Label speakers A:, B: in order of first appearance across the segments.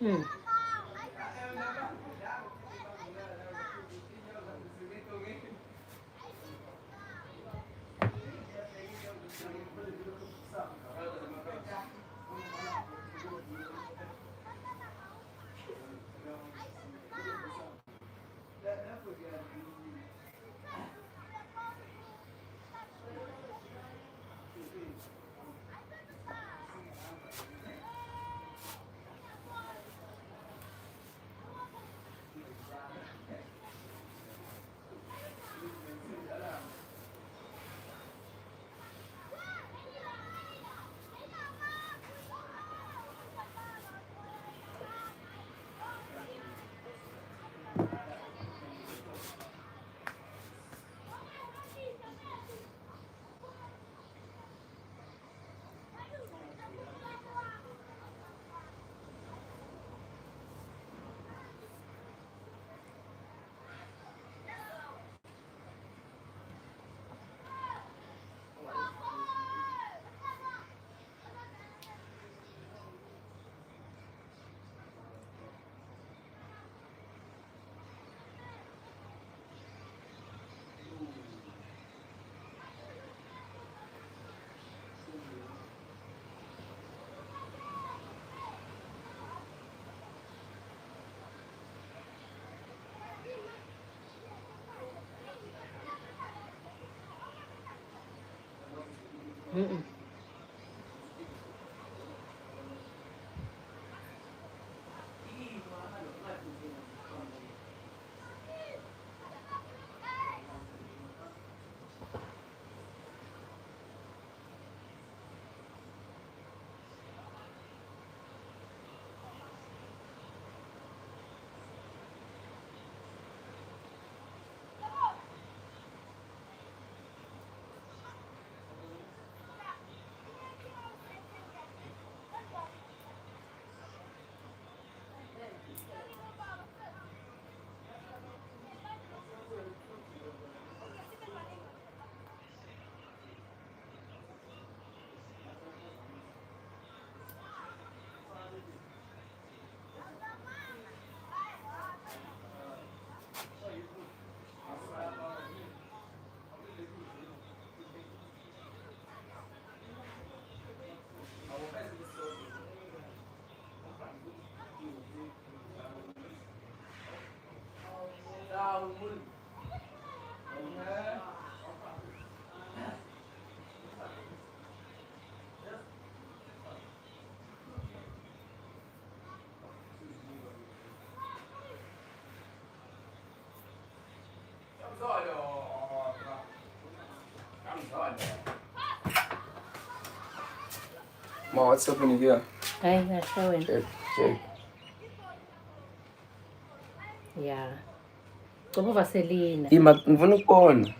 A: Mm. Mm-mm.
B: Ma, what's happening here?
A: Hayi kahle wena.
B: Check.
A: Yeah. Ngoba Vaseline.
B: Ima, ngifuna ukubona.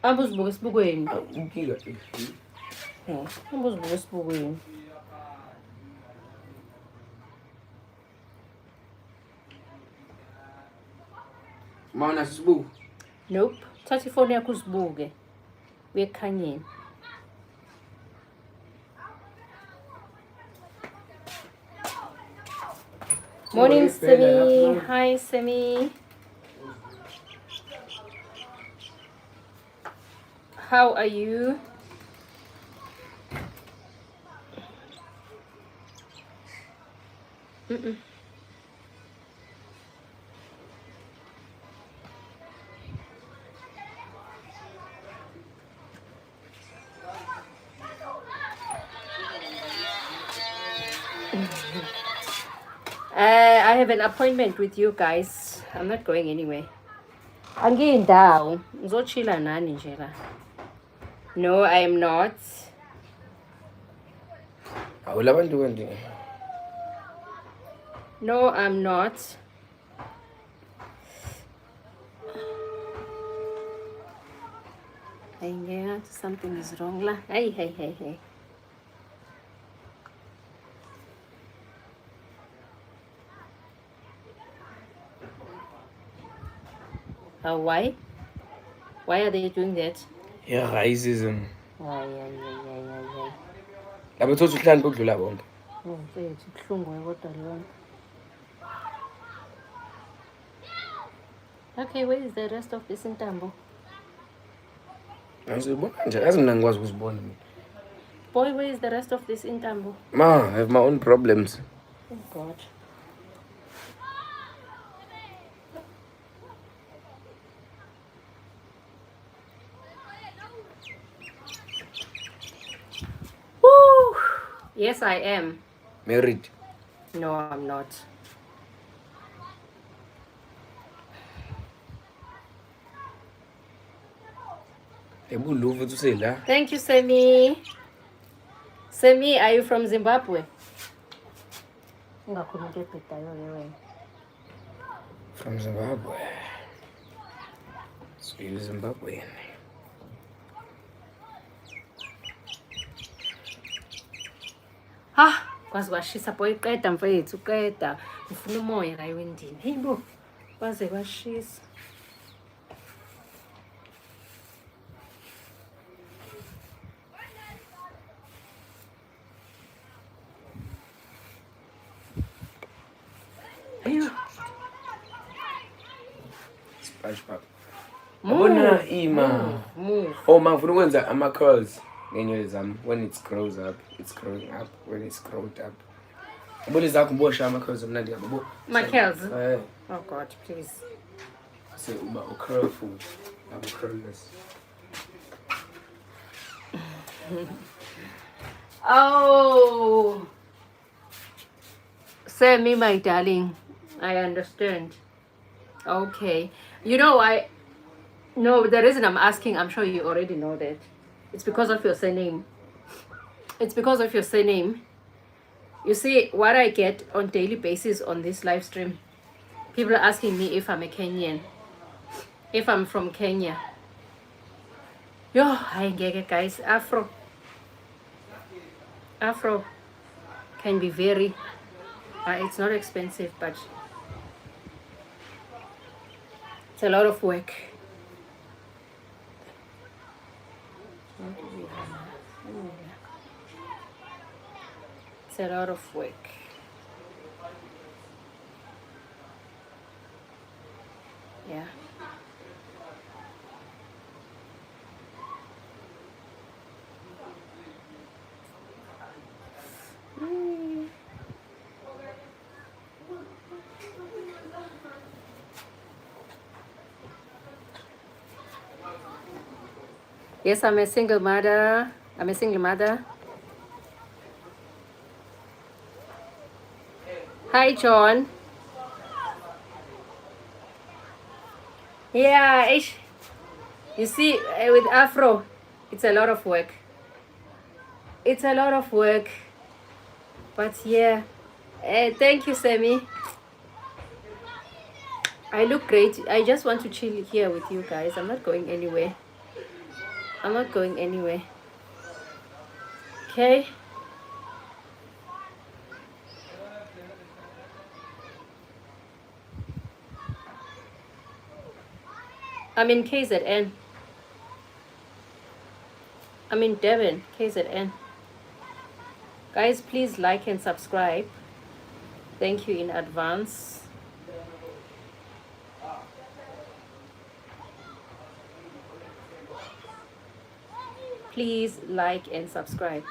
A: Amba uzibuka esibukweni.
B: Ngikila.
A: Amba uzibuka esibukweni.
B: Ma, unasibuku?
A: Nope. Thatha ifoni yakho uzibuke. Uyekukhanyeni. Morning, Semi. Hi, Semi. How are you? Mm-mm. I have an appointment with you guys. I'm not going anywhere. Angiyindawo. Ngizochilla nani nje la. No, I am not.
B: Awulabantu kanti.
A: No, I'm not. Yeah, something is wrong la. Hey. Why? Why are they doing that?
B: Yeah, racism.
A: Ay.
B: Labo thothi uhlani kodlula bonke.
A: Oh, mfethu, kuhlungu kodwa leyo. Okay, where is the rest of this intambo?
B: Angizibona nje, yazi mina ngikwazi ukuzibona mina.
A: Boy, where is the rest of this intambo?
B: Ma, I have my own problems.
A: Oh God. Woo! Yes, I am.
B: Married.
A: No, I'm not.
B: Ebuluvu uthi usela.
A: Thank you, Semi. Semi, are you from Zimbabwe?
B: From Zimbabwe. So you Zimbabwean.
A: Ah, kwazi kwashisa boy qeda mfethu qeda. Ngifuna umoya la ewindini. Hey bo. Kwaze kwashisa. Ayo.
B: SpongeBob.
A: Move.
B: Ima.
A: Move.
B: Oh, ma ngifuna ukwenza ama-curls ngenywele zami. When it grows up, it's growing up. When it's growed up. Ubona zakho ubosha ama-curls amnandi yabo.
A: My curls.
B: Eh.
A: Oh God, please.
B: Say uba u-curlful. I'm curlless.
A: Oh. Semi, my darling. I understand. Okay. You know, No, the reason I'm asking, I'm sure you already know that. It's because of your surname. It's because of your surname. You see, what I get on daily basis on this live stream, people are asking me if I'm a Kenyan, if I'm from Kenya. Yo, I get it, guys. Afro can be very, it's not expensive, but it's a lot of work. It's a lot of work. Yeah. Yes, I'm a single mother. Hi, John. Yeah, you see, with Afro, it's a lot of work. It's a lot of work. But yeah, thank you, Sammy. I look great. I just want to chill here with you guys. I'm not going anywhere. Okay. I'm in KZN. I'm in Devon, KZN. Guys, please like and subscribe. Thank you in advance. Please like and subscribe.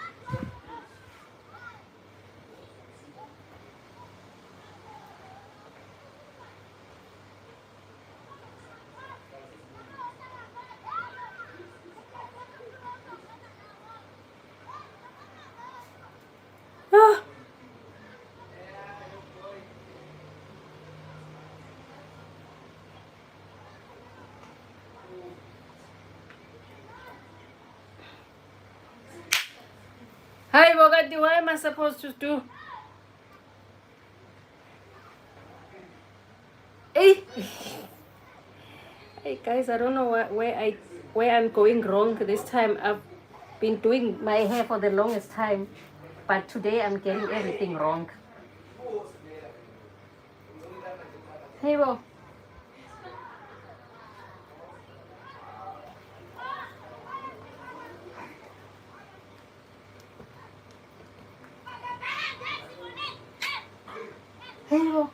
A: Ah. Hi, Bogatti, what am I supposed to do? Hey, hey guys, I don't know where I'm going wrong this time. I've been doing my hair for the longest time, but today I'm getting everything wrong. Hey, Bo. Hey, Bo.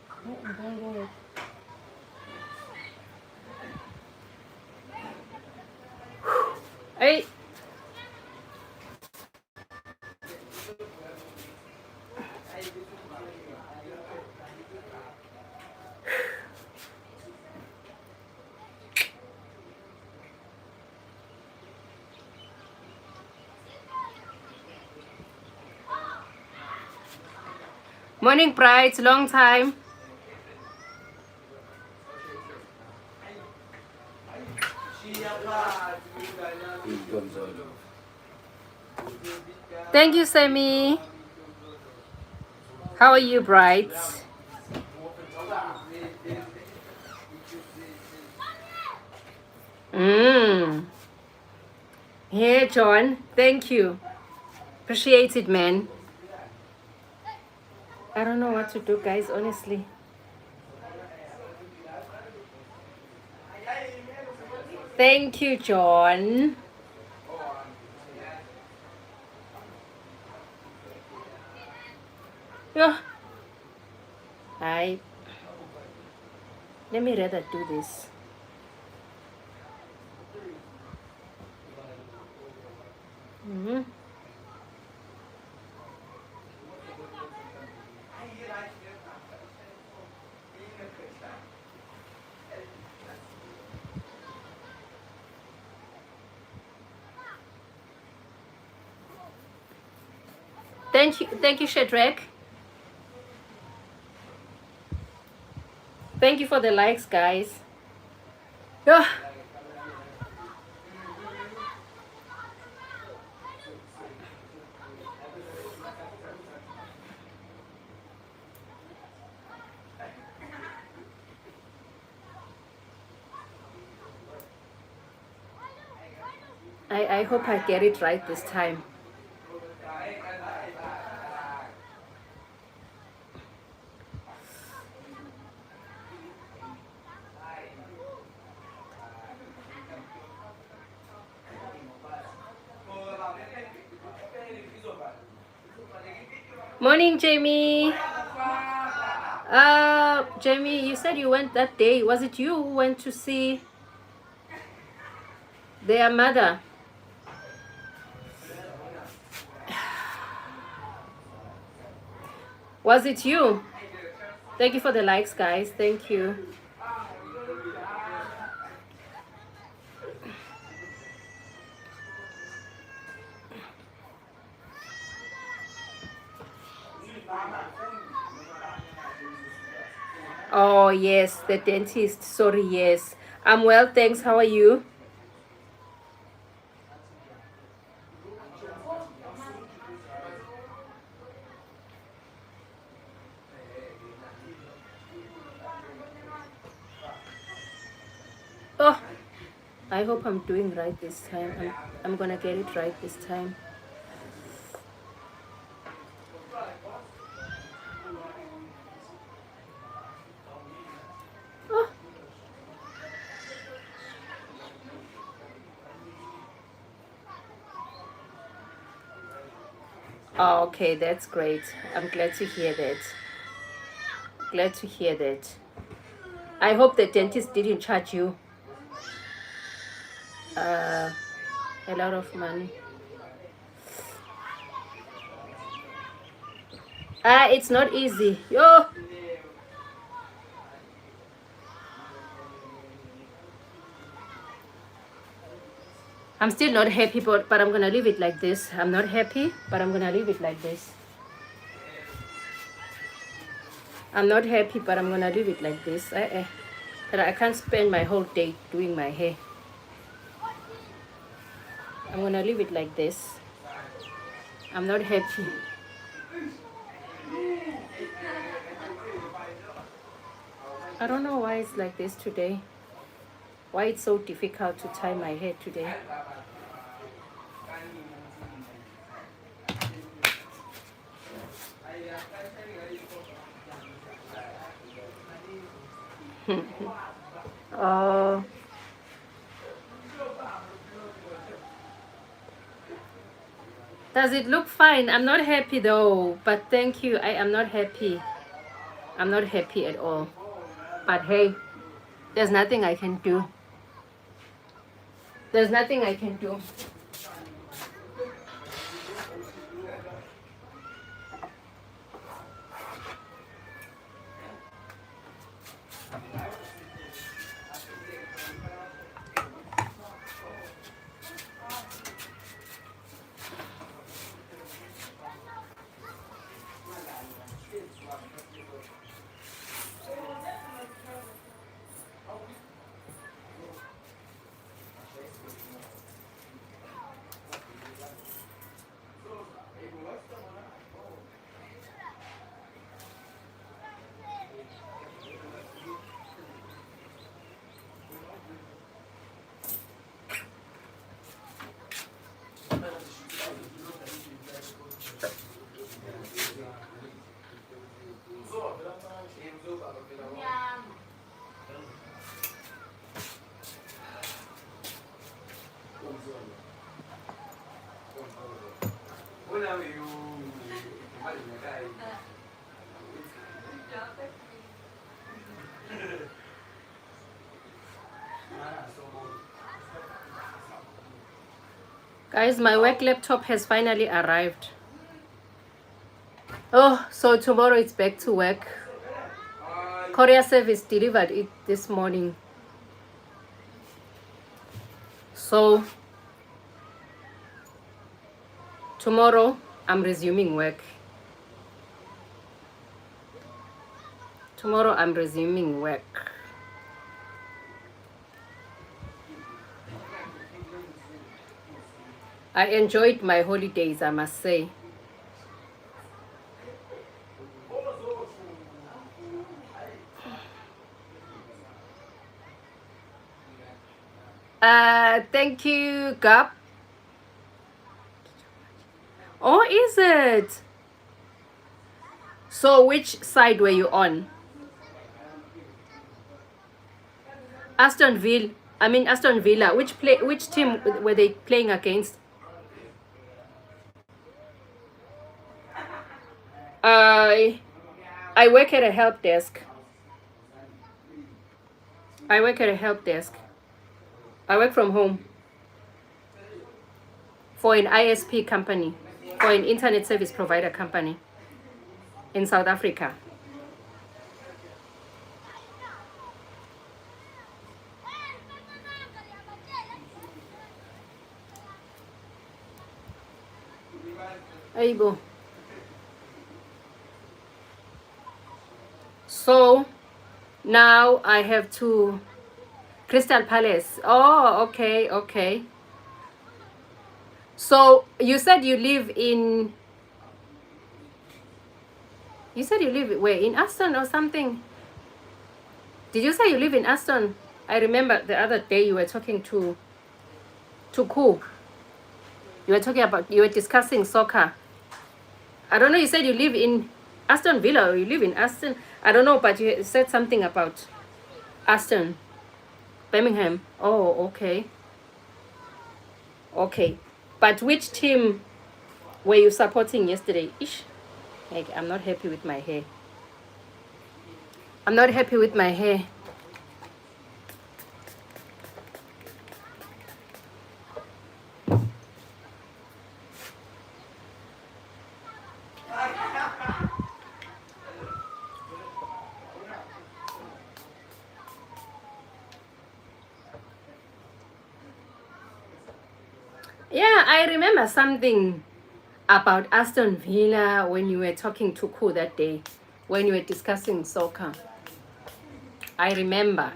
A: Morning, Bright. Long time. Thank you, Sammy. How are you, Bright? Hey, John. Thank you. Appreciate it, man. I don't know what to do, guys, honestly. Thank you, John. Yeah. Let me rather do this. Thank you, Shadrach. Thank you for the likes, guys. Yeah. I hope I get it right this time. Morning, Jamie. Jamie, you said you went that day. Was it you who went to see their mother? Was it you? Thank you for the likes, guys. Thank you. Oh, yes, the dentist. Sorry, yes. I'm well, thanks. How are you? Oh, I hope I'm doing right this time. I'm gonna get it right this time. Oh, okay, that's great. I'm glad to hear that. Glad to hear that. I hope the dentist didn't charge you a lot of money. It's not easy. Yo. I'm still not happy, but I'm gonna leave it like this. I'm not happy, but I'm gonna leave it like this. I'm not happy, but I'm gonna leave it like this. But I can't spend my whole day doing my hair. I'm gonna leave it like this. I'm not happy. I don't know why it's like this today. Why it's so difficult to tie my hair today. Oh. Does it look fine? I'm not happy though, but thank you. I am not happy. I'm not happy at all. But hey, there's nothing I can do. There's nothing I can do. Guys, my work laptop has finally arrived. Oh, so tomorrow it's back to work. Courier service delivered it this morning. So tomorrow I'm resuming work. Tomorrow I'm resuming work. I enjoyed my holidays, I must say. Thank you, Gap. Oh, is it? So which side were you on? Aston Villa. Which team were they playing against? I work at a help desk. I work from home for an ISP company, for an internet service provider company in South Africa. There you go. So now I have to Crystal Palace. Oh, okay. So you said you live where? In Aston or something? Did you say you live in Aston? I remember the other day you were talking to Ku. You were discussing soccer. I don't know, you said you live in Aston Villa or you live in Aston. I don't know, but you said something about Aston. Birmingham. Oh, okay. Okay. But which team were you supporting yesterday? Ish. Like, I'm not happy with my hair. Yeah, I remember something about Aston Villa when you were talking to Ku that day, when you were discussing soccer. I remember.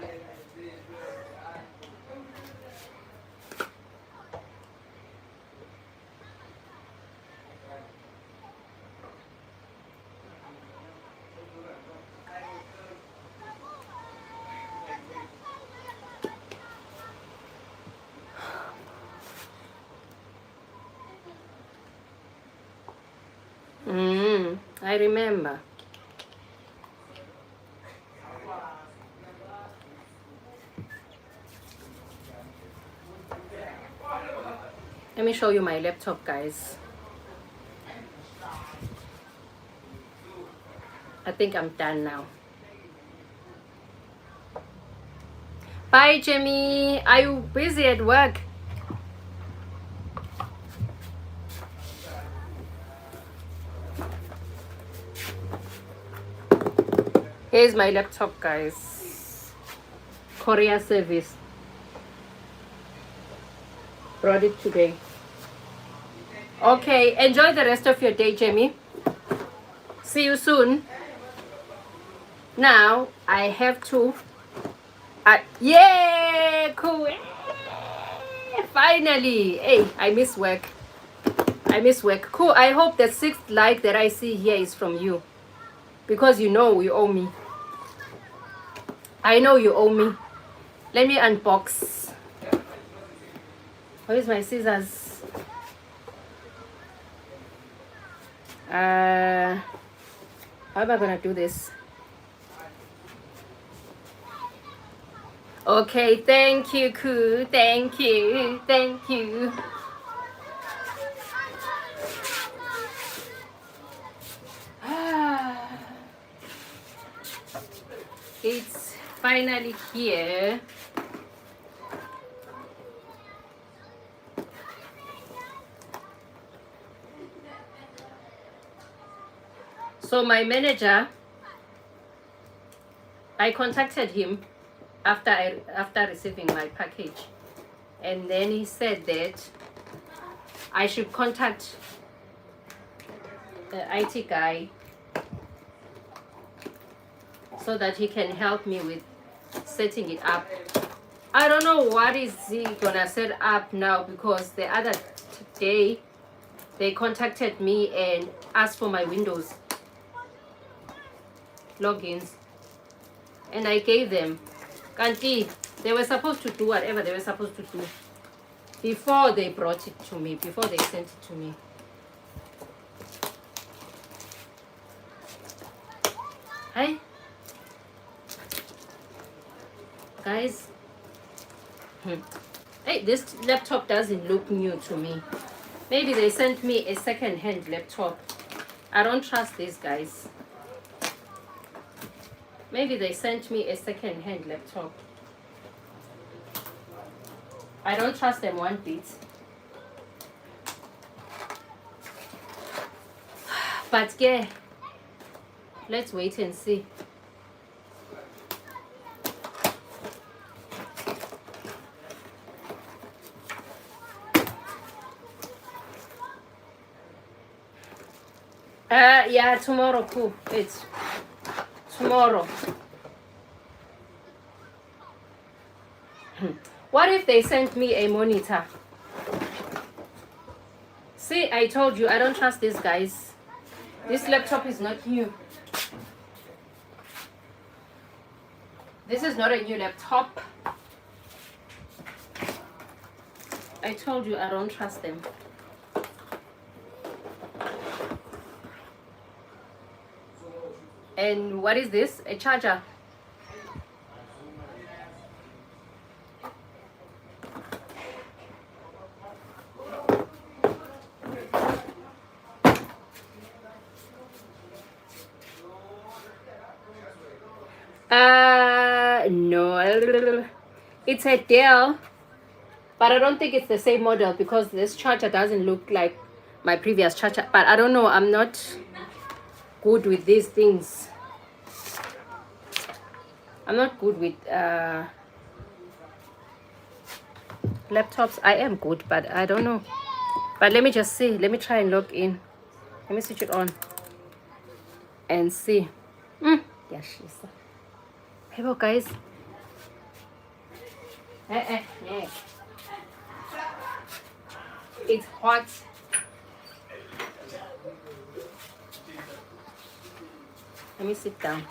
A: I remember. Let me show you my laptop, guys. I think I'm done now. Bye, Jamie. Are you busy at work? Here's my laptop, guys. Courier service. Brought it today. Okay, enjoy the rest of your day, Jamie. See you soon. Now, I have to... yay! Cool. Finally. Hey, I miss work. Cool. I hope the 6th like that I see here is from you. Because you know you owe me. I know you owe me. Let me unbox. Where's my scissors? How am I gonna do this? Okay, thank you, Ku. Thank you. It's finally here. So my manager, I contacted him after receiving my package, and then he said that I should contact the IT guy so that he can help me with setting it up. I don't know what is he gonna set up now, because the other day they contacted me and asked for my Windows logins, and I gave them. Kanti, they were supposed to do whatever they were supposed to do before they brought it to me, before they sent it to me. Hi guys. Hey, this laptop doesn't look new to me. Maybe they sent me a second-hand laptop. I don't trust these guys. Maybe they sent me a second-hand laptop. I don't trust them one bit. But yeah, let's wait and see. Yeah, tomorrow, cool. It's tomorrow. What if they sent me a monitor? See, I told you, I don't trust these guys. This laptop is not new. This is not a new laptop. I told you I don't trust them. And what is this? A charger. No. It's a Dell, but I don't think it's the same model, because this charger doesn't look like my previous charger. But I don't know, I'm not good with these things. I'm not good with laptops. I am good, but I don't know. But let me just see. Let me try and log in. Let me switch it on and see. Yeah, she's. Hello, guys. It's hot. Let me sit down.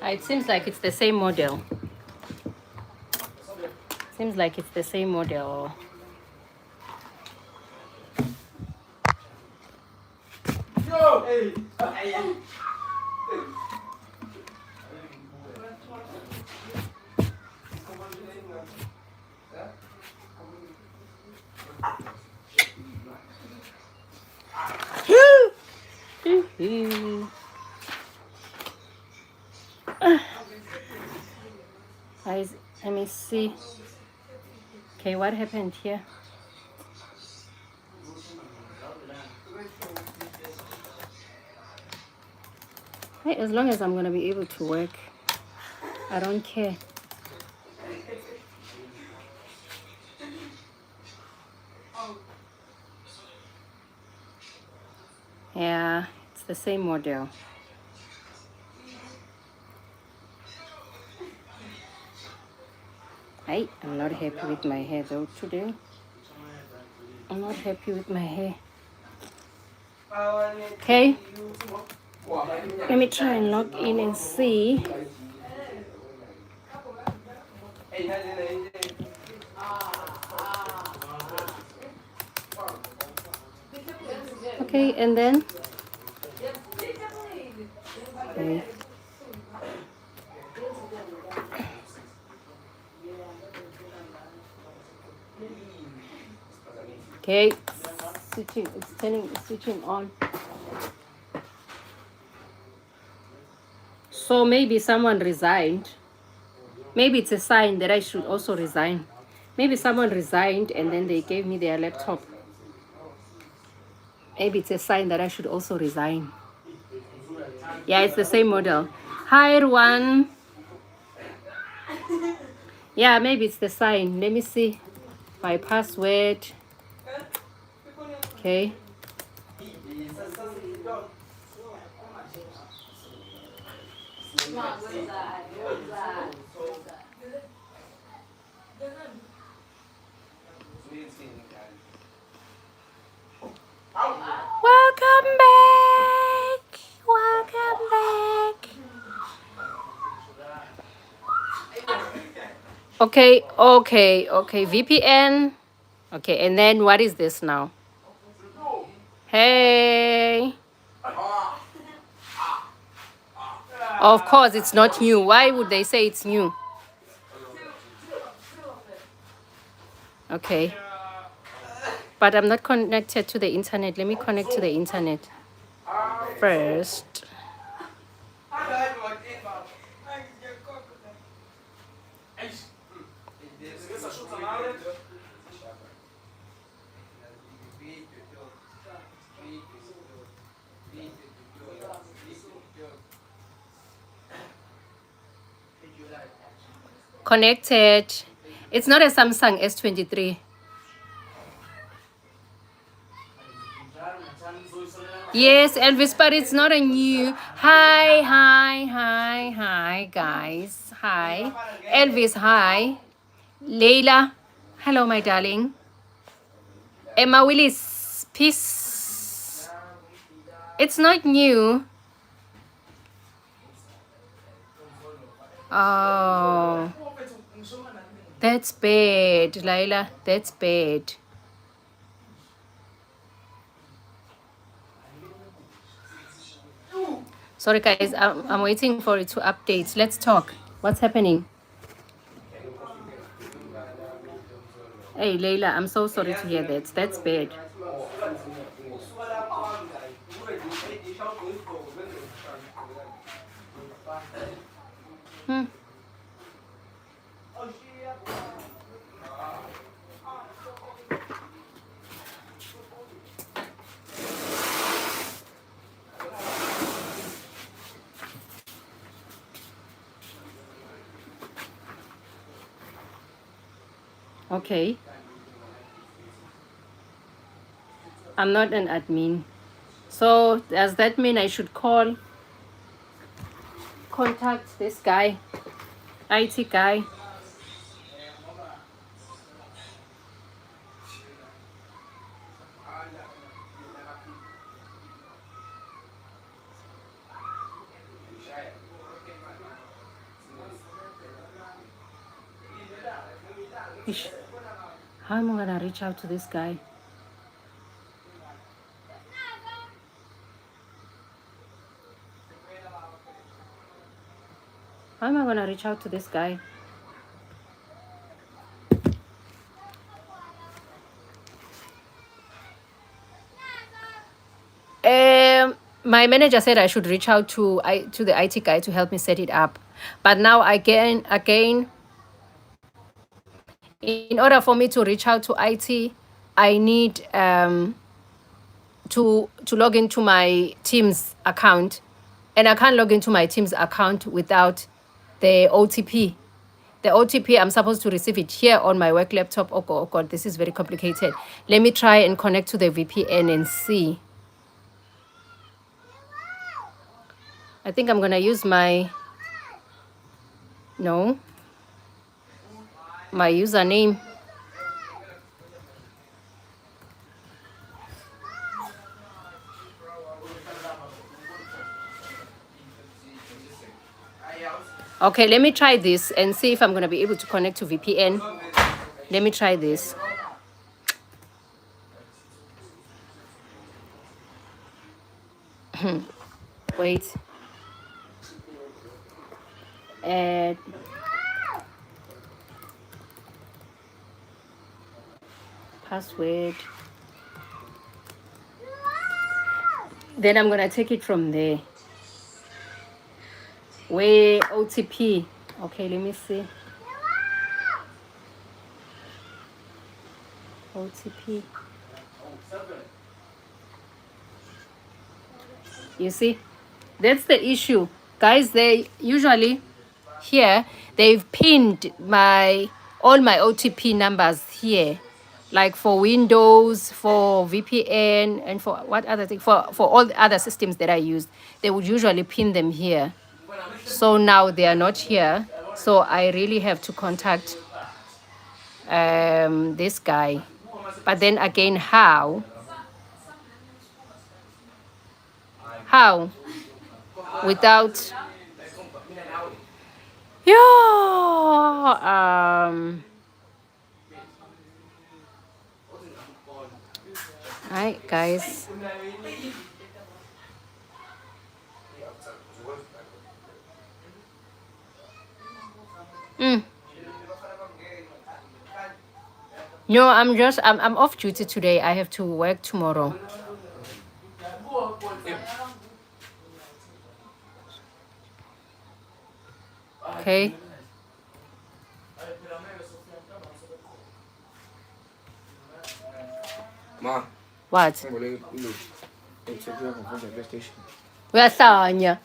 A: It seems like it's the same model. Seems like it's the same model.
B: Yo, hey.
A: Guys, let me see. Okay, what happened here? Hey, as long as I'm gonna be able to work, I don't care. Yeah, it's the same model. I'm not happy with my hair though today. I'm not happy with my hair. Okay, let me try and log in and see. Okay, and then okay. Okay, switching on. So maybe someone resigned. Maybe it's a sign that I should also resign. Maybe someone resigned and then they gave me their laptop. Maybe it's a sign that I should also resign. Yeah, it's the same model. Hi, everyone. Yeah, maybe it's the sign. Let me see my password. Okay. Welcome back. Welcome back. Okay. VPN. Okay, and then what is this now? Hey. Of course, it's not new. Why would they say it's new? Okay. But I'm not connected to the internet. Let me connect to the internet first. Connected. It's not a Samsung S23. Yes, Elvis, but it's not a new. Hi, guys. Hi. Elvis, hi. Leila, hello, my darling. Emma Willis, peace. It's not new. Oh, that's bad, Leila. That's bad. Sorry, guys. I'm waiting for it to update. Let's talk. What's happening? Hey, Leila, I'm so sorry to hear that. That's bad. Hmm. Okay. I'm not an admin. So does that mean I should contact this guy, IT guy? Ish. How am I gonna reach out to this guy? How am I gonna reach out to this guy? My manager said I should reach out to the IT guy to help me set it up. But now again, in order for me to reach out to IT, I need to log into my Teams account, and I can't log into my Teams account without the OTP. The OTP, I'm supposed to receive it here on my work laptop. Oh God, this is very complicated. Let me try and connect to the VPN and see. I think I'm gonna use my username. Okay, let me try this and see if I'm gonna be able to connect to VPN. Let me try this. Wait. Add password. Then I'm gonna take it from there. Where OTP? Okay, let me see. OTP. You see, that's the issue, guys. They usually here they've pinned all my OTP numbers here, like for Windows, for VPN, and for what other thing, for all the other systems that I use. They would usually pin them here. So now they are not here. So I really have to contact this guy. But then again, how? How? Without yeah. Hi guys. Mm. No, I'm off duty today. I have to work tomorrow. Okay.
B: Ma,
A: What?
B: ngibole ilo. Ngithethe yakho PlayStation.
A: Uyahlanya.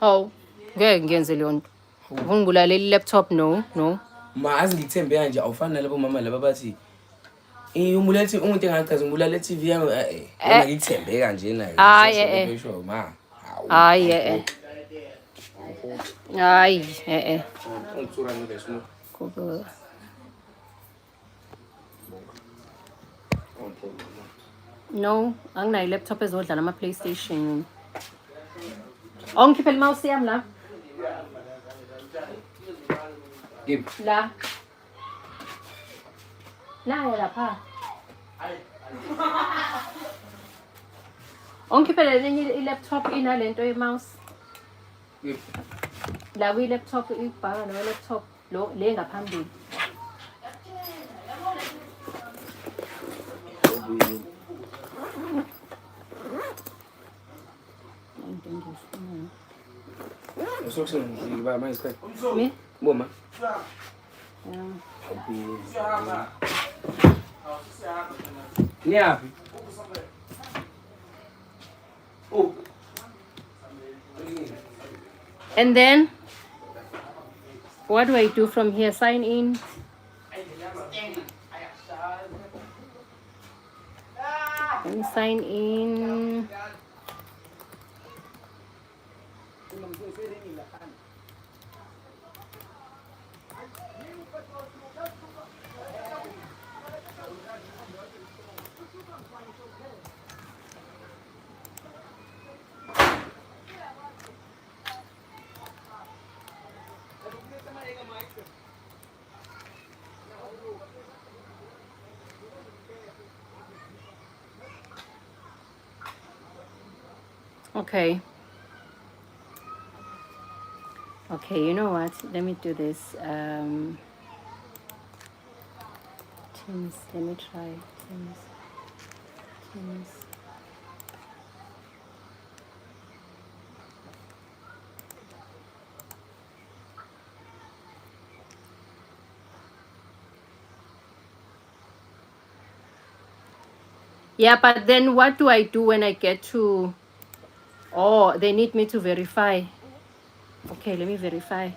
A: Oh. Ngeke ngenze leyo nto. Ufuna ngibulalela i-laptop? No, no.
B: Ma, azi ngithembe kanje awufani nalabo mama laba bathi umulethi umuntu engachaza ngibulala TV yami wena ngithembe kanje na.
A: Hayi
B: Ma.
A: hayi hayi
B: Ngitsura ngibesimo.
A: Kuba no, anginayo i-laptop ezodlala ama-PlayStation. Ongikhiphela i-mouse yami la.
B: Give.
A: La. La lapha. Ongikhiphela lenye i-laptop inalento ye-mouse.
B: Give.
A: La kwi-laptop ibhaka no-laptop lo le ngaphambili. Me?
B: Boma. Ni hapi? Oh.
A: And then what do I do from here? Sign in. Let me sign in. Okay. Okay, you know what? Let me do this. Teams, let me try. Teams. Yeah, but then what do I do when I get to... Oh, they need me to verify. Okay, let me verify.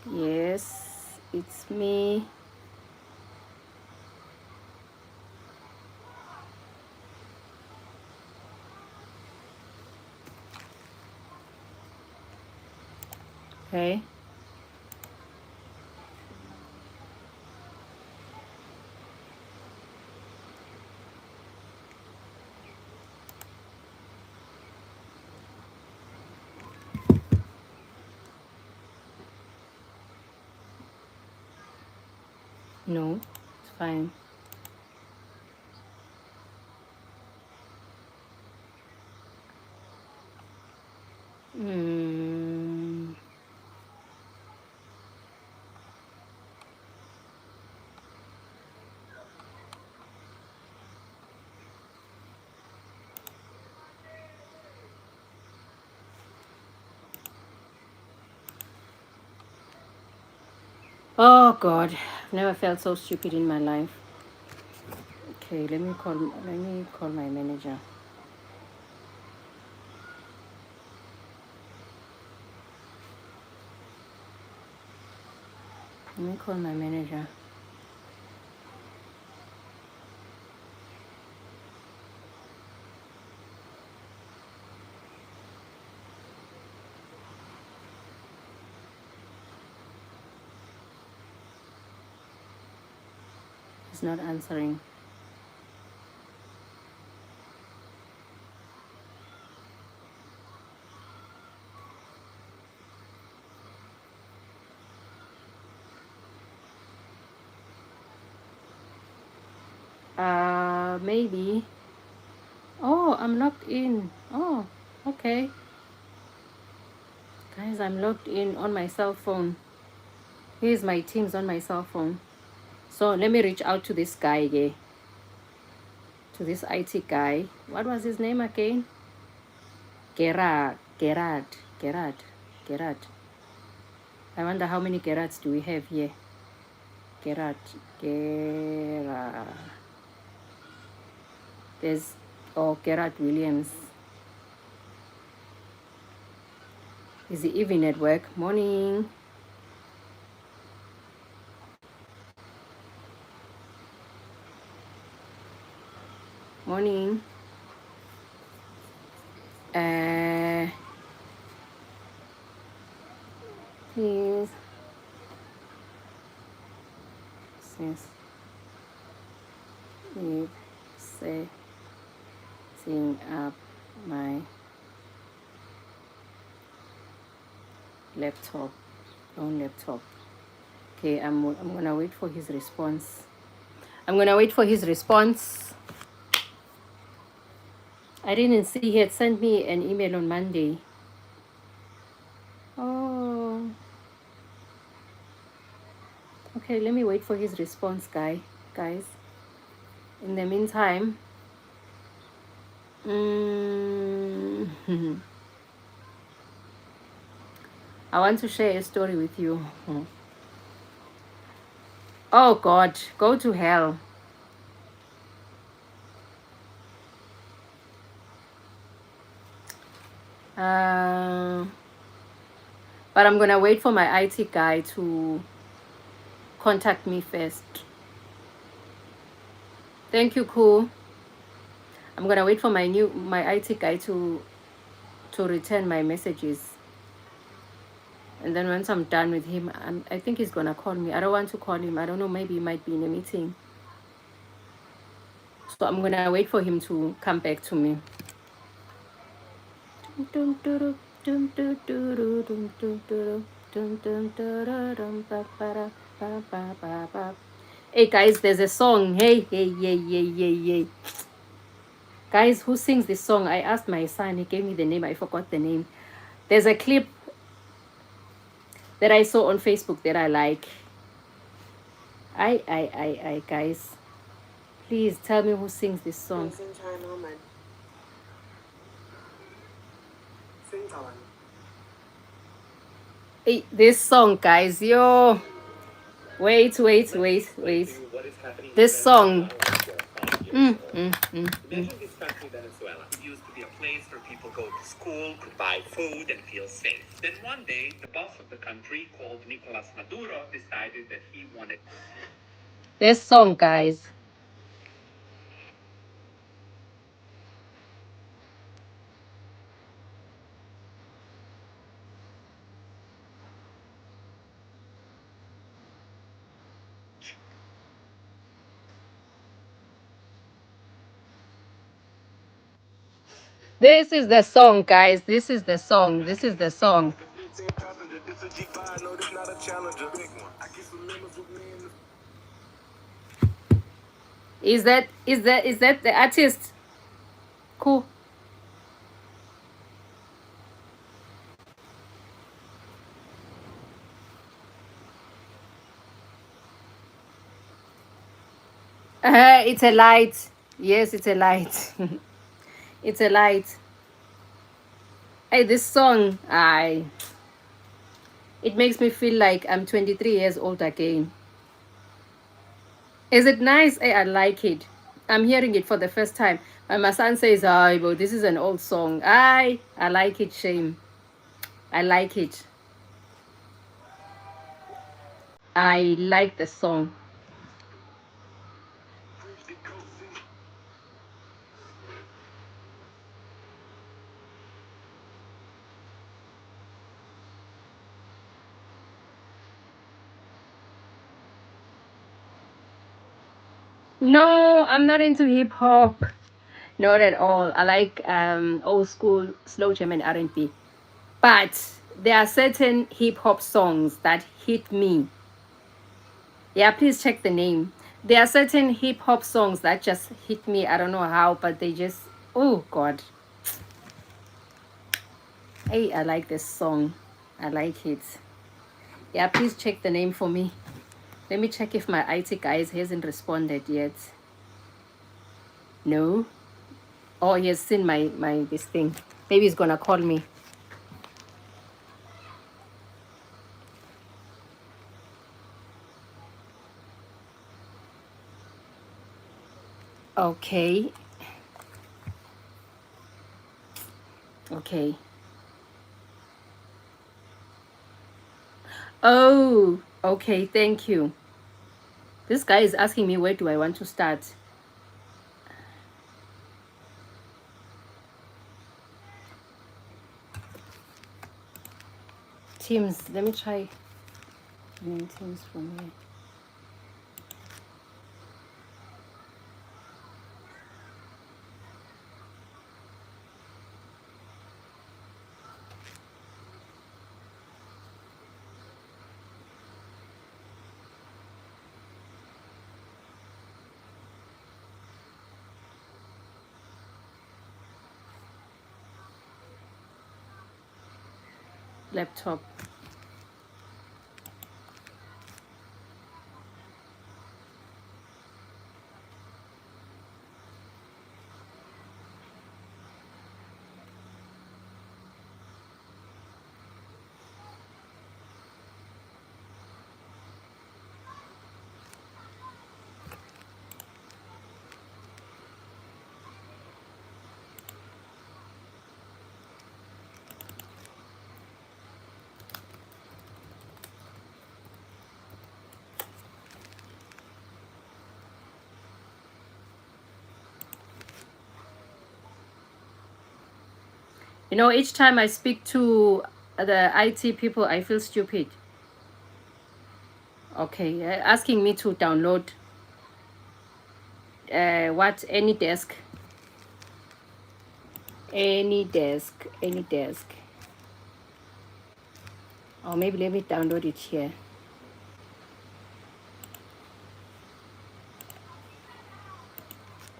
A: Yes, it's me. Okay. No, it's fine. Mm. Oh God, I've never felt so stupid in my life. Okay, let me call my manager. Let me call my manager. He's not answering. Maybe. Oh, I'm logged in. Oh, okay. Guys, I'm logged in on my cell phone. Here's my Teams on my cell phone. So let me reach out to this guy again. To this IT guy. What was his name again? Gerard. I wonder how many Gerards do we have here? Gerard. There's Gerard Williams. Is he even at work? Morning. Morning. Please. Since you setting up my laptop, own laptop. Okay, I'm gonna wait for his response. I didn't see he had sent me an email on Monday. Oh, okay, let me wait for his response, guys. In the meantime, I want to share a story with you. Oh God, go to hell. But I'm gonna wait for my IT guy to contact me first. Thank you, cool. I'm gonna wait for my IT guy to return my messages. And then once I'm done with him, I think he's gonna call me. I don't want to call him. I don't know, maybe he might be in a meeting. So I'm gonna wait for him to come back to me. Hey guys, there's a song. Hey. Guys, who sings this song? I asked my son, he gave me the name, I forgot the name. There's a clip that I saw on Facebook that I like. I guys, please tell me who sings this song. Hey, this song, guys, yo. Wait. This song.
C: Imagine this country, Venezuela. It used to be a place where people go to school, could buy food, and feel safe. Then one day, the boss of the country, called Nicolas Maduro, decided that he wanted...
A: This song, guys. This is the song, guys. This is the song. Is that the artist? Cool. It's a light. Yes, it's a light. It's a light. Hey, this song, It makes me feel like I'm 23 years old again. Is it nice? I like it. I'm hearing it for the first time. And my son says, "Oh, but this is an old song." I like it, Shame. I like it. I like the song. No, I'm not into hip hop. Not at all. I like old school slow jam and R&B. But there are certain hip hop songs that hit me. Yeah, please check the name. There are certain hip hop songs that just hit me. I don't know how, but they just, oh God. Hey, I like this song. I like it. Yeah, please check the name for me. Let me check if my IT guys hasn't responded yet. No. Oh, he has seen my this thing. Maybe he's gonna call me. Okay. Okay. Oh, okay. Thank you. This guy is asking me where do I want to start. Teams. Let me try. Teams from here. Laptop. You know, each time I speak to the IT people, I feel stupid. Okay, asking me to download what any desk, any desk. Or maybe let me download it here.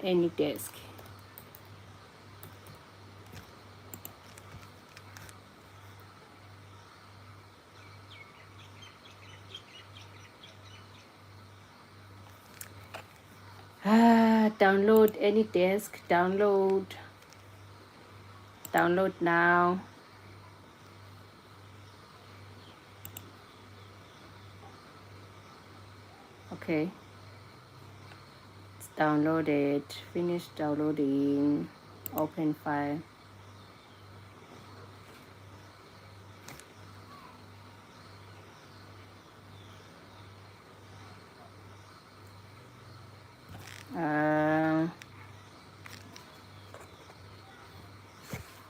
A: Any desk. Download any desk. Download now. Okay, it's downloaded. Finish downloading. Open file.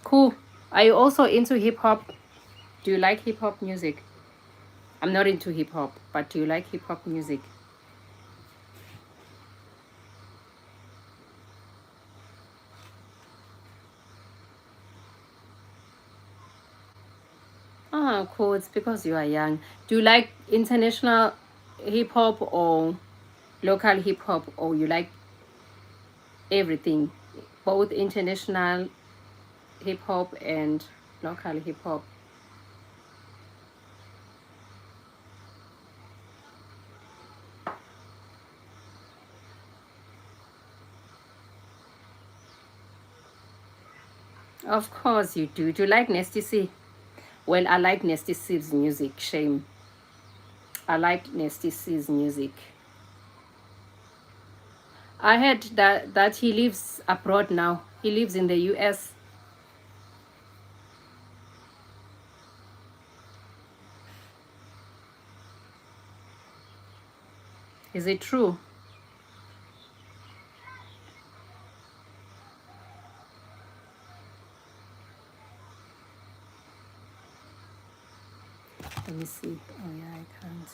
A: Cool. Are you also into hip hop? Do you like hip hop music? I'm not into hip hop, but do you like hip hop music? Oh, cool. It's because you are young. Do you like international hip hop or local hip hop, or you like everything? Both international hip hop and local hip hop. Of course you do. Do you like Nasty C? Well, I like Nasty C's music. Shame. I like Nasty C's music. I heard that he lives abroad now. He lives in the US. Is it true? Let me see. Oh yeah, I can't.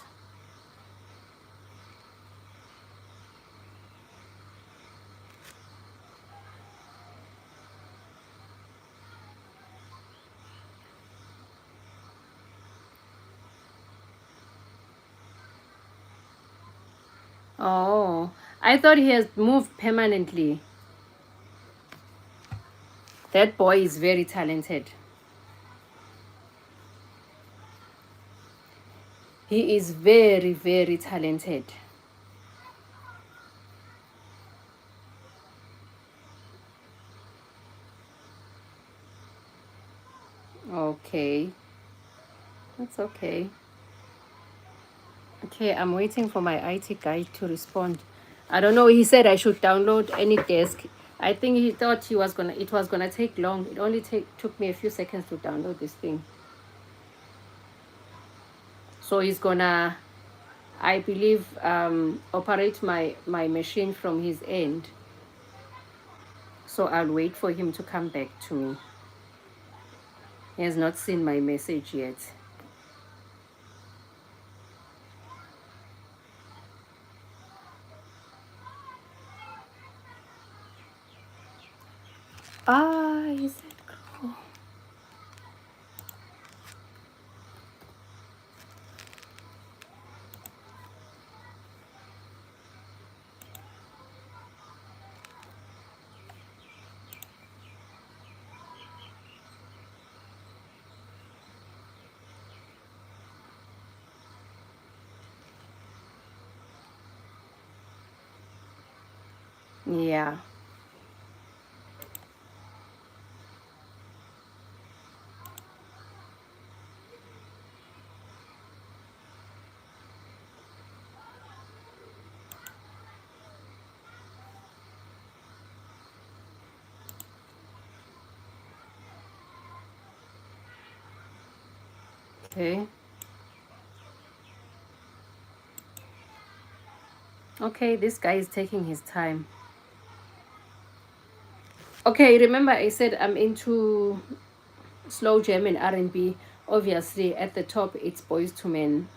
A: Oh, I thought he has moved permanently. That boy is very talented. He is very, very talented. Okay, that's okay. Okay, I'm waiting for my IT guy to respond. I don't know. He said I should download any desk. I think he thought it was gonna take long. It only took me a few seconds to download this thing. So he's gonna, I believe, operate my machine from his end. So I'll wait for him to come back to me. He has not seen my message yet. Ah, is that cool? Yeah. Okay. Okay, this guy is taking his time. Okay, remember I said I'm into slow jam and R&B. Obviously, at the top it's Boys to Men,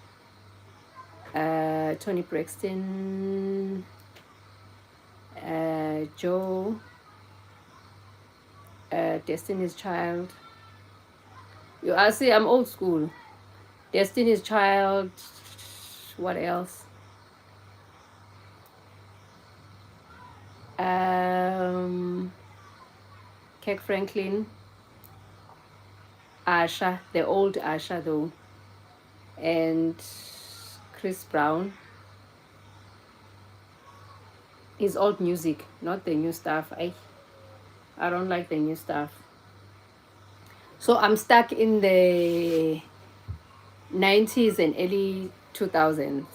A: Tony Braxton, Joe, Destiny's Child. I see. I'm old school. Destiny's Child. What else? Kirk Franklin, Asha, the old Asha though, and Chris Brown. His old music, not the new stuff. I don't like the new stuff. So I'm stuck in the 90s and early 2000s.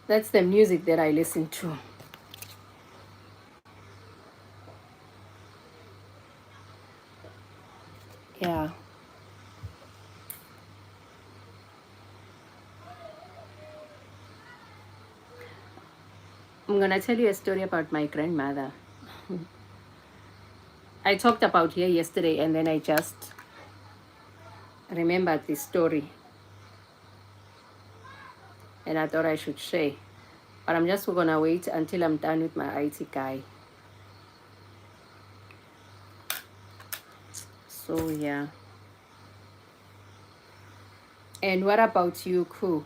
A: That's the music that I listen to. Yeah. I'm gonna tell you a story about my grandmother. I talked about her yesterday and then I just remembered this story and I thought I should share. But I'm just gonna wait until I'm done with my IT guy. So yeah. And what about you, Ku?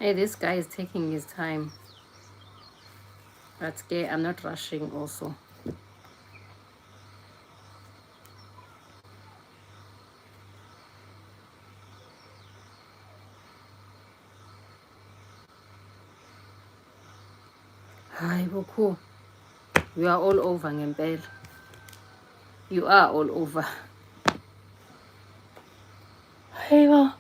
A: Hey, this guy is taking his time. That's okay. I'm not rushing also. Hi, Boku. You are all over, Ngempela. You are all over. Hey, well.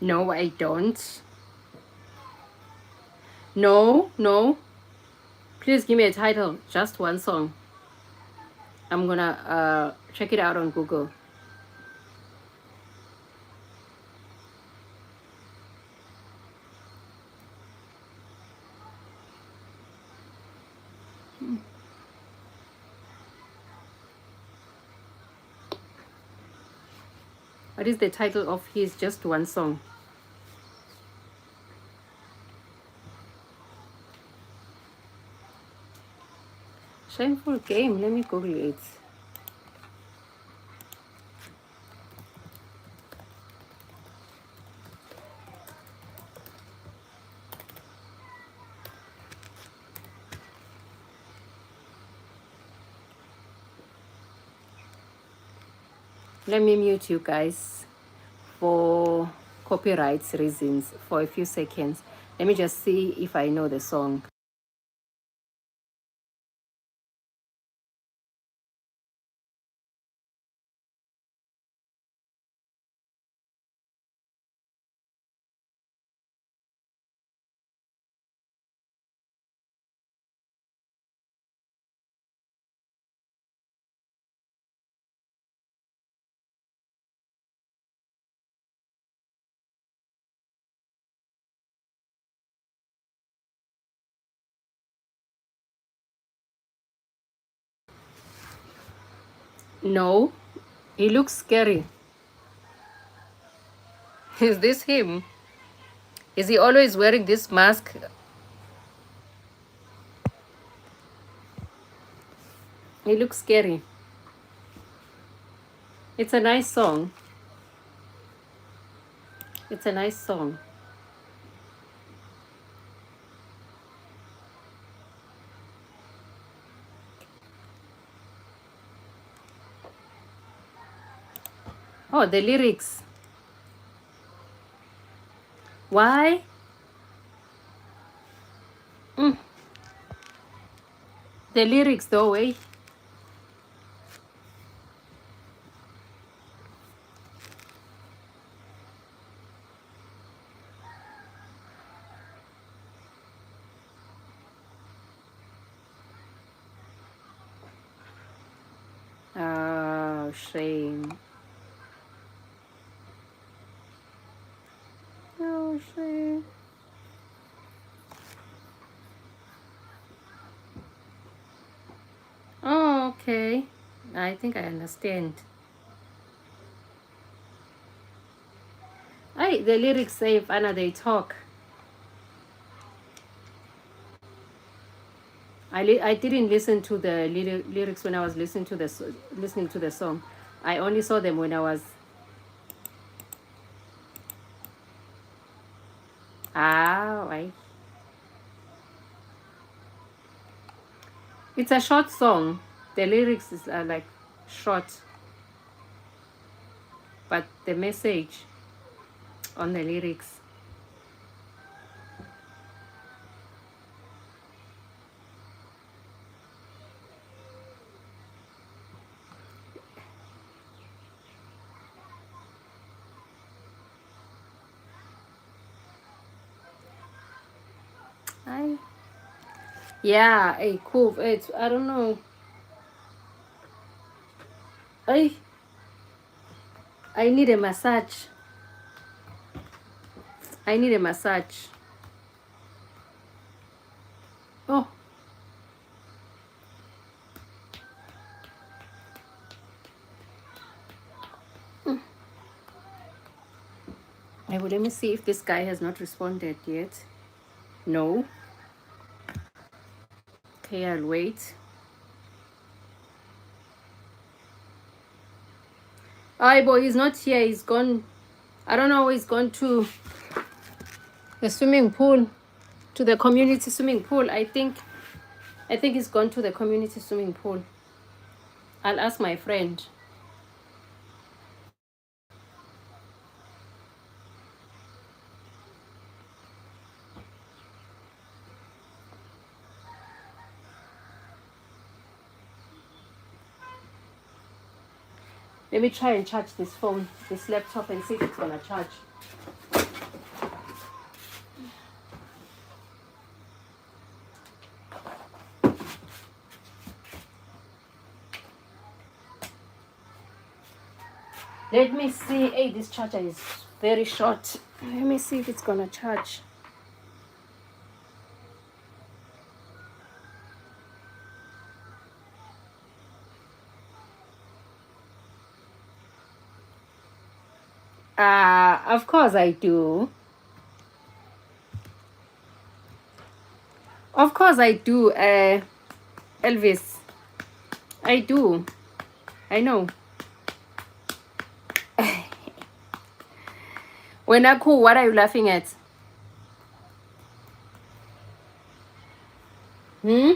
A: No, I don't. No, no. Please give me a title. Just one song. I'm gonna check it out on Google. What is the title of his just one song? Shameful Game. Let me Google it. Let me mute you guys for copyright reasons for a few seconds. Let me just see if I know the song. No, he looks scary. Is this him? Is he always wearing this mask? He looks scary. It's a nice song. It's a nice song. Oh, the lyrics. Why? Mm. The lyrics though, eh? Oh, shame. Oh, shame. Oh, okay. I think I understand. The lyrics say, if Anna they talk. I didn't listen to the lyrics when I was listening to the song. I only saw them when I was. Right. It's a short song. The lyrics are like short, but the message on the lyrics. I Yeah, cool. I don't know. I I need a massage. I need a massage. Oh, let me see if this guy has not responded yet. No. Okay, I'll wait. Aibo, he's not here. He's gone. I don't know. He's gone to the swimming pool, to the community swimming pool. I think he's gone to the community swimming pool. I'll ask my friend. Let me try and charge this phone, this laptop, and see if it's gonna charge. Let me see. Hey, this charger is very short. Let me see if it's gonna charge. Of course I do. Of course I do, Elvis. I do. I know. When I cool, what are you laughing at? Hmm?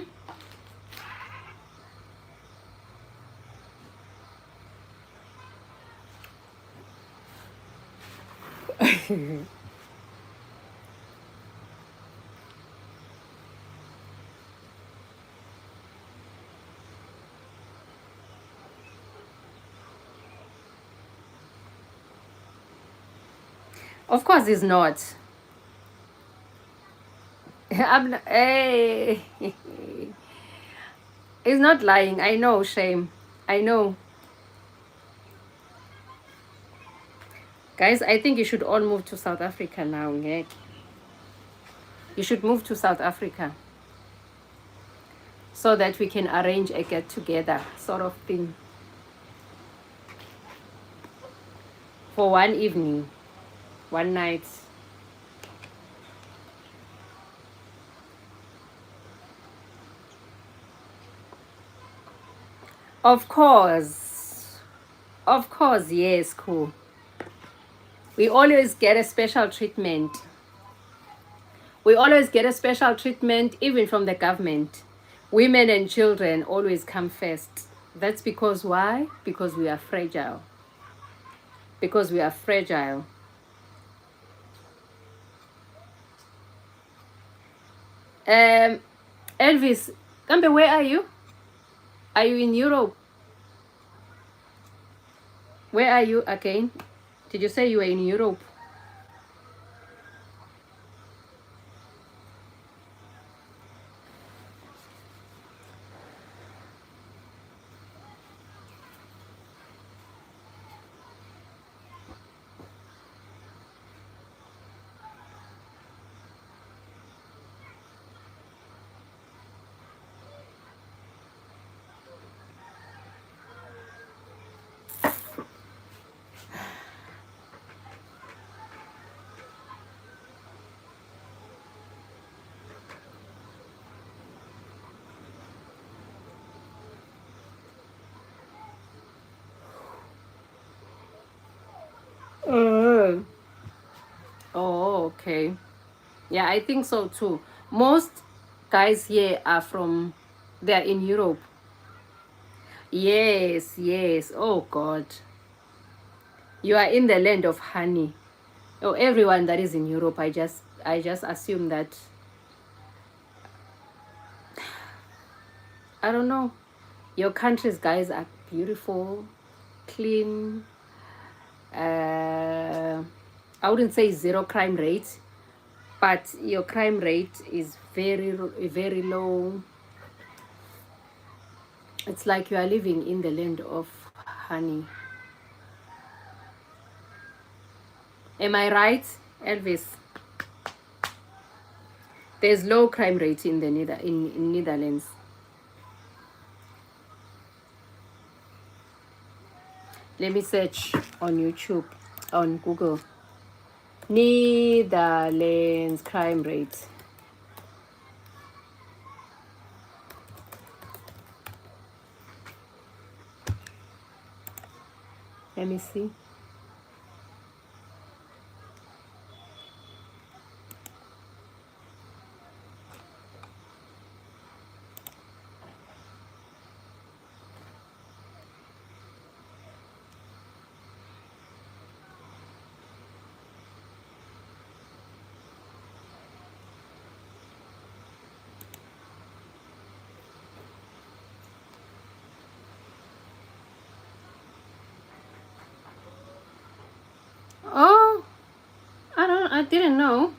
A: Of course it's not. Hey. He's not lying. I know, shame. I know. Guys, I think you should all move to South Africa now, yeah? You should move to South Africa so that we can arrange a get-together sort of thing for one evening, one night. Of course, yes, cool. We always get a special treatment. We always get a special treatment, even from the government. Women and children always come first. That's because why? Because we are fragile. Because we are fragile. Elvis, Kambe, where are you? Are you in Europe? Where are you again? Did you say you were in Europe? Oh, okay. Yeah, I think so too. Most guys here are they're in Europe. Yes, yes. Oh God. You are in the land of honey. Oh, everyone that is in Europe, I just assume that, I don't know. Your countries, guys, are beautiful, clean. I wouldn't say zero crime rate, but your crime rate is very, very low. It's like you are living in the land of honey. Am I right, Elvis? There's low crime rate in the in Netherlands. Let me search on YouTube, on Google. Netherlands crime rate. Let me see. Oh, I didn't know.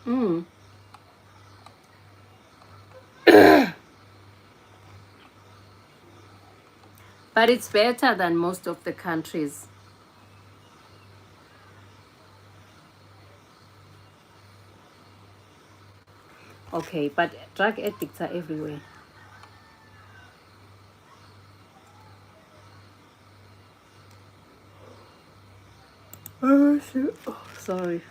A: Mm. But it's better than most of the countries. Okay, but drug addicts are everywhere. Oh, shit. Oh, sorry.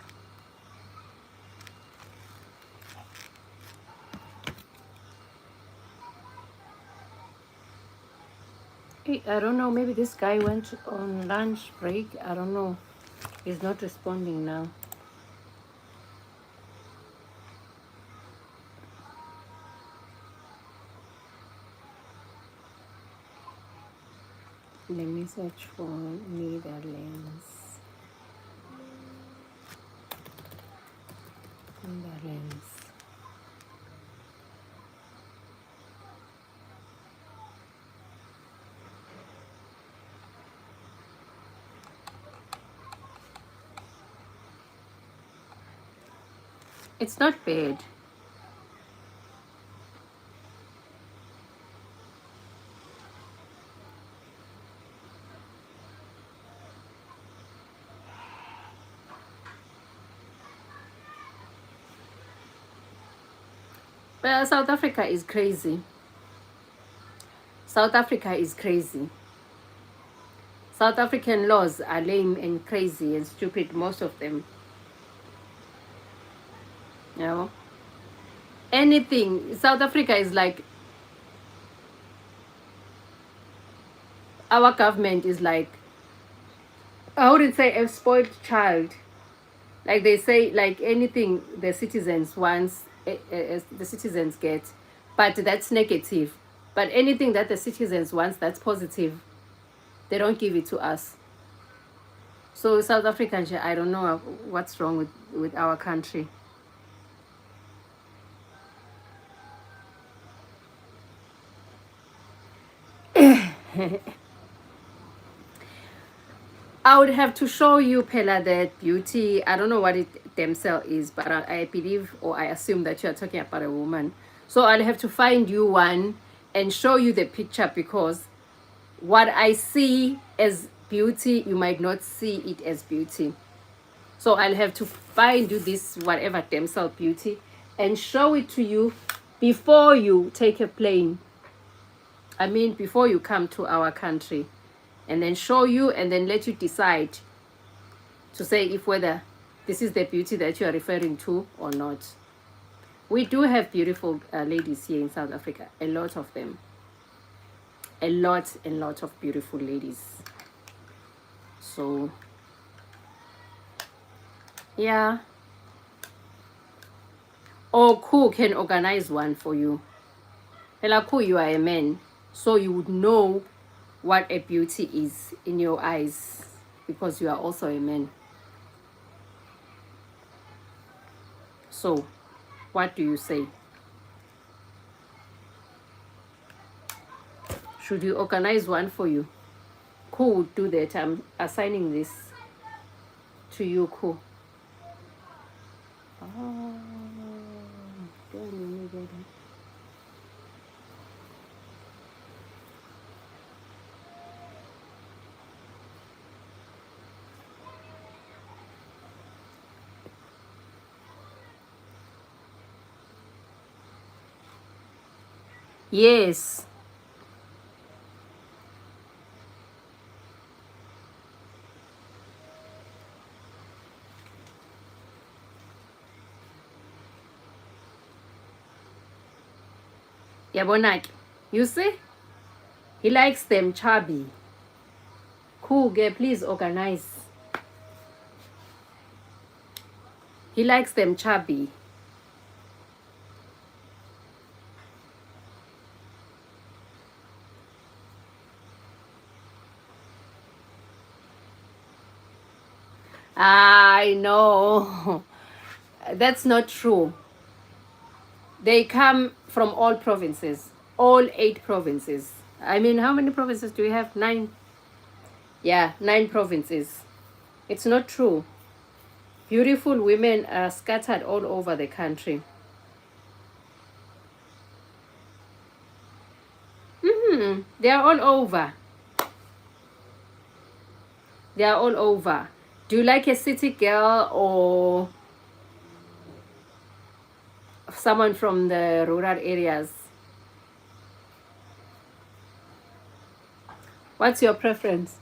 A: Hey, I don't know. Maybe this guy went on lunch break. I don't know. He's not responding now. Let me search for Netherlands. Netherlands. It's not bad. But South Africa is crazy. South Africa is crazy. South African laws are lame and crazy and stupid, most of them. You know? Anything. South Africa is like, our government is like, I wouldn't say a spoiled child. Like they say, like anything the citizens wants, the citizens get. But that's negative. But anything that the citizens wants, that's positive. They don't give it to us. So South Africans, I don't know what's wrong with our country. I would have to show you, Pella, that beauty. I don't know what it themselves is, but I believe or I assume that you are talking about a woman. So I'll have to find you one and show you the picture, because what I see as beauty, you might not see it as beauty. So I'll have to find you this whatever damsel beauty and show it to you before you take a plane. I mean, before you come to our country, and then show you and then let you decide to say if whether this is the beauty that you are referring to or not. We do have beautiful ladies here in South Africa, a lot of them. A lot of beautiful ladies. So, yeah. Or Ku can organize one for you. Hela Ku, you are a man, so you would know what a beauty is in your eyes, because you are also a man. So, what do you say? Should you organize one for you? Ku would do that. I'm assigning this to you, Ku. Oh, yes. Yabona ke. You see? He likes them chubby. Cool, girl, please organize. He likes them chubby. I know. That's not true. They come from all provinces. All 8 provinces. I mean, how many provinces do we have? 9. Yeah, 9 provinces. It's not true. Beautiful women are scattered all over the country. They are all over. They are all over. Do you like a city girl or someone from the rural areas? What's your preference?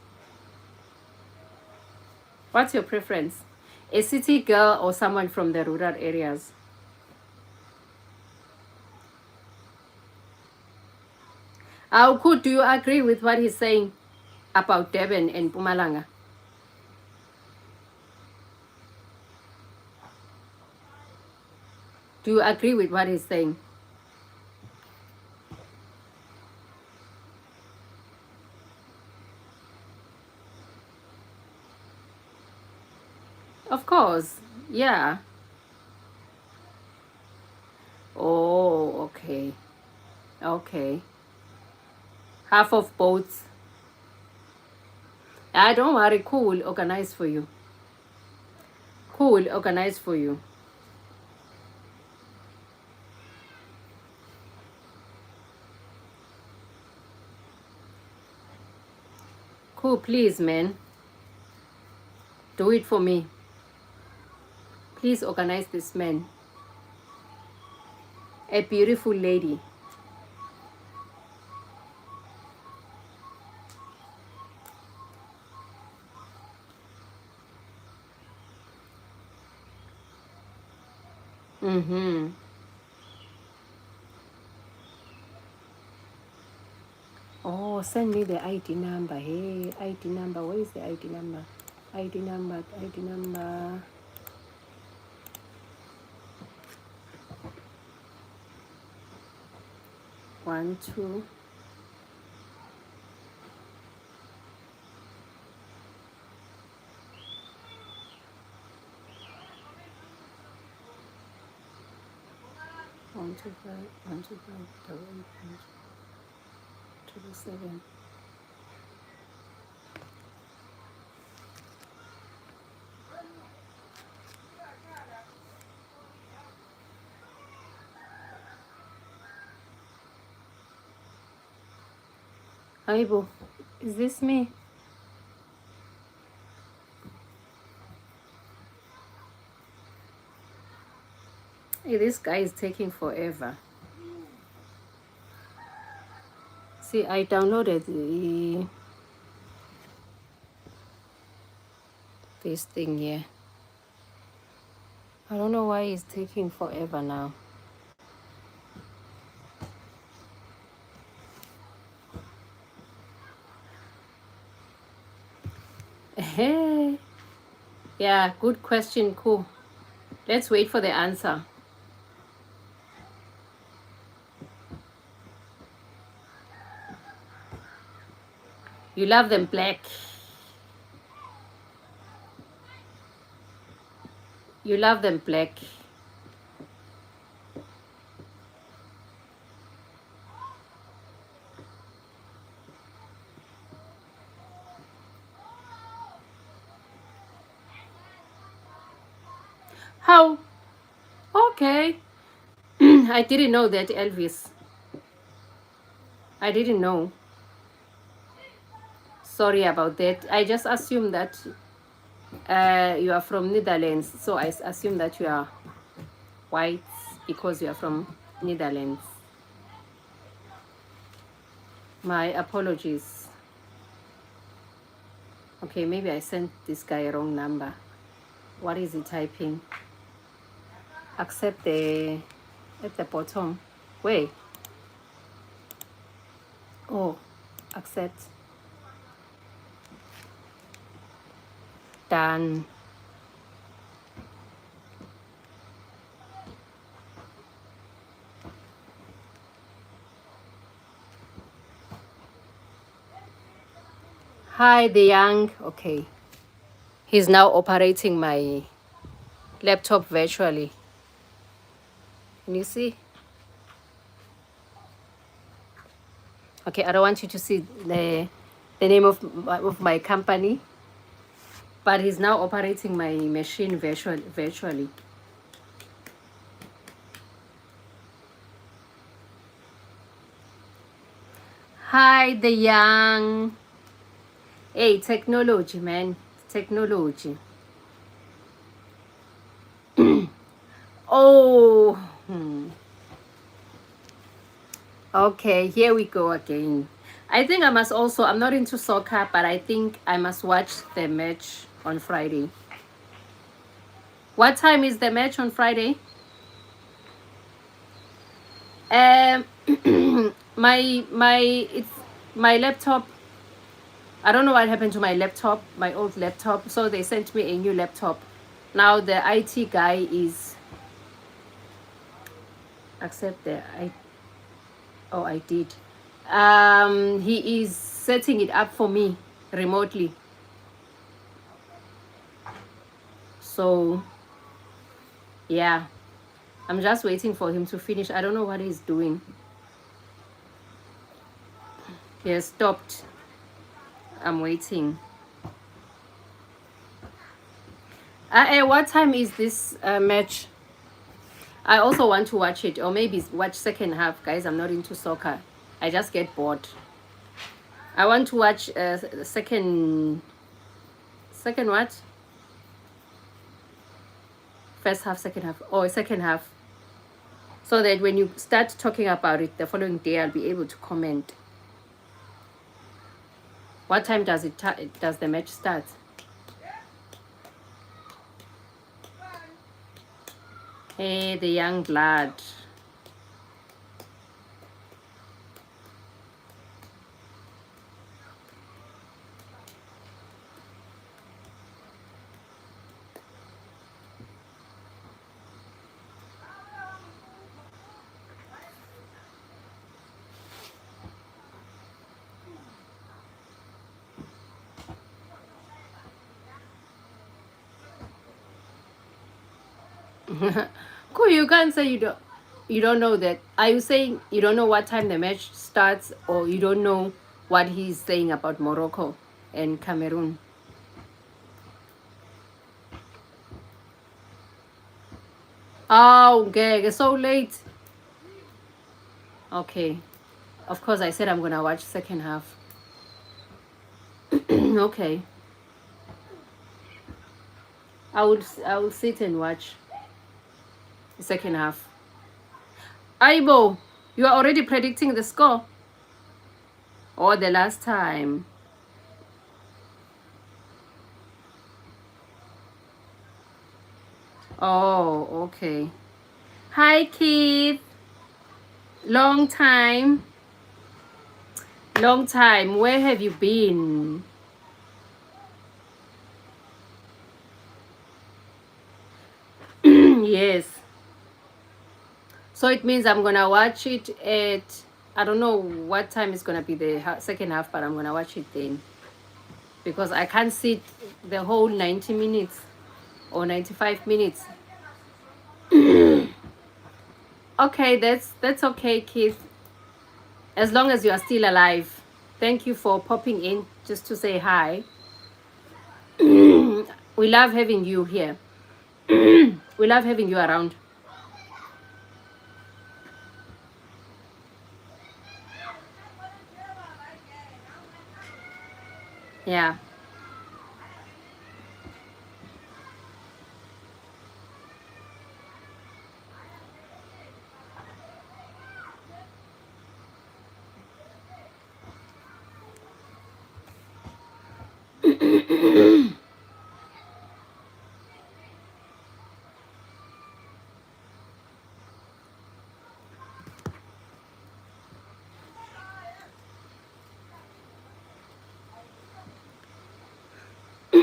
A: What's your preference? A city girl or someone from the rural areas? How could do you agree with what he's saying about Durban and Pumalanga? Do you agree with what he's saying? Of course, yeah. Oh, okay. Okay. Half of both. Ah, don't worry, cool will organize for you. Cool will organize for you. Cool, please, man. Do it for me. Please organize this man. A beautiful lady. Mm-hmm. Oh, send me the ID number. Hey, ID number. Where is the ID number? ID number. ID number. One, two. One, 2, 5, 1, 2, 5, 7. Aibo, is this me? Hey, this guy is taking forever. See, I downloaded this thing here. I don't know why it's taking forever now. Hey. Yeah, good question. Cool. Let's wait for the answer. You love them black. You love them black. How? Okay. I didn't know that, Elvis. I didn't know. Sorry about that. I just assumed that you are from Netherlands. So I assume that you are white because you are from Netherlands. My apologies. Okay, maybe I sent this guy a wrong number. What is he typing? Accept the at the bottom. Wait. Oh, accept. Done. Hi, the young. Okay. He's now operating my laptop virtually. Can you see? Okay, I don't want you to see the name of my company, but he's now operating my machine virtually. Hi, the young. Hey, technology, man. Technology. Oh. Okay, here we go again. I think I must also, I'm not into soccer, but I think I must watch the match on Friday. What time is the match on Friday? It's my laptop. I don't know what happened to my laptop, my old laptop. So they sent me a new laptop. Now the IT guy is accept the I did. He is setting it up for me remotely. So yeah, I'm just waiting for him to finish. I don't know what he's doing. He has stopped. I'm waiting. What time is this match? I also want to watch it, or maybe watch second half, guys. I'm not into soccer. I just get bored. I want to watch second what? First half, second half, or second half, so that when you start talking about it the following day, I'll be able to comment. What time does the match start? Hey, the young blood. Cool, you can't say you don't know that. Are you saying you don't know what time the match starts, or you don't know what he's saying about Morocco and Cameroon? Oh, okay, it's so late. Okay, of course I said I'm gonna watch second half. Okay, I will sit and watch the second half. Aibo, you are already predicting the score, or the last time? Oh, okay. Hi, Keith. Long time. Long time. Where have you been? Yes. So it means I'm gonna watch it at, I don't know what time is gonna be the second half, but I'm gonna watch it then, because I can't sit the whole 90 minutes or 95 minutes. Okay, that's okay, Keith. As long as you are still alive. Thank you for popping in just to say hi. We love having you here. We love having you around. Yeah.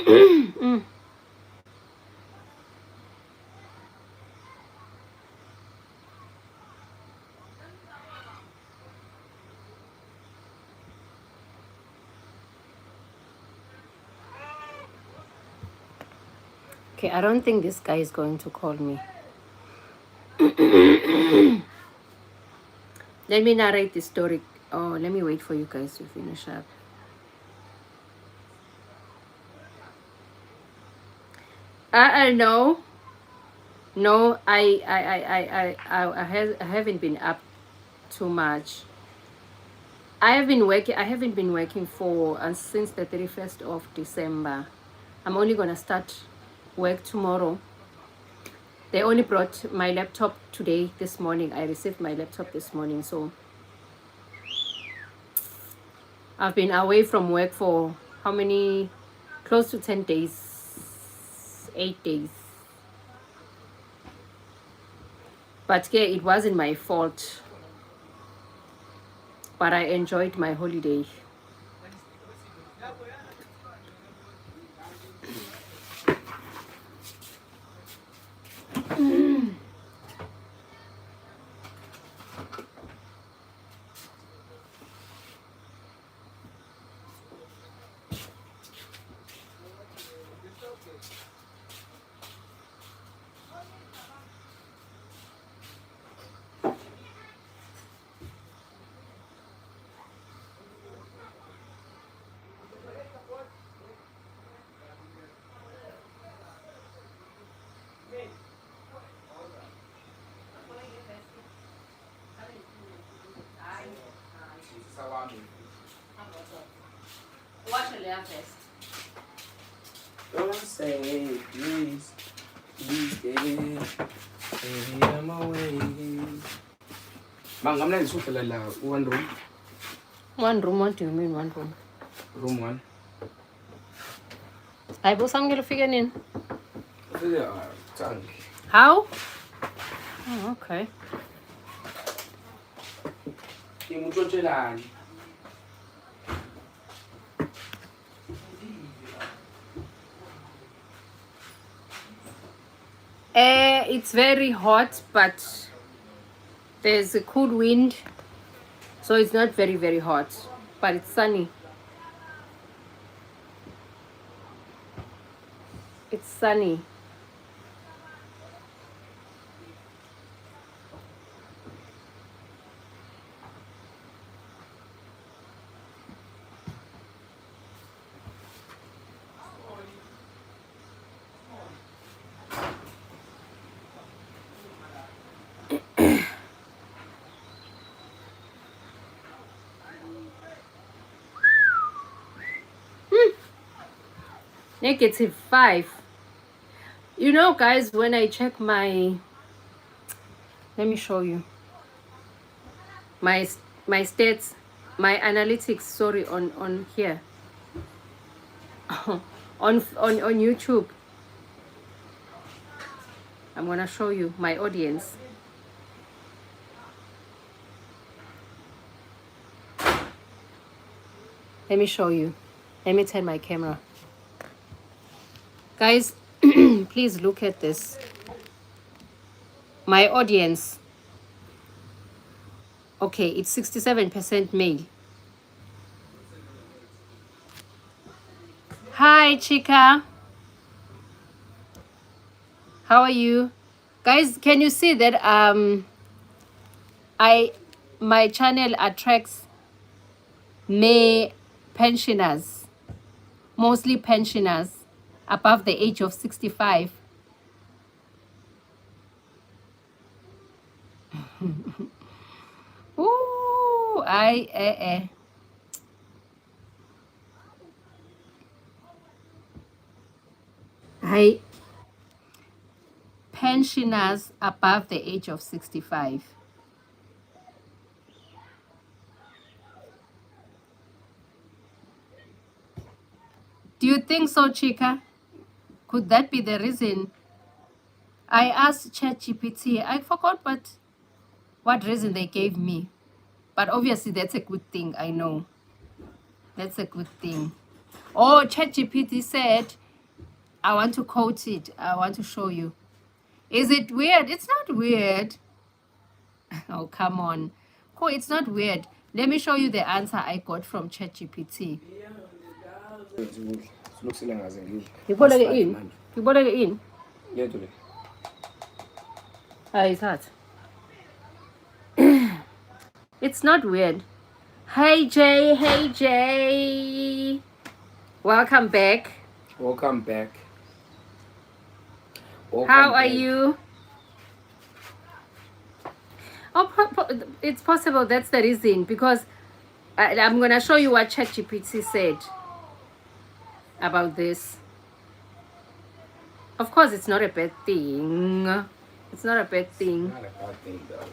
A: Mm. Okay, I don't think this guy is going to call me. Let me narrate the story. Oh, let me wait for you guys to finish up. No, no, I haven't been up too much. I haven't been working for since the 31st of December. I'm only gonna start work tomorrow. They only brought my laptop today, this morning. I received my laptop this morning, so I've been away from work for how many? Close to 10 days, 8 days. But yeah, it wasn't my fault. But I enjoyed my holiday. What will you first?
B: Don't say please, please stay. Baby, I'm away. Bang, I'm not so la one room.
A: One room, what do you mean one room?
B: Room one.
A: I was going figure in.
B: Yeah,
A: How? Oh, okay. It's very hot, but there's a cool wind, so it's not very, very hot, but it's sunny. It's sunny. -5. You know, guys, when I check my, let me show you my stats, my analytics. Sorry, on here, on YouTube. I'm gonna show you my audience. Let me show you. Let me turn my camera. Guys, please look at this. My audience. Okay, it's 67% male. Hi, Chica. How are you? Guys, can you see that my channel attracts pensioners, mostly pensioners above the age of 65. Ooh, I pensioners above the age of 65. Do you think so, Chica? Could that be the reason? I asked ChatGPT. I forgot what reason they gave me. But obviously, that's a good thing. I know. That's a good thing. Oh, ChatGPT said I want to quote it. I want to show you. Is it weird? It's not weird. Oh, come on. Oh, it's not weird. Let me show you the answer I got from ChatGPT. You boleke in? You boleke in? Ah, it's hot. It's not weird. Hey Jay, hey Jay. Welcome back.
B: Welcome back.
A: How are you? Oh, it's possible that's the reason, because I'm going to show you what ChatGPT said about this. Of course, it's not a bad thing. It's not a bad thing.
B: Not a bad thing, though.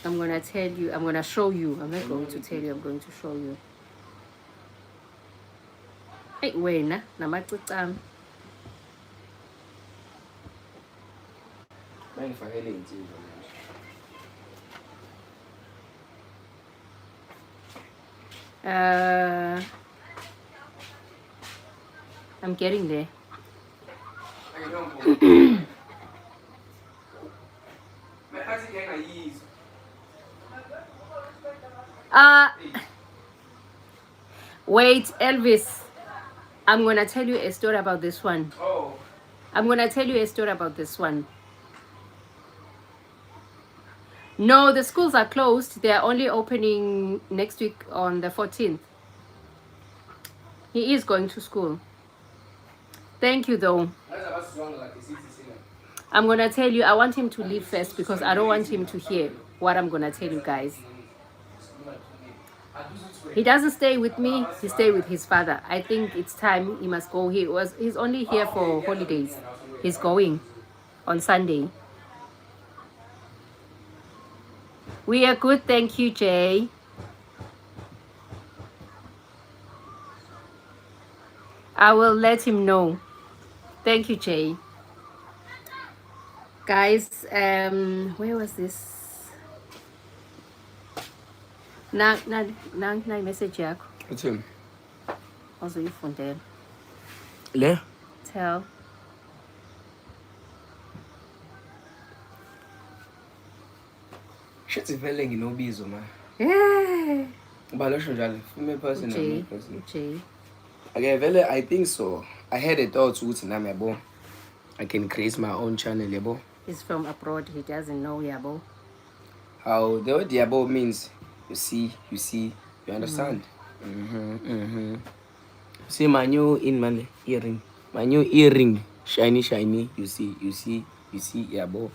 A: I'm going to tell you. I'm going to show you. I'm not going to tell you. I'm going to show you. Hey, wena namacicam.
B: Mangifakele insizwa manje.
A: I'm getting there. Wait, Elvis. I'm gonna tell you a story about this one.
B: Oh.
A: I'm gonna tell you a story about this one. No, the schools are closed. They are only opening next week on the 14th. He is going to school. Thank you, though. I'm gonna tell you. I want him to leave first because I don't want him to hear what I'm gonna tell you guys. He doesn't stay with me. He stay with his father. I think it's time he must go. He's only here for holidays. He's going on Sunday. We are good, thank you, Jay. I will let him know. Thank you, Jay. Guys, where was this? Na message yakho.
B: Uthini?
A: Ozoyifundela.
B: Le?
A: Tell.
B: Shithi vele nginobizo ma.
A: Yeah.
B: Ubalosho njalo. Female person or male person?
A: Jay.
B: Okay, vele I think so. I had a thought ukuthi nami yabo. I can create my own channel yabo.
A: He's from abroad. He doesn't know yabo.
B: How the word yabo means you see, you understand? See my new earring. My new earring. Shiny, you see, yabo.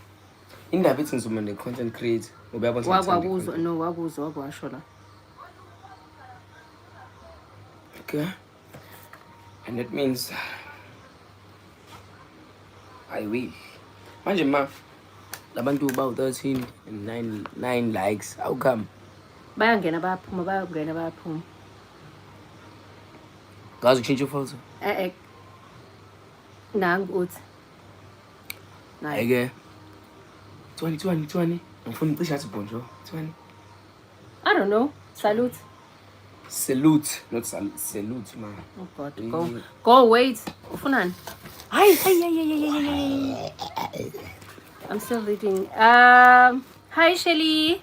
B: Indaba ethi ngizomane content create.
A: Wabuzwa wakwasho la.
B: Okay. And that means I will. Manje ma, labantu about 13 and 9 likes. How come?
A: Bayangena bayaphuma.
B: Guys, change your photo.
A: Nangu uthi.
B: Ege. 20. Ngifuna ucisha athi bonjour. 20.
A: I don't know. Salute.
B: Salute, not salute, man.
A: Oh God, go wait. Ufunani? Hi. I'm still reading. Hi Shelly.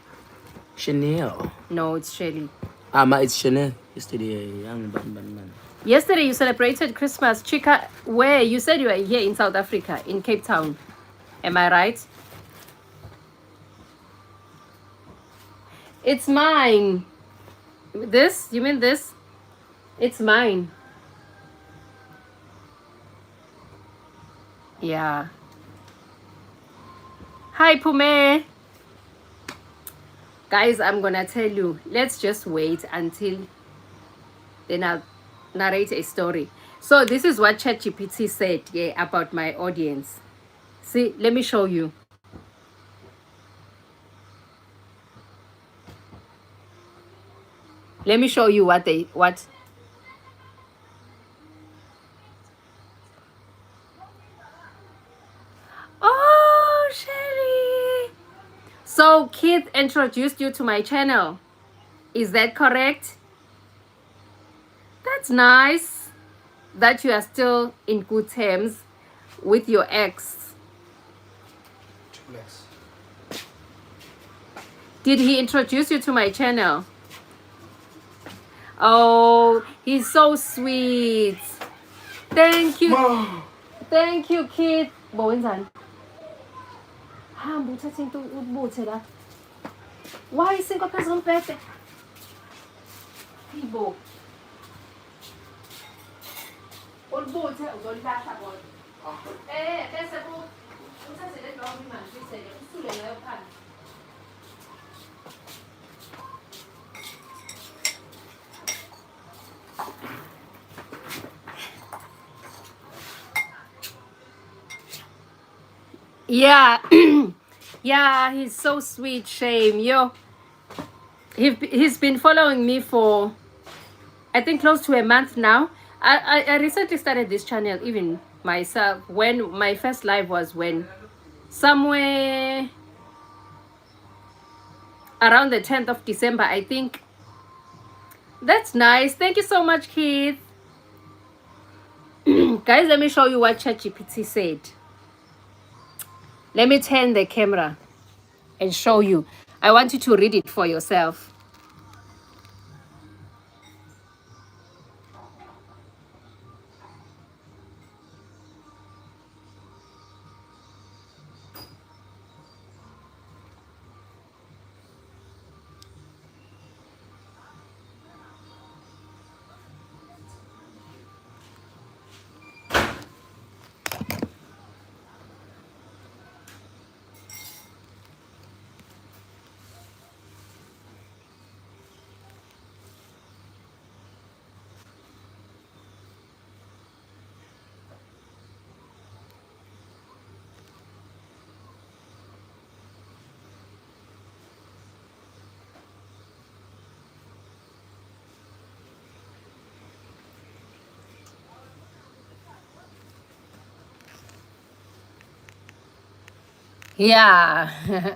B: Chanel.
A: No, it's Shelly.
B: It's Chanel.
A: Yesterday you celebrated Christmas. Chika, where? You said you were here in South Africa, in Cape Town. Am I right? It's mine. This? You mean this? It's mine. Yeah. Hi, Pume. Guys, I'm gonna tell you. Let's just wait until then I'll narrate a story. So this is what ChatGPT said, yeah, about my audience. See, let me show you. Let me show you what. Oh, Shelly. So Keith introduced you to my channel. Is that correct? That's nice that you are still in good terms with your ex.
B: Yes.
A: Did he introduce you to my channel? Oh, he's so sweet. Thank you.
B: Mom.
A: Thank you, kid. Bowenzani. Hamba uthathe into ubuthe la. Why isinko phezu kombhede? Ibo. Ulibuthe uzolilahla bona. Bese uthathe le dog imanje usele usule ngayo phansi. Yeah. Yeah, he's so sweet, Shame. Yo. He's been following me for I think close to a month now. I recently started this channel even myself. When my first live was when somewhere around the 10th of December, I think. That's nice. Thank you so much, Keith. Guys, let me show you what ChatGPT said. Let me turn the camera and show you. I want you to read it for yourself. Yeah.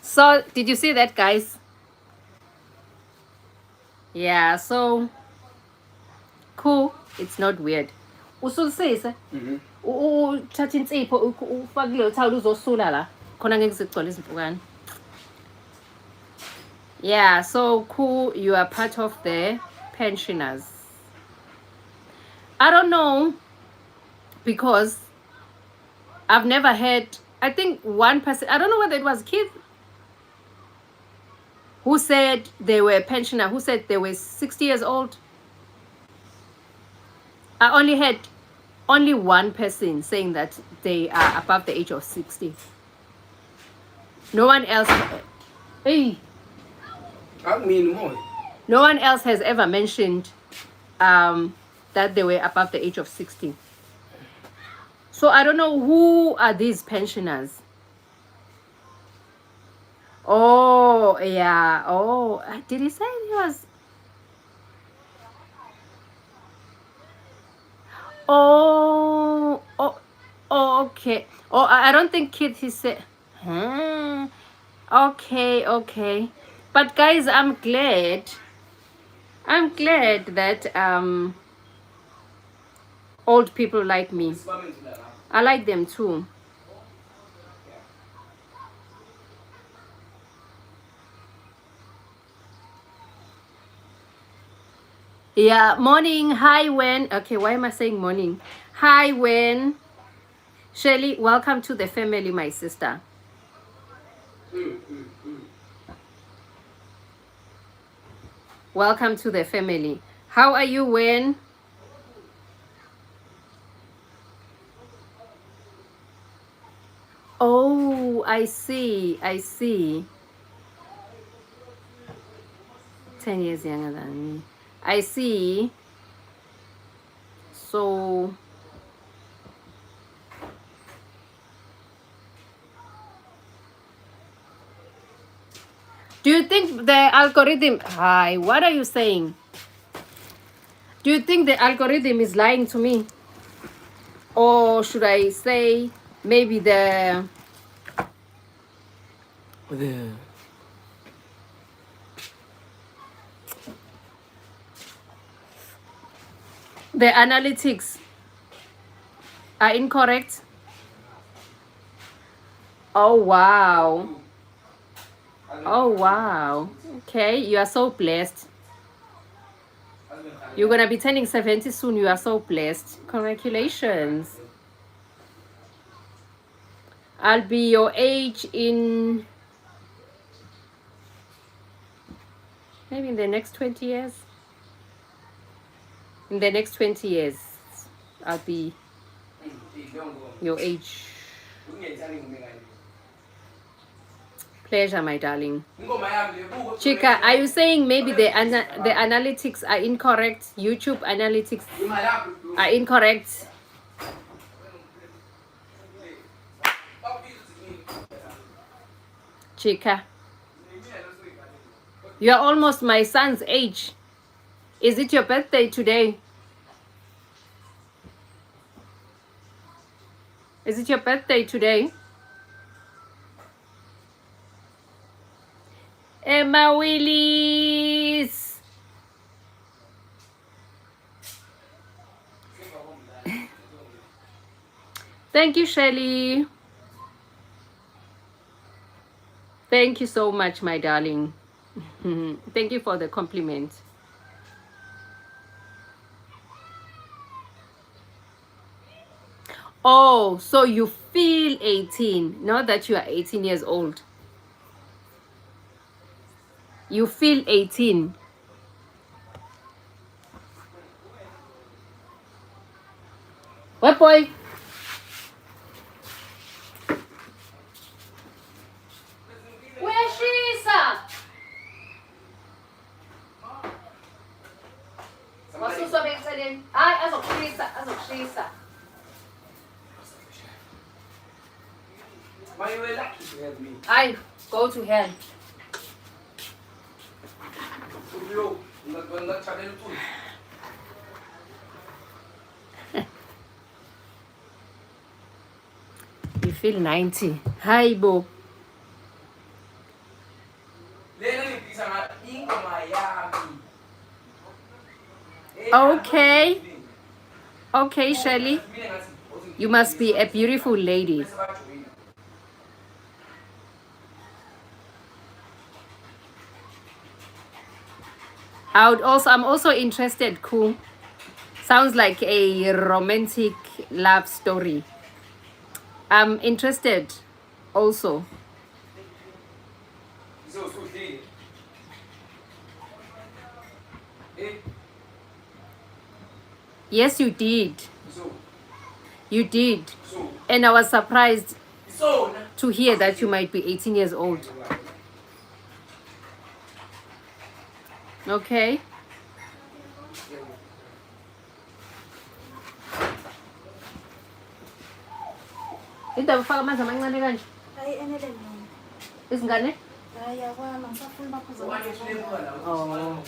A: So, did you see that, guys? Yeah, so cool. It's not weird. Usulisise. Uthatha insipho ufake kuleyo thawula uzosula la. Khona ngeke zigcwale izimpukane. Yeah, so cool. You are part of the pensioners. I don't know because I've never heard, I think one person, I don't know whether it was Keith who said they were a pensioner, who said they were 60 years old. I only heard only one person saying that they are above the age of 60. No one else. Hey.
B: I mean more.
A: No one else has ever mentioned that they were above the age of 60. So I don't know who are these pensioners. Oh, yeah. Oh, did he say he was? Oh, okay. Oh, I don't think Kid, he said. Okay. But guys, I'm glad that old people like me. I like them too. Yeah, morning. Hi, Wen. Okay, why am I saying morning? Hi, Wen. Shelly, welcome to the family, my sister. Welcome to the family. How are you, Wen? Oh, I see. 10 years younger than me. I see. So do you think the algorithm, hi, what are you saying? Do you think the algorithm is lying to me? Or should I say maybe the The analytics are incorrect. Oh wow. Oh wow. Okay, you are so blessed. You're gonna be turning 70 soon. You are so blessed. Congratulations. I'll be your age in maybe in the next 20 years. In the next 20 years, I'll be your age. Pleasure, my darling. Chica, are you saying maybe the analytics are incorrect? YouTube analytics are incorrect? Chica, you are almost my son's age. Is it your birthday today? Is it your birthday today? Emma Willis. Thank you, Shelly. Thank you so much, my darling. Thank you for the compliment. Oh, so you feel 18, not that you are 18 years old. You feel 18. What boy? Where she is? Wasuswa eceleni. Hayi azokushisa.
B: Why you were lucky to have me?
A: Hayi, go to hell. You feel 90. Hi, Bo. Okay. Okay, Shelly. You must be a beautiful lady. I'm also interested, cool. Sounds like a romantic love story. I'm interested also. Yes, you did. You did. And I was surprised to hear that you might be 18 years old. Okay. Ito ufaka amanzi amancane kanje.
D: Hayi enele mina.
A: Izingane?
D: Hayi yakwami ngisafuna baphuzela.
A: Oh.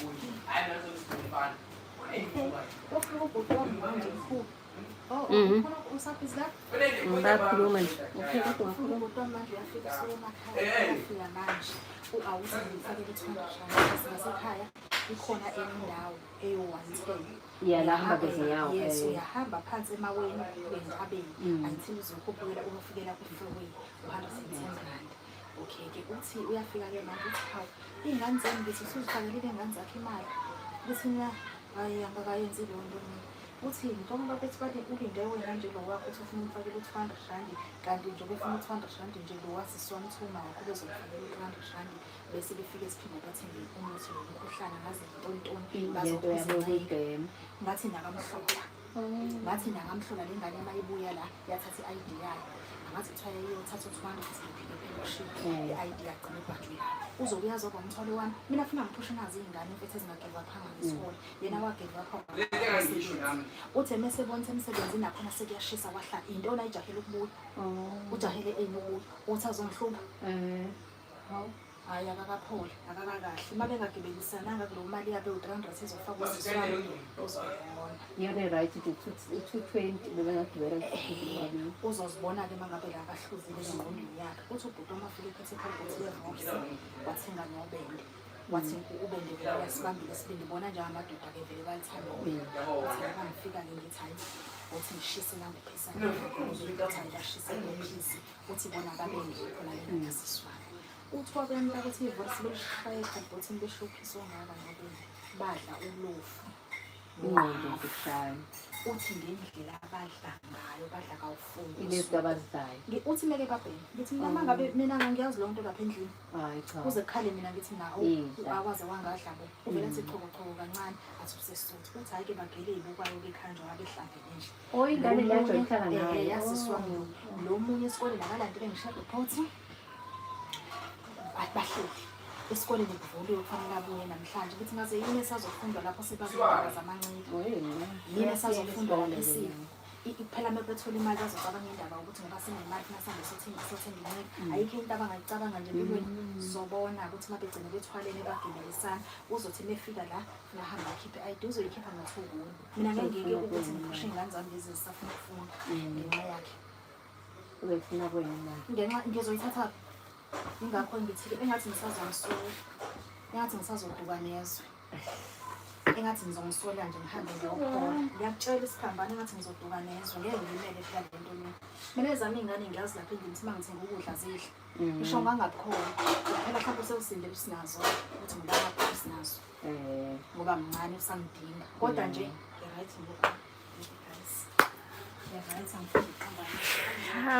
D: Lokho ubhuti wami manje mkhulu. Oh, ufuna usaphiza la?
A: Bayakhuluma nje.
D: Okay, kodwa ufuna ubhuti wami manje uyafika emakhaya. Uyafika manje. Awusifakele 200 rand ngasekhaya. Ikhona indawo eyo-110.
A: Yeah, la hamba bezinyawo.
D: Yes, uyahamba phansi emaweni entabeni until uzokhuphukela uyofikela ku-freeway 110 rand. Okay ke uthi uyafika-ke manje uthi hawu iy'ngane zami ngithi usuzifakele iy'ngane zakhe imali uthi na hayi angakayenzi leyo nto mina uthi njengoba bethi kade ulinde wena nje lo wakho uthi ufuna umfakele u-200 rand kanti njengoba ufuna u-200 rand nje lo wasiswamthuma wakho bezomfakela u-200 rand bese befike siphinde bathenge umuthi womkhuhlane ngaze ntoni bazokuzibhema ngathi nakamhlola ngathi nakamhlola le ngane mayibuya la yathatha i-ID yayo ngathi kuthiwa yeyothatha u-200 siphinde phela i-ID yagcina ibhajwe uzobe uyazoba umthwalo wami mina funa ngiphushe nazi iy'ngane mfethu ezingageva phanga ngesikole yena wageva phanga uthi mesebonisa emsebenzini nakhona sekuyashisa wahla into onayijahele ukubuya ujahele enye ukuya uthi azongihlupha hayi akakapholi akakakahle uma bengagibekisananga kulo mali yabe u-300 izofakwa usiswami uzobona
A: You're right to 220 bebengagibela
D: uzozibona-ke uma ngabe lakahluzile engqondweni yakhe uthi ubhuti wami afike ephethe ikhompyutha ye-Rops wathenga nobende wathi ube ndivela sibambile sibindi bona nje amadoda ke vele bayithanda uthi bangifika-ke ngithi hayi uthi ngishise la ngiphisa uthi bashise ngiphisi uthi bona kabengekho khona lena ngasiswana uthi wabenta ukuthi ivoice belishaye ekhabhothi beshophiswa ngaba ngobe badla ulofu uthi ngendlela abadla ngayo badla kawufundi
A: ilezi abazidlayo
D: uthi meke babheke ngithi mina mangabe mina ngiyazi lonke lapha endlini
A: hayi cha
D: kuze kukhale mina ngithi nawo akwazi wangadla bo uvela ethi choko kancane athi usesuthu uthi hayi ke bagele izibukwayo ke khanje abehlambele endle
A: ingane leyo ihlala nayo
D: yasiswa lo munye esikoleni akalandile ngishaya report bahleli esikoleni kuvuliwe kufanele abuye namhlanje ukuthi ngaze yini esazofundwa lapho sebazobaza amanciko yini esazofundwa lapho isiphi iphela mebethola imali bazocabanga indaba ukuthi ngoba sinemali nasambe sothenga inceke ayikho into abangayicabanga nje empilweni zobona ukuthi mabegcine bethwalene bagibelisana uzothi mefika la ngahamba akhiphe ID uzoyikhipha ngathukuni mina ngeke ukuthi ngiphushe ingane zami lezi zisafuna ukufunda ngenxa yakhe
A: ubefuna kwena
D: ngenxa ngizoyithatha ingakho ngithi engathi ngisazomsola engathi ngisazoduka nezwe engathi ngizongisola nje ngihambe ngiyokhola ngiyakutshela isiphambano engathi ngizoduka nezwe ngeke ngimele phela lento le mina ezami ingane ngiyazi lapha endlini uma ngithenga ukudla zidla ngisho ngangakukhona phela mhlawumbe usewusinde sinazo ukuthi ngibanga phansi sinazo ngoba mncane usangidinga kodwa nje right ngoba guys right angifika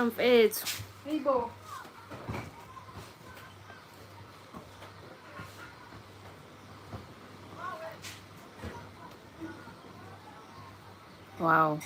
A: mfethu
D: hayibo
A: wow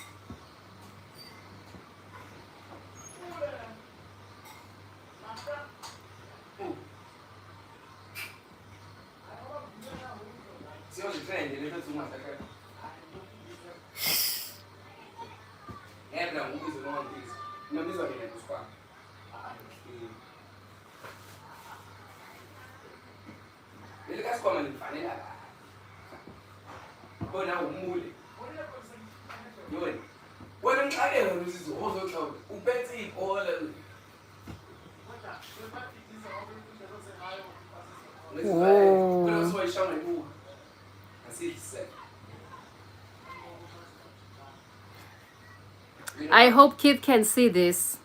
A: I hope Kid can see this.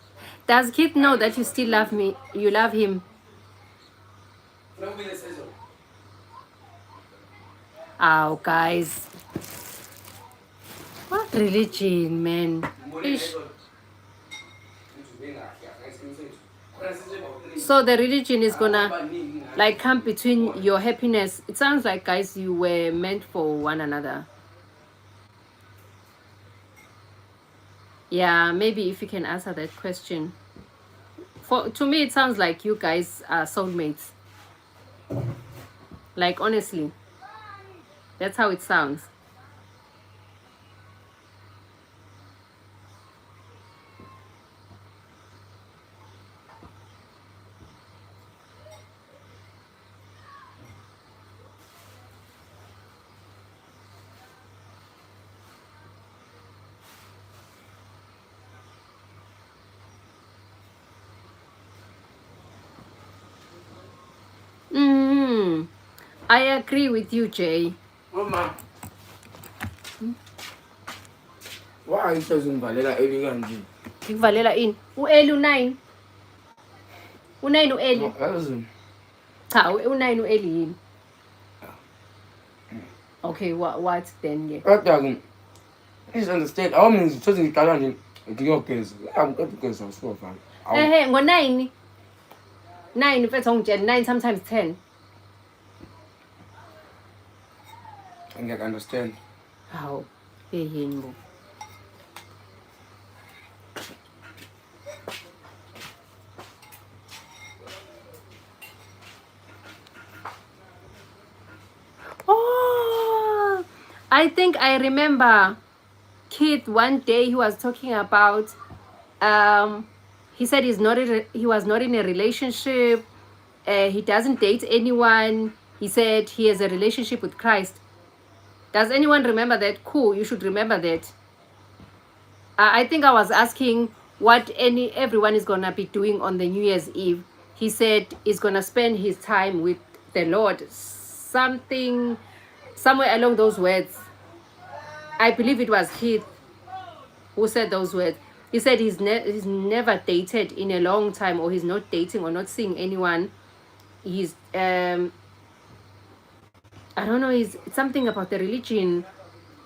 A: Does Kid know that you still love me? You love him? Oh, guys. What religion, man? Ish. So the religion is gonna like come between your happiness. It sounds like, guys, you were meant for one another. Yeah, maybe if you can answer that question. To me, it sounds like you guys are soulmates. Like, honestly, that's how it sounds. I agree with you, Jay.
B: Mama. Why usezingivalela eli kanje?
A: Ngikuvalela ini? U-Eli u9. U9 u-Eli.
B: Yazi.
A: Cha, u9 u-Eli yini? Okay, what then ke?
B: Kodwa ke please understand, awumi ngizithola ngiqala nje ngiyogeza. Angigeza usofa.
A: Ngo9. 9 mfethu ungitshela 9 sometimes 10.
B: I can understand.
A: How? Yini bo? Oh, I think I remember Kid one day he was talking about he said he was not in a relationship, he doesn't date anyone. He said he has a relationship with Christ. Does anyone remember that? Cool, you should remember that. I think I was asking what everyone is gonna be doing on the New Year's Eve. He said he's gonna spend his time with the Lord, something, somewhere along those words. I believe it was Keith who said those words. He said he's never dated in a long time, or he's not dating or not seeing anyone. He's I don't know, it's something about the religion.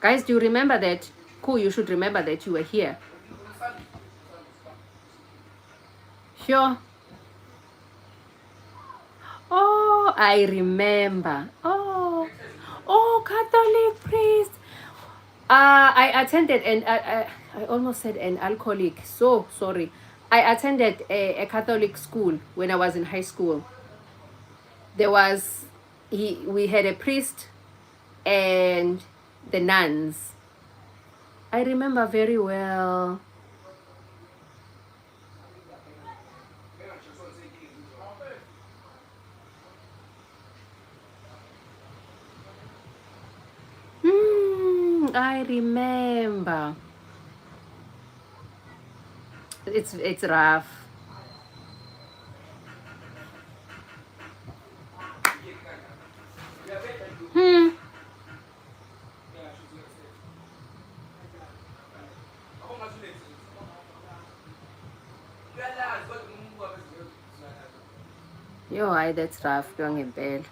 A: Guys, do you remember that? Cool, you should remember that you were here. Sure. Oh, I remember. Oh, Catholic priest. I attended, and I almost said an alcoholic. So sorry. I attended a Catholic school when I was in high school. There was we had a priest and the nuns. I remember very well. I remember. It's rough. Yo, that's rough, young and bad.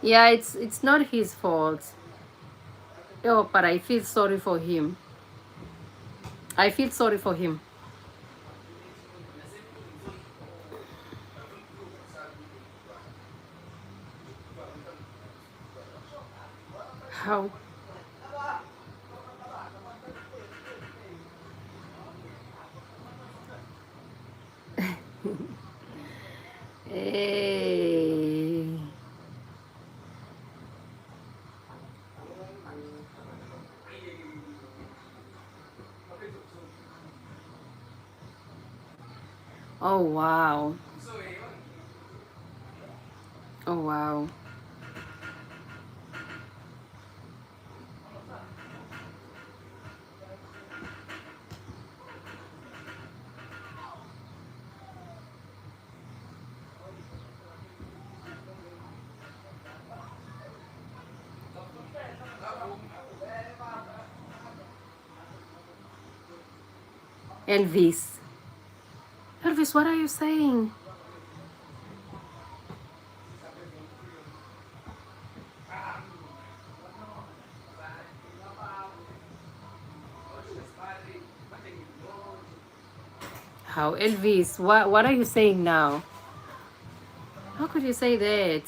A: Yeah, it's not his fault. Oh, but I feel sorry for him. I feel sorry for him. How? Hey. Oh wow. Oh wow. Elvis. Elvis, what are you saying? How, Elvis? What are you saying now? How could you say that?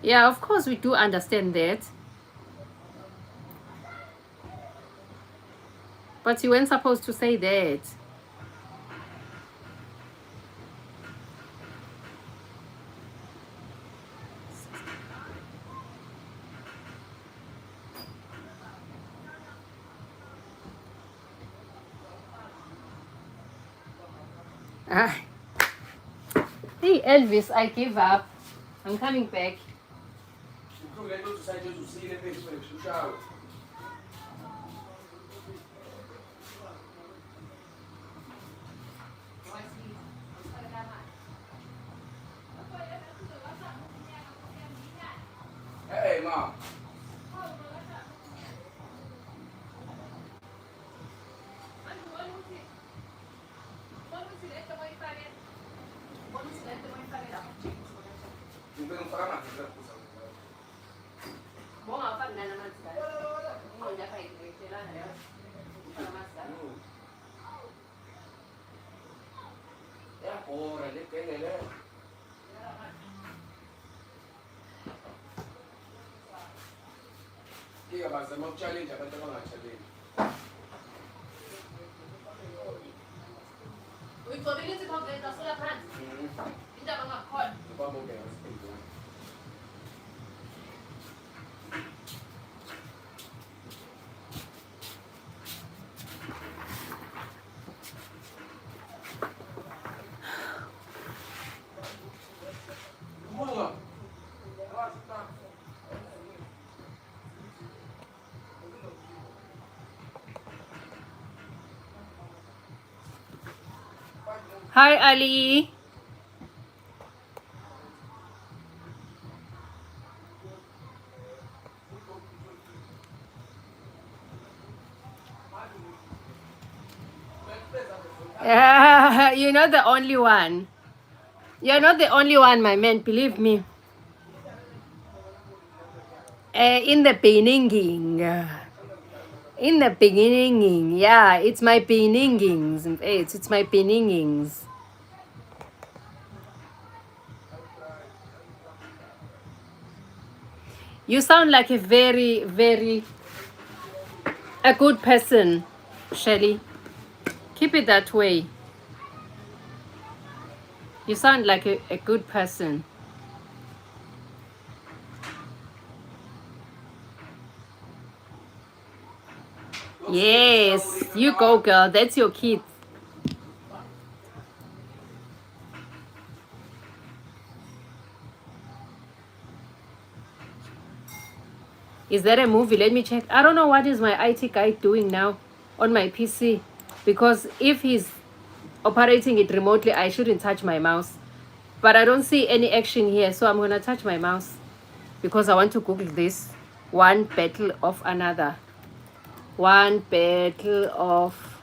A: Yeah, of course we do understand that. But you weren't supposed to say that. Ah. Hey, Elvis, I give up. I'm coming back.
B: Hey, Mom. Ora, dipende, Ike bazama ukuchallenge abantu abangachallenge.
A: Uyigcobile ithi complete asula phansi. Indaba ngakhona.
B: Ubaba ubheka siphendula.
A: Hi Ali. You're not the only one. You're not the only one, my man, believe me. In the beginning. In the beginning, yeah, it's my beginningzs. It's my beginningzs. You sound like a very, very a good person, Shelly. Keep it that way. You sound like a good person. Yes, you go, girl. That's your kid. Is that a movie? Let me check. I don't know what is my IT guy doing now on my PC. Because if he's operating it remotely, I shouldn't touch my mouse. But I don't see any action here, so I'm going to touch my mouse. Because I want to Google this. One battle of another. One battle of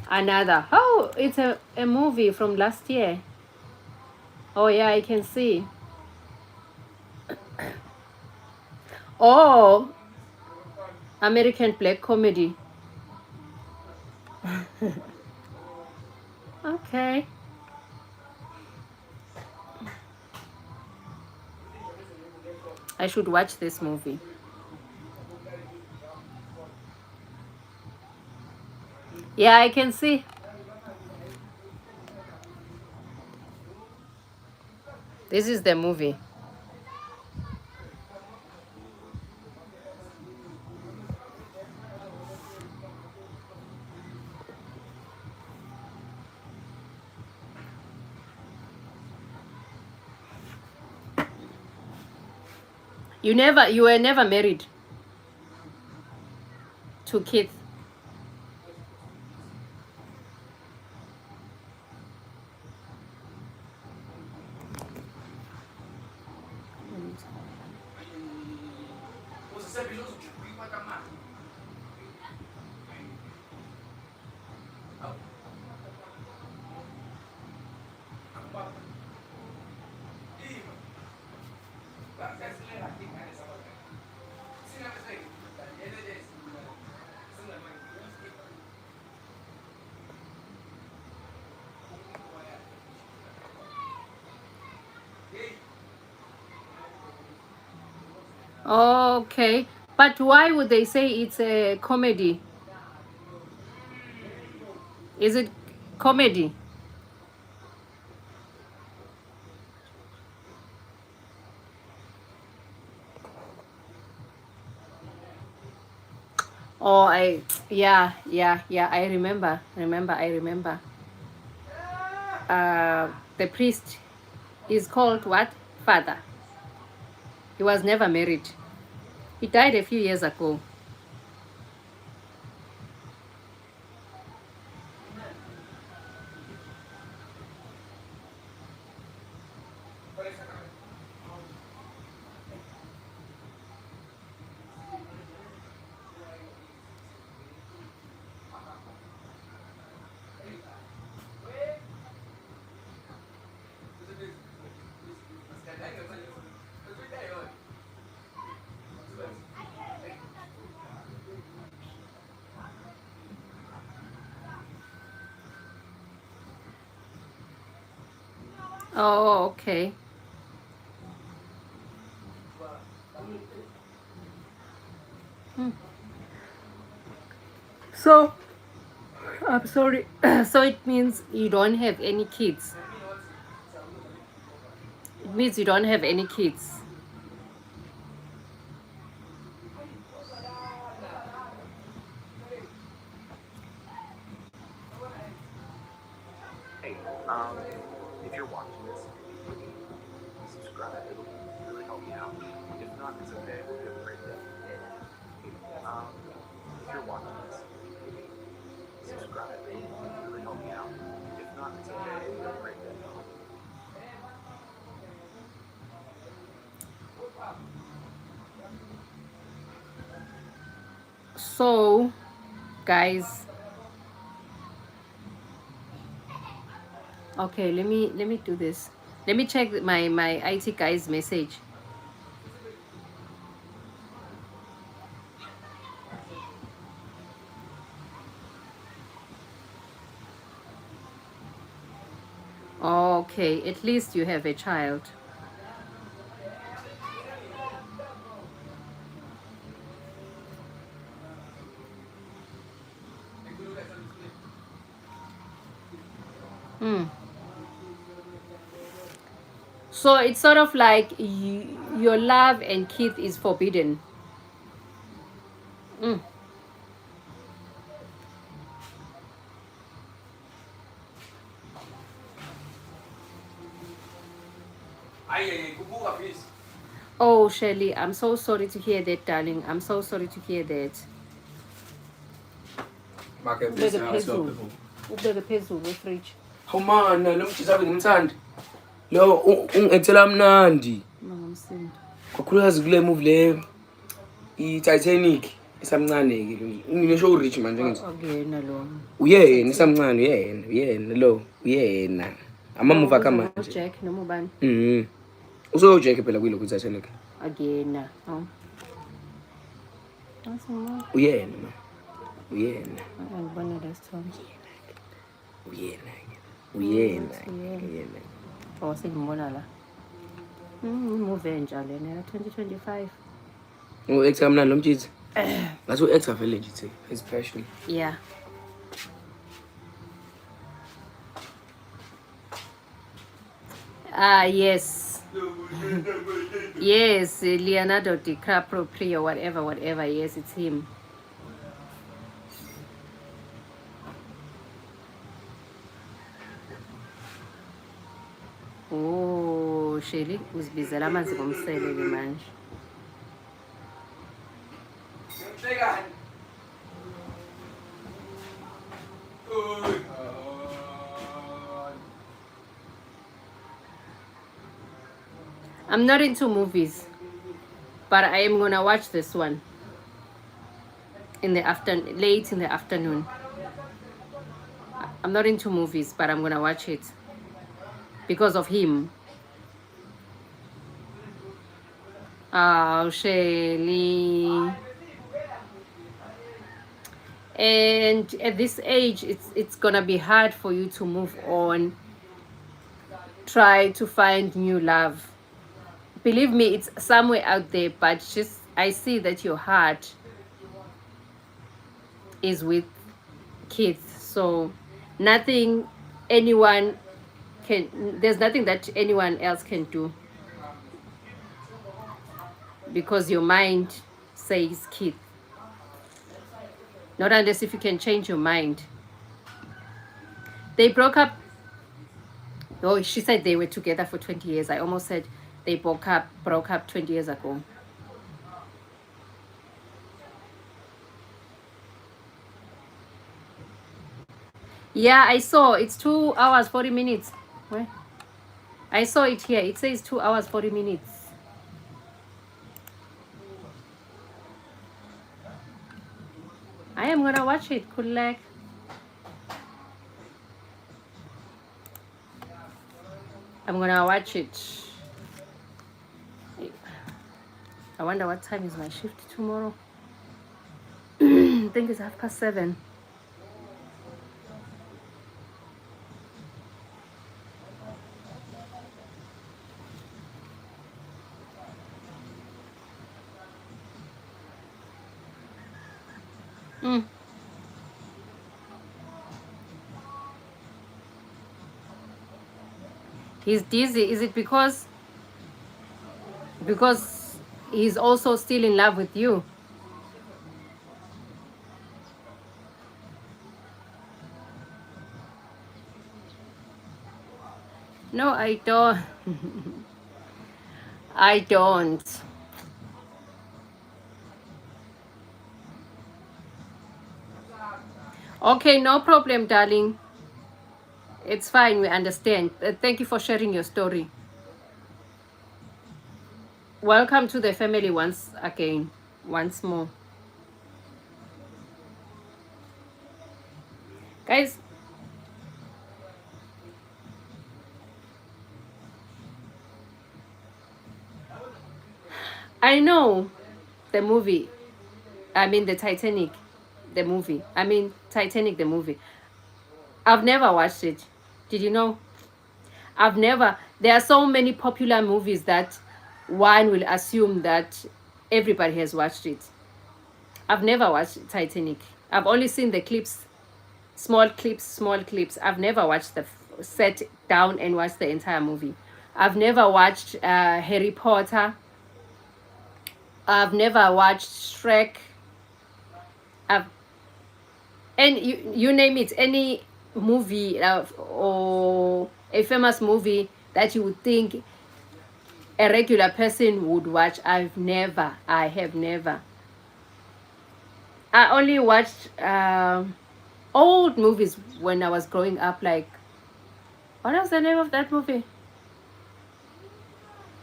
A: another. Oh, it's a movie from last year. Oh, yeah, I can see. Oh, American black comedy. Okay. I should watch this movie. Yeah, I can see. This is the movie. You were never married to kids. Okay. But why would they say it's a comedy? Is it comedy? Oh, yeah, I remember. The priest is called what? Father. He was never married. He died a few years ago. Oh, okay. So, I'm sorry. So it means you don't have any kids. It means you don't have any kids.
C: Hey, if you're watching this, please subscribe. It'll really help me out. If not, it's okay. Hope you have a great day. Hey, if you're watching this, please subscribe. It'll really help me out. If not, it's okay. Hope you have a great day.
A: So, guys, okay, let me do this. Let me check my IT guy's message. Okay, at least you have a child. So it's sort of like your love and kid is forbidden. Oh, Shirley, I'm so sorry to hear that, darling. I'm so sorry to hear that. Ubeke phezulu. Ubeke phezulu kwefridge.
B: Hawu mana lo mjisa ngimthanda. Lo ungethela mnandi.
A: Mangomsindo.
B: Kakhulukazi kule movie le i-Titanic isamncane ke. Ngisho u-rich manje ngithi.
A: Akuyena lo.
B: Uyena isamncane uyena lo uyena. Ama-movie akamanje.
A: Jack noma ubani?
B: Usojack phela kuyilokhu i-Titanic.
A: Akuyena. Oh.
B: Uyena ma. Uyena.
A: Angibona lesithombe.
B: Uyena.
A: Oh, sengibona la. Movie entsha lena 2025.
B: U-actor kamnandi lo mjitsi. Ngathi u-actor vele nje ithe his passion.
A: Yeah. Yes. Yes, Leonardo DiCaprio, whatever. Yes, it's him. Oh, Shelly, uzibizela amanzi ngomsele ke manje. I'm not into movies, but I am gonna watch this one in the late in the afternoon. I'm not into movies, but I'm gonna watch it because of him. Oh, Shelly. And at this age, it's gonna be hard for you to move on. Try to find new love. Believe me, it's somewhere out there, but just I see that your heart is with kids. So there's nothing that anyone else can do, because your mind says kids. Not unless if you can change your mind. They broke up. Oh, she said they were together for 20 years. I almost said they broke up 20 years ago. Yeah, I saw. It's 2 hours, 40 minutes. Where? I saw it here. It says 2 hours, 40 minutes. I am gonna watch it, Kulek. I'm gonna watch it. I wonder what time is my shift tomorrow. I think it's 7:30. Mm. He's dizzy. Is it because he's also still in love with you? No, I don't. I don't. Okay, no problem, darling. It's fine. We understand. Thank you for sharing your story. Welcome to the family once again. Once more. Guys, I know the movie. I mean, the Titanic, the movie. I mean, Titanic, the movie. I've never watched it. Did you know? I've never. There are so many popular movies that one will assume that everybody has watched it. I've never watched Titanic. I've only seen the clips, small clips, small clips. I've never watched sat down and watched the entire movie. I've never watched Harry Potter. I've never watched Shrek. I've and you name it, any movie or a famous movie that you would think a regular person would watch. I have never. I only watched old movies when I was growing up, like, what was the name of that movie?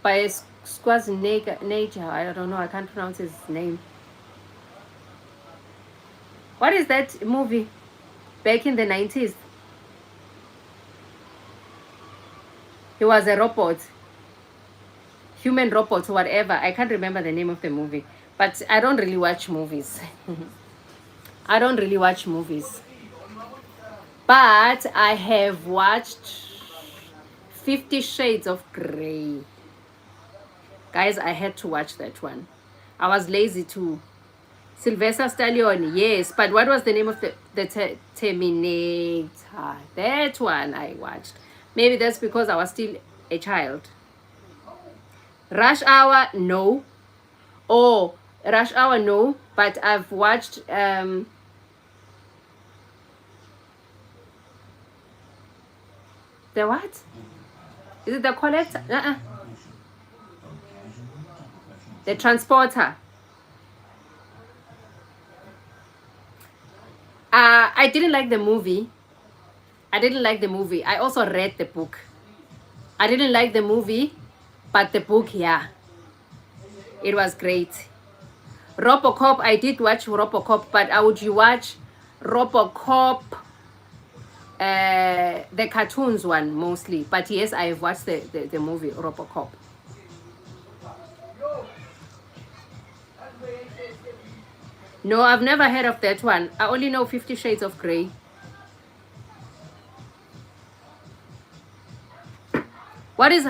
A: By Schwarzenegger. I don't know, I can't pronounce his name. What is that movie? Back in the 90s. He was a robot. Human robot, whatever. I can't remember the name of the movie. But I don't really watch movies. I don't really watch movies. But I have watched 50 Shades of Grey. Guys, I had to watch that one. I was lazy too. Sylvester Stallone, yes. But what was the name of the Terminator? That one I watched. Maybe that's because I was still a child. Rush Hour, no. Oh, Rush Hour, no. But I've watched the what? Is it the Collector? The Transporter. I didn't like the movie. I also read the book. I didn't like the movie, but the book, yeah. It was great. RoboCop, I did watch RoboCop, but I would watch RoboCop, the cartoons one mostly. But yes, I have watched the movie RoboCop. No, I've never heard of that one. I only know 50 Shades of Grey. What is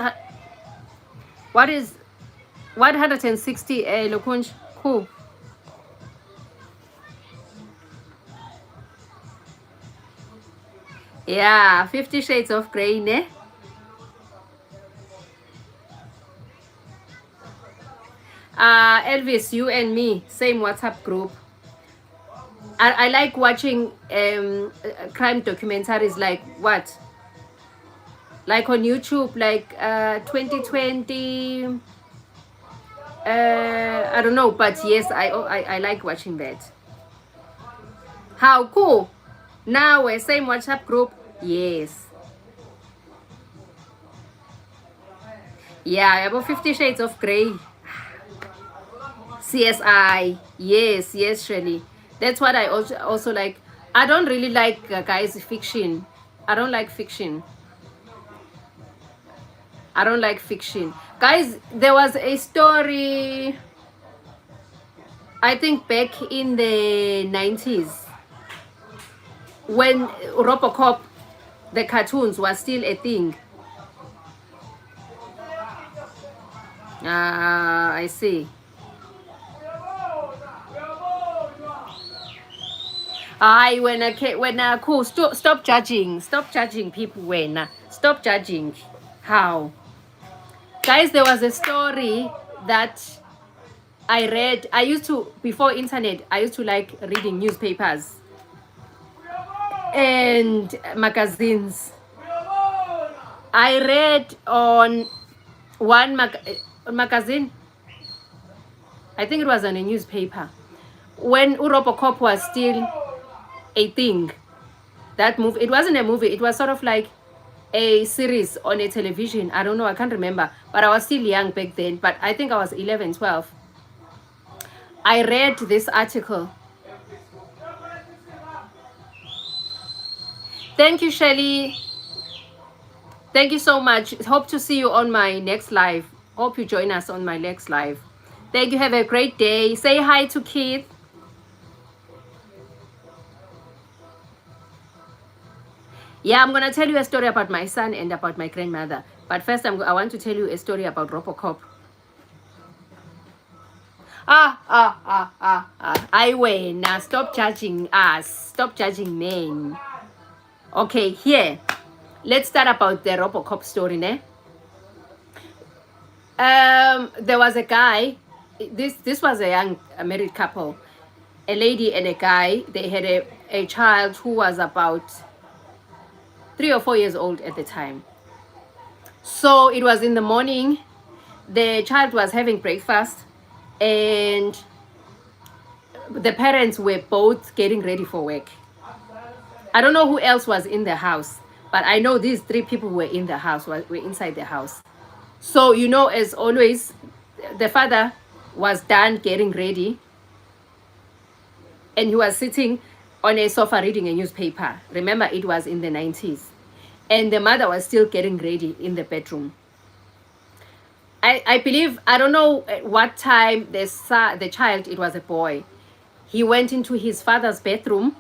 A: 160 Lokunj? Who? Yeah, 50 Shades of Grey, ne? Elvis, you and me, same WhatsApp group. I like watching crime documentaries, like what? Like on YouTube, like 2020. I don't know, but yes, I like watching that. How cool! Now we're same WhatsApp group. Yes. Yeah, about 50 Shades of Grey. CSI. Yes, Shirley. That's what I also like. I don't really like guys fiction. I don't like fiction. Guys, there was a story, I think back in the 90s, when RoboCop, the cartoons, was still a thing. I see. Cool. Stop judging. Stop judging people. Stop judging. How? Guys, there was a story that I read. I used to, before internet, I used to like reading newspapers and magazines. I read on one magazine, I think it was on a newspaper, when Robocop was still a thing. That movie, it wasn't a movie, it was sort of like a series on a television. I don't know, I can't remember, but I was still young back then, but I think I was 11, 12. I read this article. Thank you, Shelly. Thank you so much. Hope to see you on my next live. Hope you join us on my next live. Thank you. Have a great day. Say hi to Keith. Yeah, I'm going to tell you a story about my son and about my grandmother. But first, I want to tell you a story about Robocop. I win. Now stop judging us. Stop judging men. Okay, here. Let's start about the Robocop story, ne? There was a guy. This was a young married couple. A lady and a guy. They had a child who was about 3 or 4 years old at the time. So it was in the morning. The child was having breakfast and the parents were both getting ready for work. I don't know who else was in the house, but I know these 3 people were in the house, were inside the house. So, you know, as always, the father was done getting ready and he was sitting on a sofa reading a newspaper. Remember, it was in the 90s. And the mother was still getting ready in the bedroom. I believe, I don't know at what time the child, it was a boy, he went into his father's bedroom.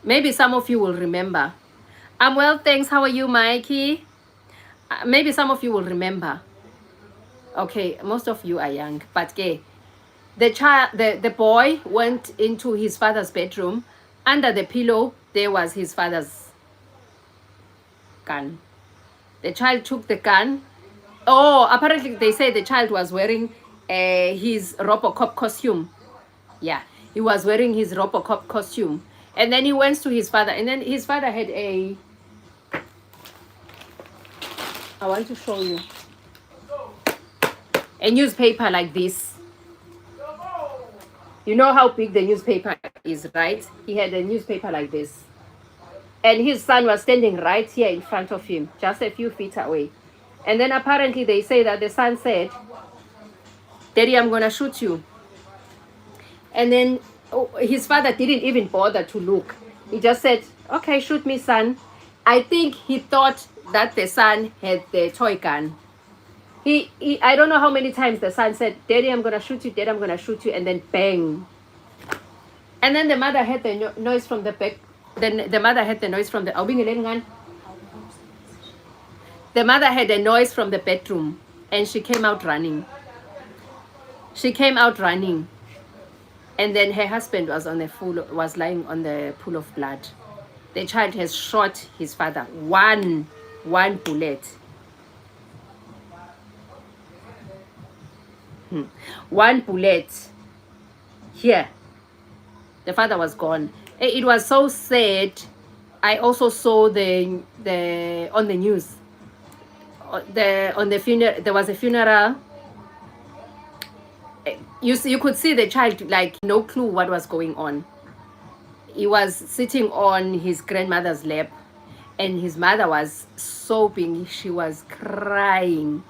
A: Maybe some of you will remember. I'm well, thanks. How are you, Mikey? Maybe some of you will remember. Okay, most of you are young, but the boy went into his father's bedroom. Under the pillow, there was his father's gun. The child took the gun. Oh, apparently they say the child was wearing his Robocop costume. Yeah, he was wearing his Robocop costume. And then he went to his father. And then his father had I want to show you. A newspaper like this. You know how big the newspaper is, right? He had a newspaper like this. And his son was standing right here in front of him, just a few feet away. And then apparently they say that the son said, "Daddy, I'm going to shoot you." And then his father didn't even bother to look. He just said, "Okay, shoot me, son." I think he thought that the son had the toy gun. I don't know how many times the son said, "Daddy, I'm going to shoot you, Daddy, I'm going to shoot you," and then bang. And then the mother heard the noise from the back. Then the mother heard the noise from the... The mother had a noise from the bedroom and she came out running. She came out running. And then her husband was lying on the pool of blood. The child has shot his father. One bullet. One bullet. Here. The father was gone. It was so sad. I also saw on the news. On the funeral, there was a funeral. You could see the child, like, no clue what was going on. He was sitting on his grandmother's lap and his mother was sobbing. She was crying.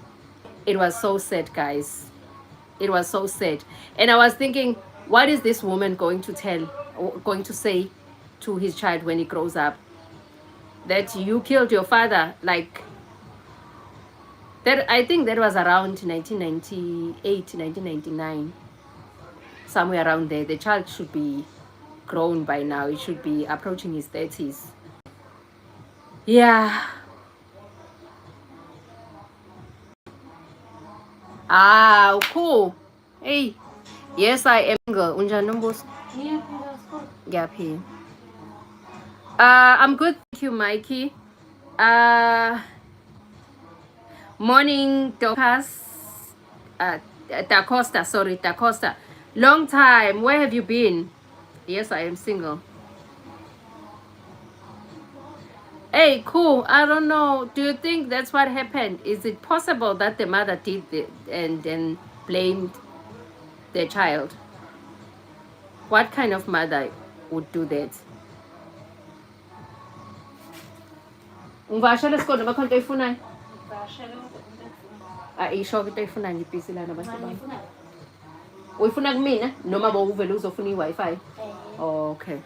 A: It was so sad, guys. It was so sad. And I was thinking, what is this woman going to say to his child when he grows up? That you killed your father, like... That, I think that was around 1998, 1999. Somewhere around there. The child should be grown by now. He should be approaching his 30s. Yeah. Cool. Hey. Yes, I am single. Unja numbers. Yeah, I'm good, thank you, Mikey. Morning, Dorcas. Da Costa, sorry, Da Costa. Long time. Where have you been? Yes, I am single. Hey, cool. I don't know. Do you think that's what happened? Is it possible that the mother did it and then blamed the child? What kind of mother would do that? Ungivakashela esikoleni bakhona into oyifunayo? Isho into oyifunayo ngibhizi lana base bami. Uyifuna kumina noma bowuvele uzofuna i-Wi-Fi? Okay.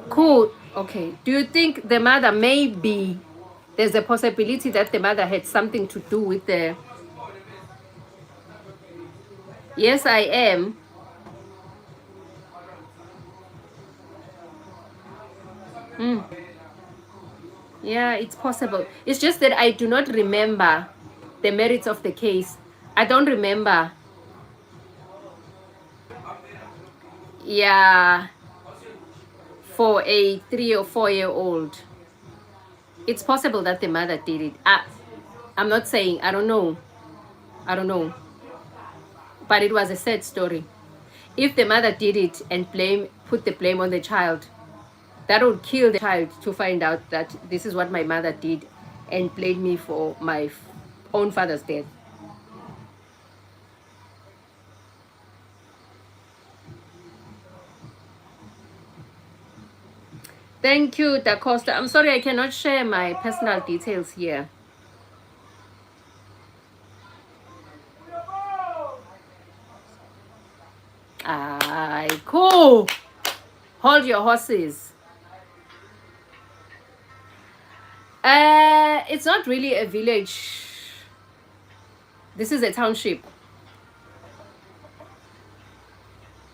A: Cool. Okay. Do you think the mother, maybe there's a possibility that the mother had something to do with the... Yes, I am. Yeah, it's possible. It's just that I do not remember the merits of the case. I don't remember. Yeah. For a 3 or 4 year old. It's possible that the mother did it. I'm not saying, I don't know. I don't know. But it was a sad story. If the mother did it and put the blame on the child, that would kill the child to find out that this is what my mother did and blame me for my own father's death. Thank you, Da Costa. I'm sorry I cannot share my personal details here. Cool. Hold your horses. It's not really a village. This is a township.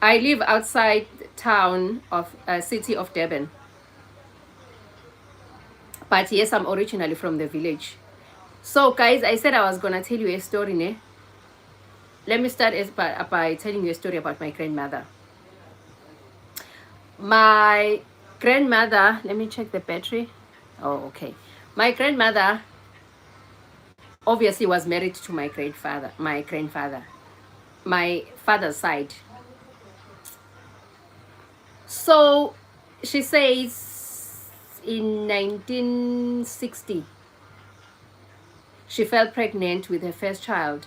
A: I live outside town of city of Durban. But yes, I'm originally from the village. So guys, I said I was gonna tell you a story, ne? Let me start by telling you a story about my grandmother. My grandmother, let me check the battery. Oh, okay. My grandmother obviously was married to my grandfather, my father's side. So she says in 1960, she fell pregnant with her first child,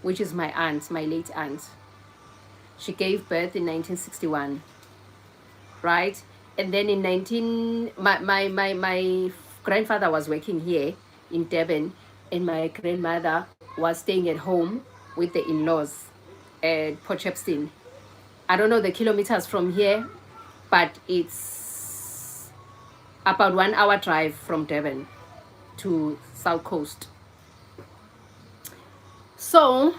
A: which is my aunt, my late aunt. She gave birth in 1961, right? And then in my grandfather was working here in Durban, and my grandmother was staying at home with the in-laws at Potchefstroom. I don't know the kilometers from here, but it's about 1 hour drive from Durban to South Coast. So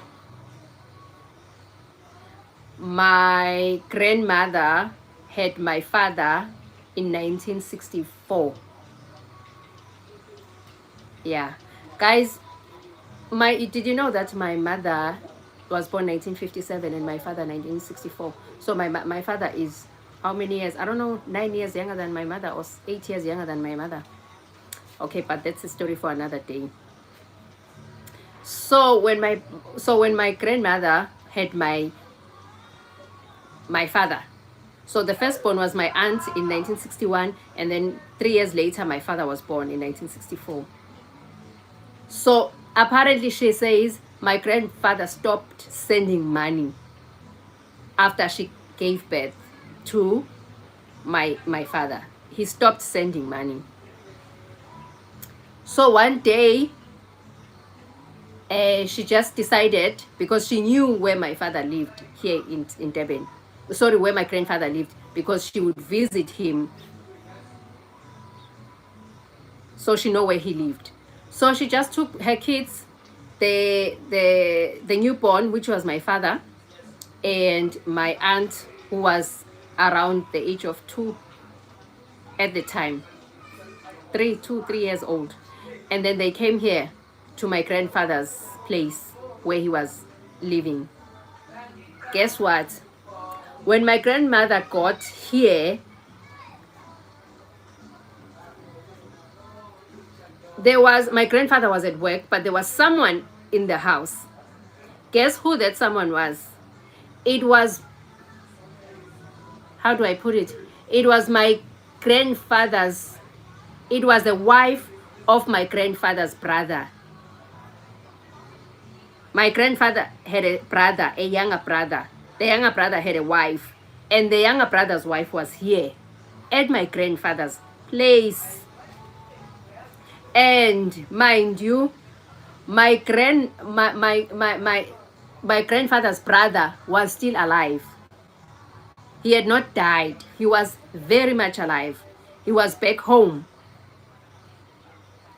A: my grandmother had my father in 1964. Yeah, guys, did you know that my mother was born 1957 and my father 1964? So my father is how many years? I don't know, 9 years younger than my mother or 8 years younger than my mother. Okay, but that's a story for another day. So when my grandmother had my father, so the firstborn was my aunt in 1961, and then 3 years later my father was born in 1964. So apparently she says my grandfather stopped sending money after she gave birth to my father. He stopped sending money. So one day she just decided, because she knew where my father lived here in Durban, sorry, where my grandfather lived, because she would visit him, so she know where he lived. So she just took her kids, the newborn, which was my father, and my aunt, who was around the age of 2 at the time, 3 years old, and then they came here to my grandfather's place where he was living. Guess what? When my grandmother got here, my grandfather was at work, but there was someone in the house. Guess who that someone was? It was, how do I put it? It was my grandfather's, it was the wife of my grandfather's brother. My grandfather had a brother, a younger brother. The younger brother had a wife, and the younger brother's wife was here at my grandfather's place. And mind you, my grandfather's brother was still alive. He had not died. He was very much alive. He was back home.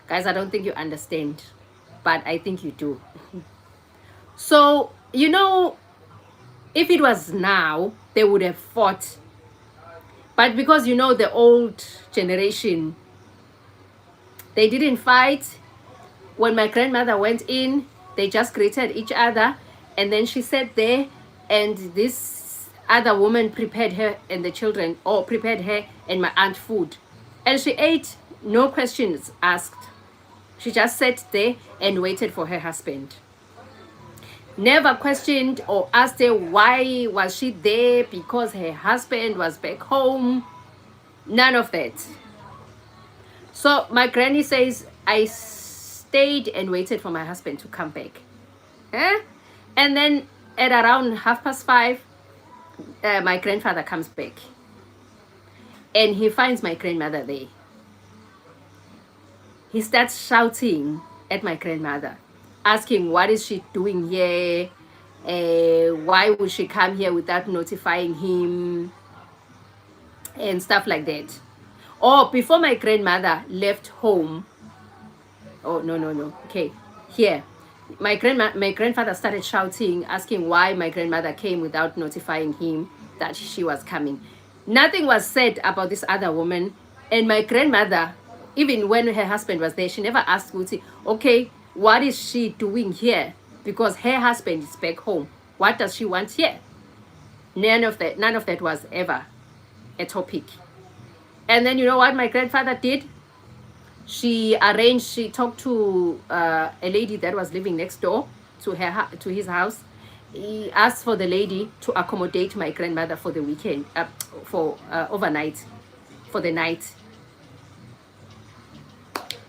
A: Guys, I don't think you understand, but I think you do. So, you know, if it was now, they would have fought. But because, you know, the old generation, they didn't fight. When my grandmother went in, they just greeted each other. And then she sat there, and this other woman prepared her and the children, or prepared her and my aunt food. And she ate, no questions asked. She just sat there and waited for her husband. Never questioned or asked her why was she there, because her husband was back home. None of that. So my granny says, I stayed and waited for my husband to come back. And then at around 5:30, my grandfather comes back. And he finds my grandmother there. He starts shouting at my grandmother, asking what is she doing here? Why would she come here without notifying him? And stuff like that. Or before my grandmother left home. Oh, no. Okay, here. My grandfather started shouting, asking why my grandmother came without notifying him that she was coming. Nothing was said about this other woman. And my grandmother, even when her husband was there, she never asked Guti, okay, what is she doing here? Because her husband is back home. What does she want here? None of that was ever a topic. And then you know what my grandfather did? She talked to a lady that was living next door to his house. He asked for the lady to accommodate my grandmother for the weekend, for overnight, for the night.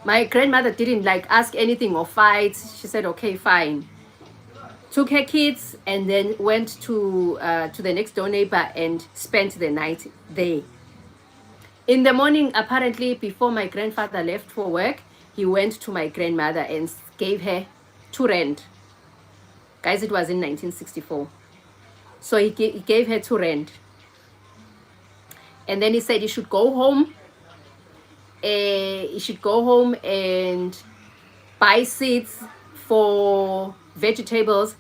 A: My grandmother didn't ask anything or fight. She said, okay, fine. Took her kids and then went to the next door neighbor and spent the night there. In the morning, apparently, before my grandfather left for work, he went to my grandmother and gave her 2 rand. Guys, it was in 1964. So he gave her 2 rand. And then he said he should go home. He should go home and buy seeds for vegetables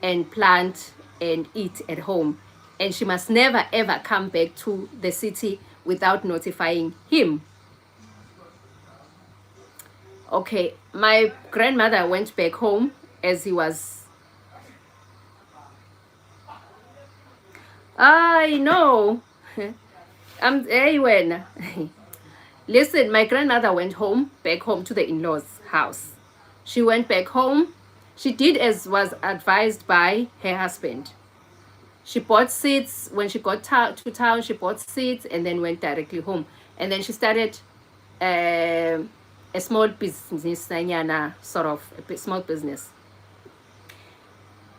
A: and plant and eat at home. And she must never ever come back to the city without notifying him. Okay, my grandmother went back home as he was. I know. Anyway, listen, my grandmother went back home to the in-laws' house. She went back home. She did as was advised by her husband. She bought seeds. When she got to town, she bought seeds and then went directly home. And then she started a small business, sort of a small business.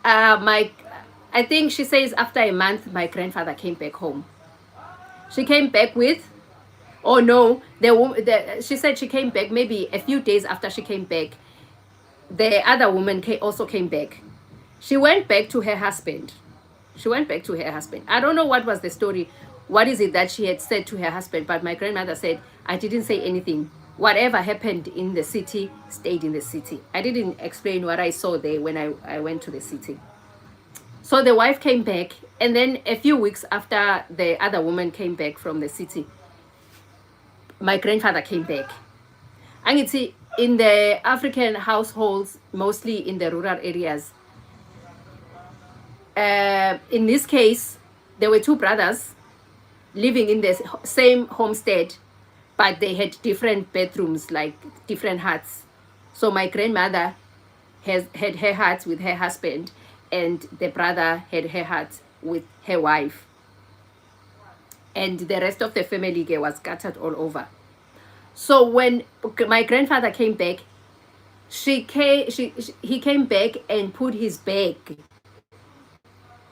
A: I think she says after a month, my grandfather came back home. She came back with, oh no, she said she came back maybe a few days after she came back. The other woman also came back. She went back to her husband. I don't know what was the story. What is it that she had said to her husband? But my grandmother said, I didn't say anything. Whatever happened in the city stayed in the city. I didn't explain what I saw there when I went to the city. So the wife came back. And then a few weeks after the other woman came back from the city, my grandfather came back. And it's in the African households, mostly in the rural areas. In this case, there were 2 brothers living in the same homestead, but they had different bedrooms, like different huts. So my grandmother had her hut with her husband, and the brother had her hut with her wife. And the rest of the family was scattered all over. So when my grandfather came back, he came back and put his bag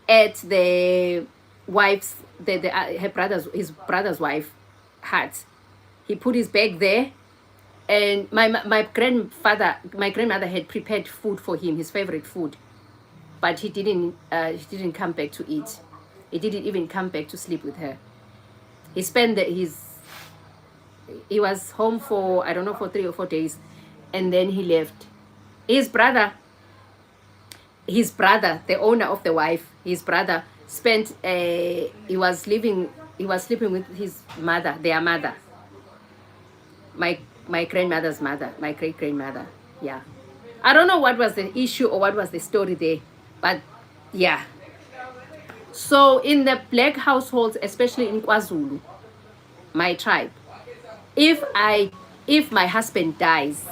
A: at the wife's his brother's wife hut. He put his bag there, and my grandmother had prepared food for him, his favorite food, but he didn't come back to eat. He didn't even come back to sleep with her. He spent he was home for, I don't know, for 3 or 4 days, and then he left. His brother, the owner of the wife, his brother spent he was sleeping with his mother, their mother, my grandmother's mother, my great grandmother. Yeah, I don't know what was the issue or what was the story there, but yeah. So in the black households, especially in KwaZulu, my tribe, if my husband dies,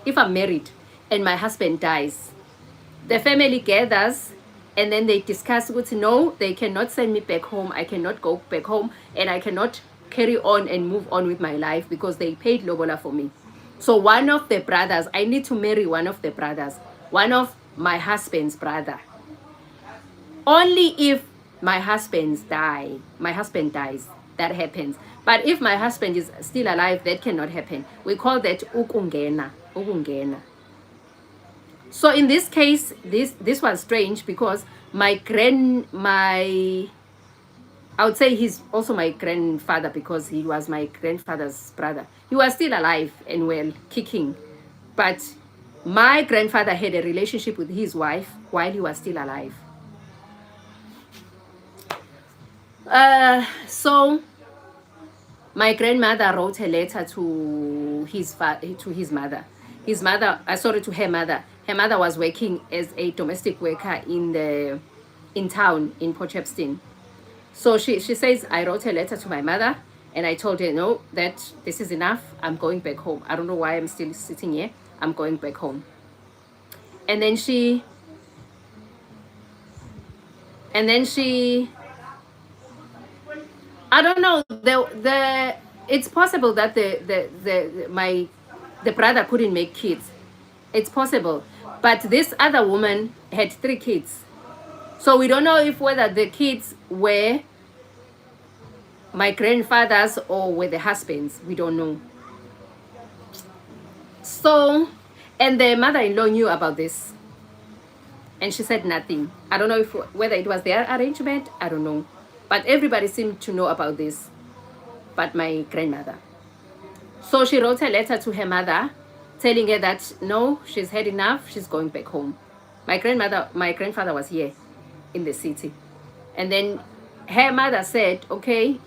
A: if I'm married and my husband dies, the family gathers and then they discuss, no, they cannot send me back home, I cannot go back home, and I cannot carry on and move on with my life because they paid lobola for me. So one of the brothers, I need to marry one of the brothers, one of my husband's brother. Only if my husband dies, that happens. But if my husband is still alive, that cannot happen. We call that ukungena. So in this case, this was strange because I would say he's also my grandfather because he was my grandfather's brother. He was still alive and well, kicking. But my grandfather had a relationship with his wife while he was still alive. So my grandmother wrote a letter to his mother. To her mother. Her mother was working as a domestic worker in town in Port Shepstone. So she says, I wrote a letter to my mother and I told her, no, that this is enough. I'm going back home. I don't know why I'm still sitting here. I'm going back home. And then she I don't know, it's possible that the brother couldn't make kids. It's possible. But this other woman had 3 kids. So we don't know whether the kids were my grandfather's or were the husbands. We don't know. So, and the mother-in-law knew about this. And she said nothing. I don't know whether it was their arrangement. I don't know. But everybody seemed to know about this, but my grandmother. So she wrote a letter to her mother, telling her that, no, she's had enough, she's going back home. My grandfather was here in the city. And then her mother said, okay,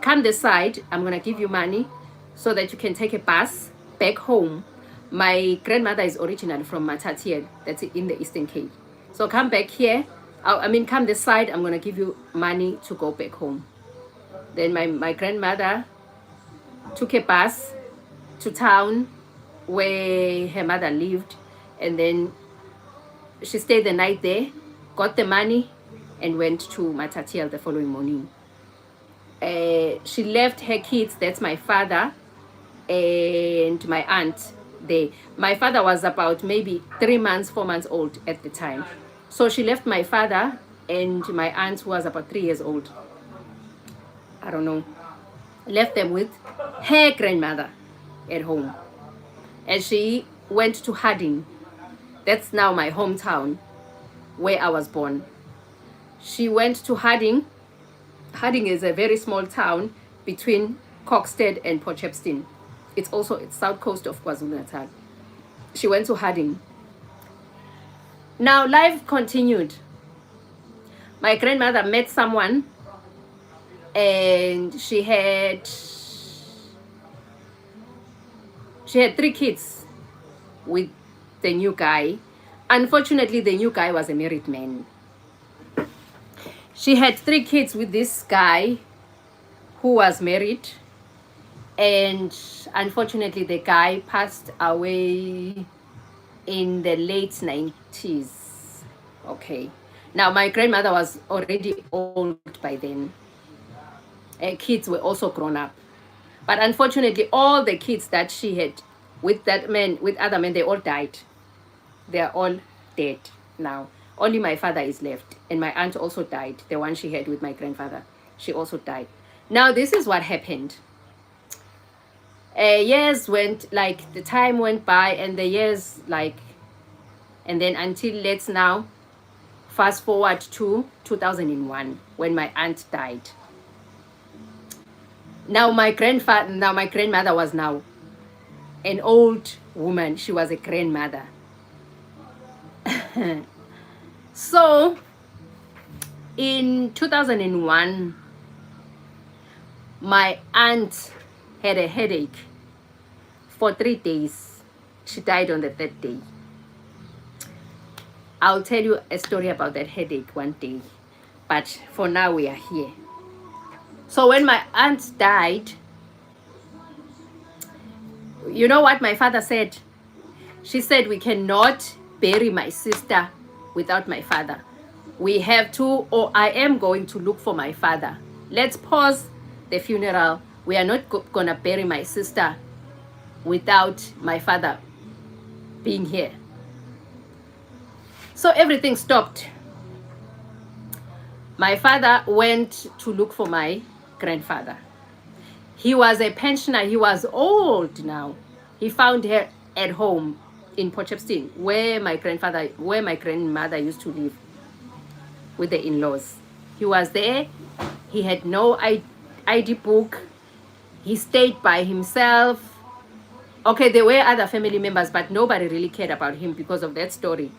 A: come this side, I'm going to give you money so that you can take a bus back home. My grandmother is originally from Matatiele, that's in the Eastern Cape. So come back here. Come this side, I'm going to give you money to go back home. Then my grandmother took a bus to town where her mother lived. And then she stayed the night there, got the money, and went to Matatiele the following morning. She left her kids, that's my father and my aunt there. My father was about maybe 3 months, 4 months old at the time. So she left my father and my aunt, who was about 3 years old. I don't know. Left them with her grandmother at home. And she went to Harding. That's now my hometown where I was born. She went to Harding. Harding is a very small town between Kokstad and Port Shepstone. It's south coast of KwaZulu-Natal. She went to Harding. Now life continued. My grandmother met someone and she had 3 kids with the new guy. Unfortunately, the new guy was a married man. She had 3 kids with this guy who was married, And unfortunately, the guy passed away in the late 90s. Okay. Now, my grandmother was already old by then. Kids were also grown up. But unfortunately, all the kids that she had with that man, with other men, they all died. They are all dead now. Only my father is left. And my aunt also died. The one she had with my grandfather. She also died. Now, this is what happened. Years went, like, the time went by, and the years, like, and then until let's now fast forward to 2001 when my aunt died. Now my grandmother was now an old woman. She was a grandmother. So in 2001, my aunt had a headache for 3 days. She died on the 3rd day. I'll tell you a story about that headache one day. But for now, we are here. So when my aunt died, you know what my father said? She said, we cannot bury my sister without my father. We have to, or I am going to look for my father. Let's pause the funeral. We are not going to bury my sister without my father being here. So everything stopped. My father went to look for my grandfather. He was a pensioner. He was old now. He found her at home in Potchefstroom, where my grandmother used to live with the in-laws. He was there. He had no ID book. He stayed by himself. Okay, there were other family members, but nobody really cared about him because of that story.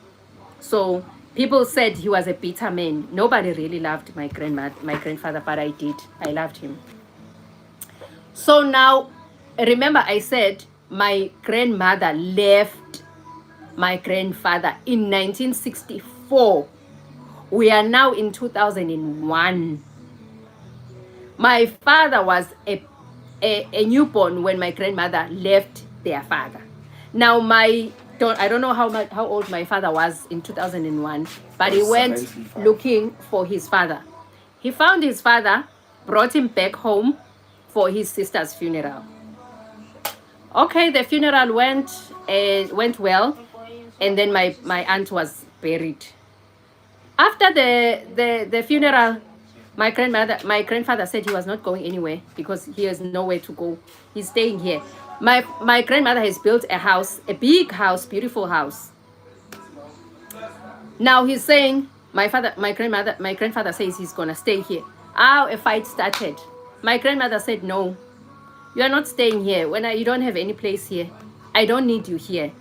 A: So people said he was a bitter man. Nobody really loved my grandfather, but I did. I loved him. So now, remember I said my grandmother left my grandfather in 1964. We are now in 2001. My father was a newborn when my grandmother left their father. Now I don't know how old my father was in 2001, but he went
B: 75.
A: looking for his father. He found his father, brought him back home for his sister's funeral. Okay, the funeral went well, and then my aunt was buried. After the funeral, my grandfather said he was not going anywhere because he has nowhere to go. He's staying here. My grandmother has built a house, a big house, beautiful house. Now he's saying my grandfather says he's gonna stay here. A fight started. My grandmother said, no, you are not staying here. You don't have any place here. I don't need you here.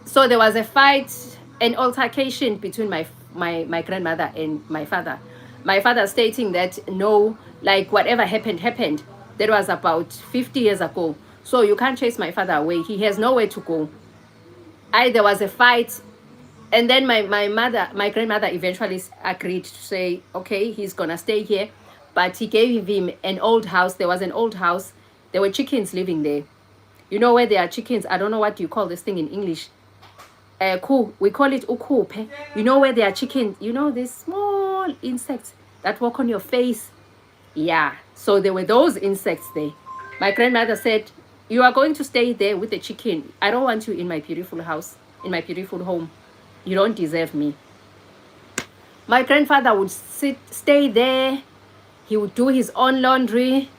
A: So there was a fight, an altercation between my grandmother and my father. My father stating that no, like whatever happened. That was about 50 years ago. So you can't chase my father away. He has nowhere to go. There was a fight. And then my grandmother eventually agreed to say, okay, he's gonna stay here. But he gave him an old house. There was an old house. There were chickens living there. You know where there are chickens? I don't know what you call this thing in English. We call it ukupe. You know where there are chickens? You know these small insects that walk on your face? Yeah. So there were those insects there. My grandmother said, you are going to stay there with the chicken. I don't want you in my beautiful house, in my beautiful home. You don't deserve me. My grandfather would stay there. He would do his own laundry.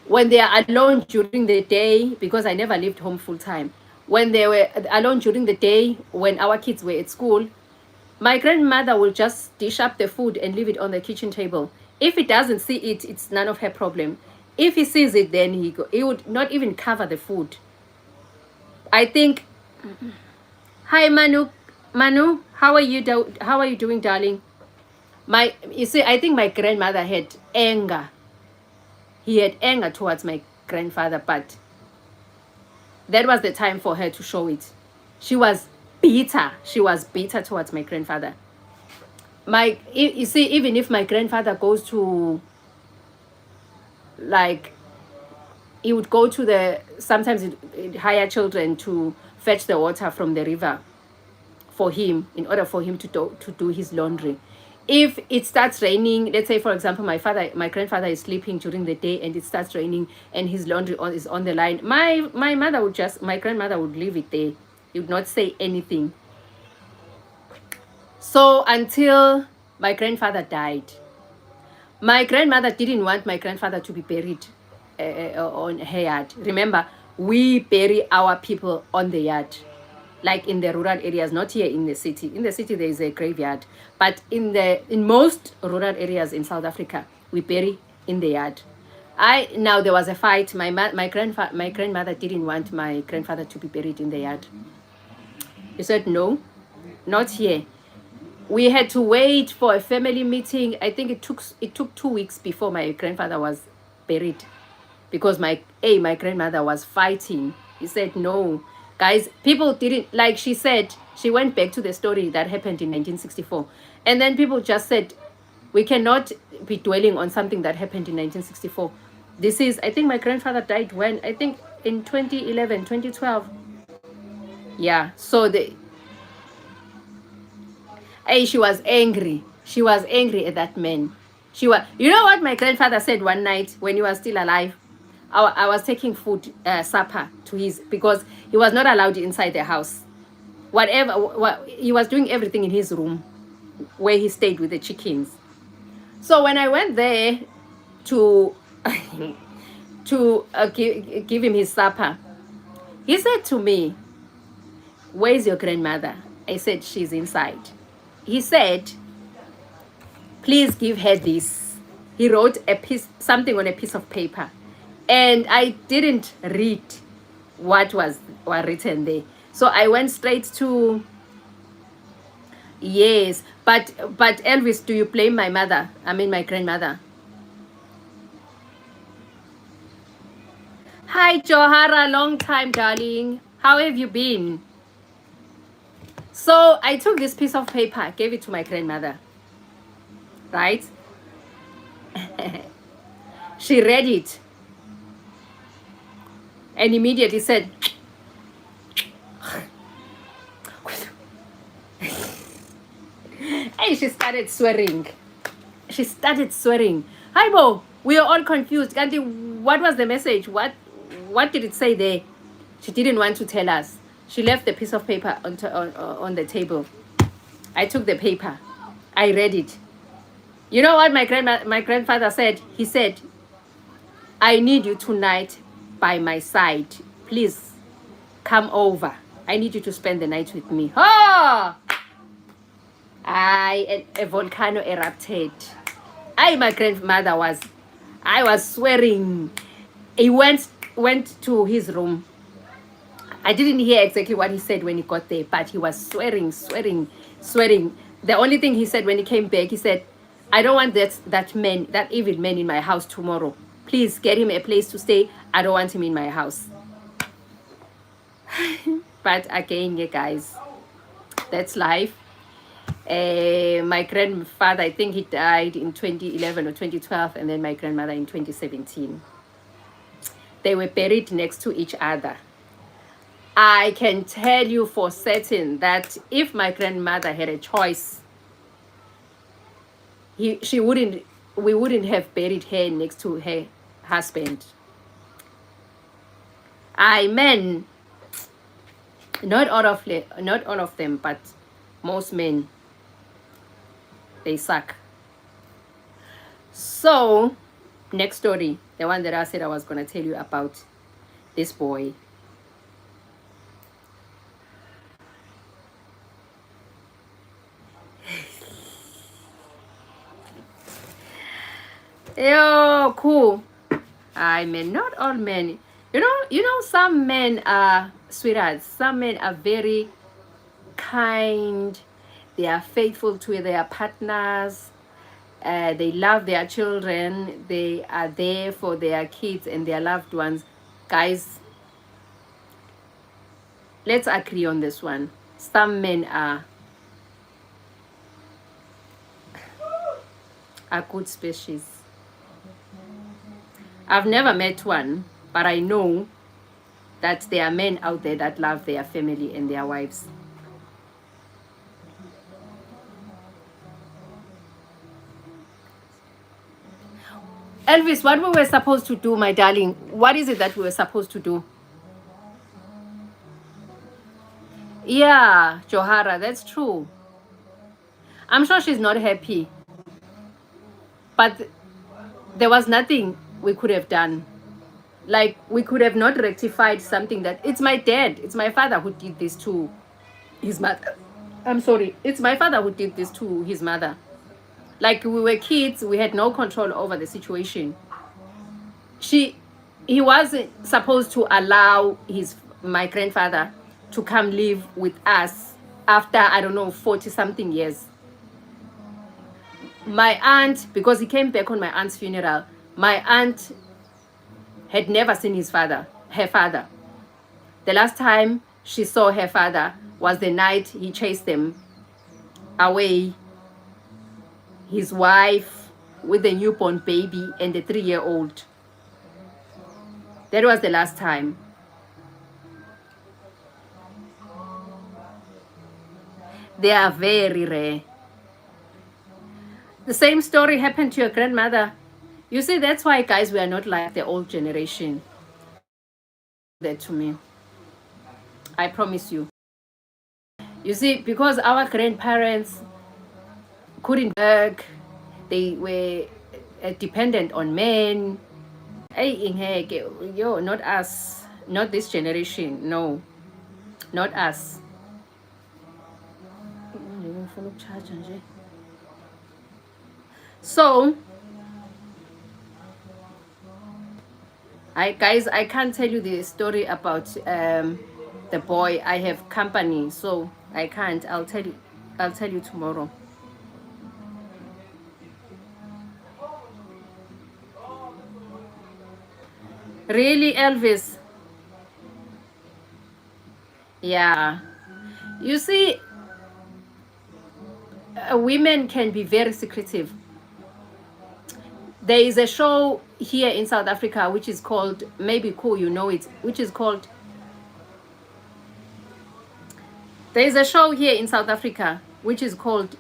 A: When they are alone during the day, because I never lived home full time, when they were alone during the day, when our kids were at school, my grandmother will just dish up the food and leave it on the kitchen table. If he doesn't see it, it's none of her problem. If he sees it, then he would not even cover the food. I think, hi Manu, how are you doing, darling? You see, I think my grandmother had anger. He had anger towards my grandfather, but that was the time for her to show it. She was bitter. She was bitter towards my grandfather. You see, even if my grandfather goes to, like, he would go to the, sometimes he'd hire children to fetch the water from the river for him, in order for him to do his laundry. If it starts raining, let's say for example my grandfather is sleeping during the day and it starts raining and his laundry is on the line, my grandmother would leave it there. He would not say anything. So until my grandfather died, my grandmother didn't want my grandfather to be buried on her yard. Remember, we bury our people on the yard, like in the rural areas, not here in the city. In the city, there is a graveyard, but in most rural areas in South Africa, we bury in the yard. Now there was a fight. My grandmother didn't want my grandfather to be buried in the yard. He said no, not here. We had to wait for a family meeting. I think it took 2 weeks before my grandfather was buried, because my grandmother was fighting. He said no, guys, people didn't, like she said, she went back to the story that happened in 1964, and then people just said we cannot be dwelling on something that happened in 1964. This is, I think my grandfather died when, I think in 2011, 2012. Yeah, so she was angry. She was angry at that man. She was, you know what my grandfather said one night when he was still alive? I was taking food, supper to his, because he was not allowed inside the house. He was doing everything in his room where he stayed with the chickens. So when I went there to give him his supper, he said to me, "Where's your grandmother?" I said, "She's inside." He said, "Please give her this." He wrote something on a piece of paper, and I didn't read what was written there. So I went straight to, yes, but Elvis, do you blame my mother? I mean my grandmother. Hi Johara, long time darling. How have you been? So I took this piece of paper, gave it to my grandmother, right? She read it and immediately said, and she started swearing. She started swearing. Hi Bo, we are all confused. Gandhi, what was the message? What did it say there? She didn't want to tell us. She left the piece of paper on the table. I took the paper. I read it. You know what my grandfather said? He said, "I need you tonight by my side. Please come over. I need you to spend the night with me." Oh! A volcano erupted. My grandmother I was swearing. He went to his room. I didn't hear exactly what he said when he got there, but he was swearing. The only thing he said when he came back, he said, "I don't want that evil man in my house tomorrow. Please get him a place to stay. I don't want him in my house." But again, you guys, that's life. My grandfather, I think he died in 2011 or 2012, and then my grandmother in 2017. They were buried next to each other. I can tell you for certain that if my grandmother had a choice, we wouldn't have buried her next to her husband. Men, not all of them, but most men, they suck. So, next story, the one that I said I was going to tell you about, this boy. Yo, cool. Men, not all men. You know, some men are sweethearts. Some men are very kind. They are faithful to their partners. They love their children. They are there for their kids and their loved ones. Guys, let's agree on this one. Some men are good species. I've never met one but I know that there are men out there that love their family and their wives. Elvis, what we were supposed to do, my darling, what is it that we were supposed to do? Yeah, Johara, that's true. I'm sure she's not happy, but there was nothing we could have done. Like, we could have not rectified something that it's my dad, it's my father who did this to his mother. I'm sorry, it's my father who did this to his mother. Like, we were kids, we had no control over the situation. He wasn't supposed to allow my grandfather to come live with us after, I don't know, 40 something years. My aunt, because he came back on my aunt's funeral, my aunt had never seen her father. The last time she saw her father was the night he chased them away, his wife with the newborn baby and the 3-year-old. That was the last time. They are very rare. The same story happened to your grandmother. You see, that's why, guys, we are not like the old generation. That to me, I promise you. You see, because our grandparents couldn't work, they were dependent on men. Hey, yo, not us, not this generation. No, not us. So, guys, I can't tell you the story about the boy. I have company, so I can't. I'll tell you tomorrow. Really, Elvis? Yeah. You see, women can be very secretive. There is a show here in South Africa which is called, maybe cool, you know it, which is called, there is a show here in South Africa which is called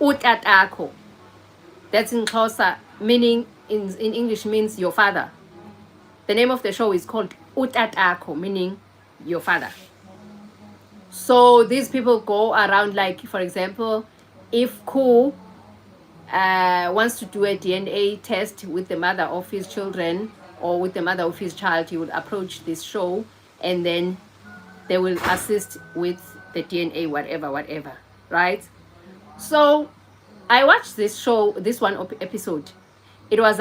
A: Utatakho. That's in Xhosa, meaning in English means your father. The name of the show is called Utatakho, meaning your father. So these people go around, like, for example, if Ku wants to do a DNA test with the mother of his children or with the mother of his child, he would approach this show and then they will assist with the DNA, whatever, right? So I watched this show, this one episode. It was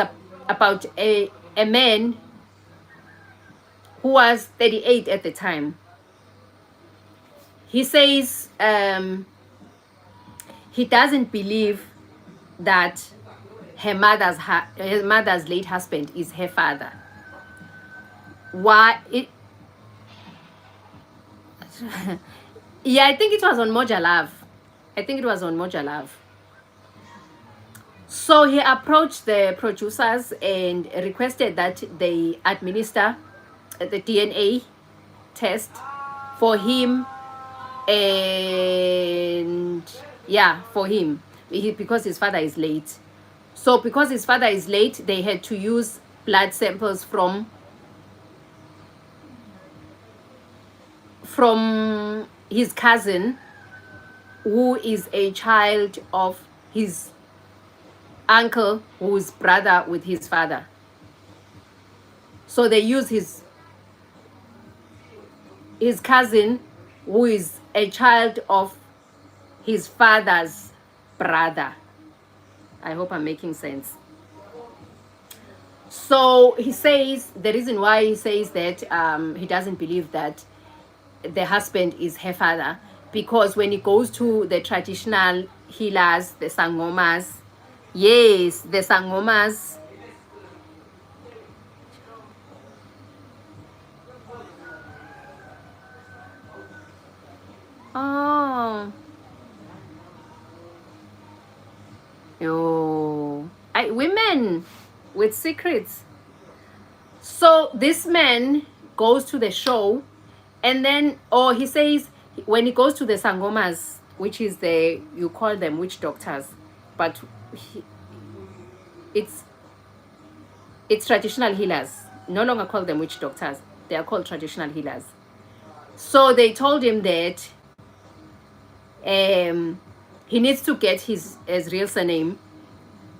A: about a man who was 38 at the time. He says he doesn't believe that her mother's late husband is her father. Why? Yeah, I think it was on Moja Love. So he approached the producers and requested that they administer the DNA test for him, and yeah, for him, because his father is late. So because his father is late, they had to use blood samples from his cousin, who is a child of his uncle, who's brother with his father. So they use his cousin, who is a child of his father's brother. I hope I'm making sense. So he says, the reason why he says that he doesn't believe that the husband is her father, because when he goes to the traditional healers, the sangomas, yes, the sangomas, oh, women with secrets. So this man goes to the show, and then, or he says, when he goes to the sangomas, which is you call them witch doctors, but he, it's traditional healers. No longer call them witch doctors. They are called traditional healers. So they told him that he needs to get his real surname.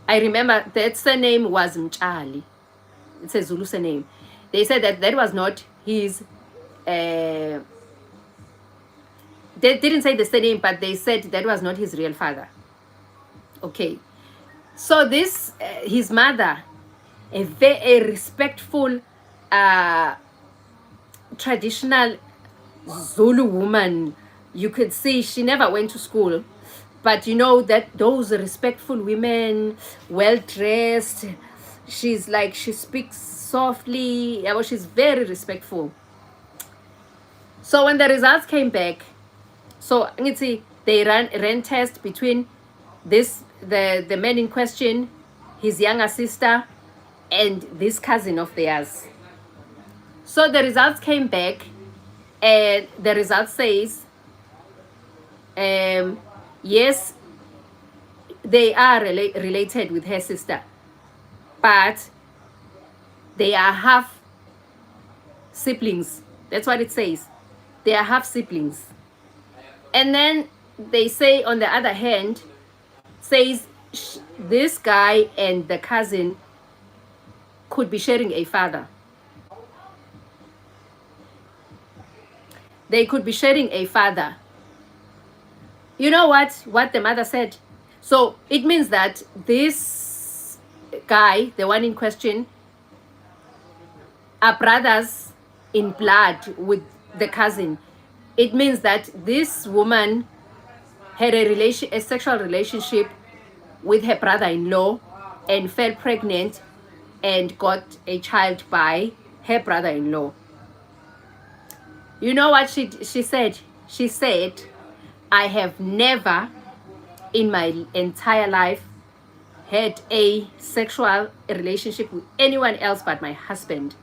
A: I remember that surname was Mchali. It's a Zulu surname. They said that was not his. They didn't say the surname, but they said that was not his real father. Okay. So this, his mother, a very respectful, traditional Zulu woman. You could see she never went to school, but you know that those respectful women, well dressed. She's like, she speaks softly. She's very respectful. So when the results came back, so they ran test between the man in question, his younger sister, and this cousin of theirs. So the results came back, and the result says, yes, they are related with her sister, but they are half siblings. That's what it says. They are half siblings. And then they say, on the other hand, says this guy and the cousin could be sharing a father. They could be sharing a father. You know what the mother said? So it means that this guy, the one in question, are brothers in blood with the cousin. It means that this woman had a sexual relationship with her brother-in-law and fell pregnant and got a child by her brother-in-law. You know what she said? She said, I have never in my entire life had a sexual relationship with anyone else but my husband.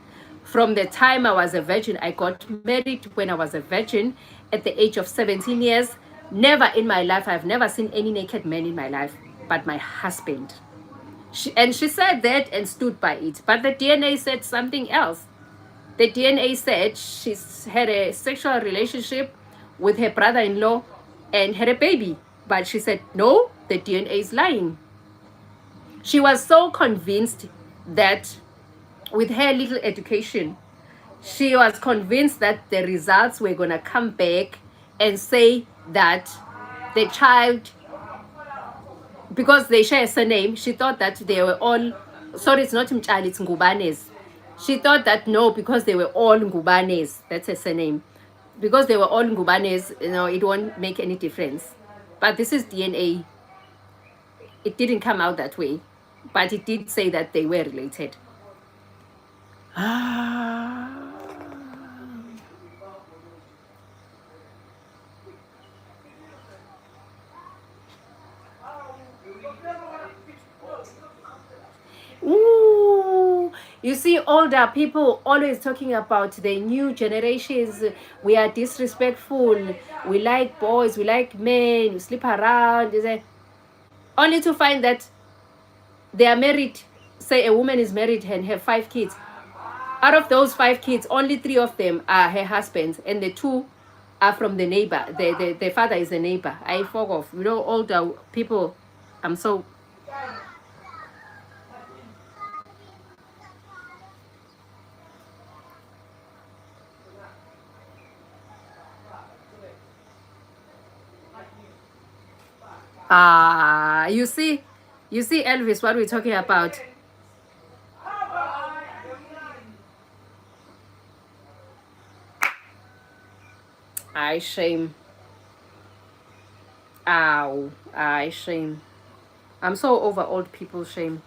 A: From the time I was a virgin, I got married when I was a virgin at the age of 17 years. Never in my life, I've never seen any naked man in my life but my husband. She said that and stood by it. But the DNA said something else. The DNA said she's had a sexual relationship with her brother-in-law and had a baby. But she said, no, the DNA is lying. She was so convinced that with her little education, she was convinced that the results were going to come back and say that the child, because they share a surname, she thought that they were all, sorry, it's not Mchali, it's Ngubanes. She thought that no, because they were all Ngubanes, that's a surname. Because they were all Ngubanes, it won't make any difference. But this is DNA. It didn't come out that way, but it did say that they were related. Ooh, you see, older people always talking about the new generations. We are disrespectful. We like boys. We like men. We sleep around. Only to find that they are married. Say a woman is married and have 5 kids. Out of those 5 kids, only 3 of them are her husbands, and the 2 are from the neighbor. The father is a neighbor. I fuck off. Older people, I'm so. You see, Elvis, what we're talking about. I shame. Ow, I shame. I'm so over old people shame.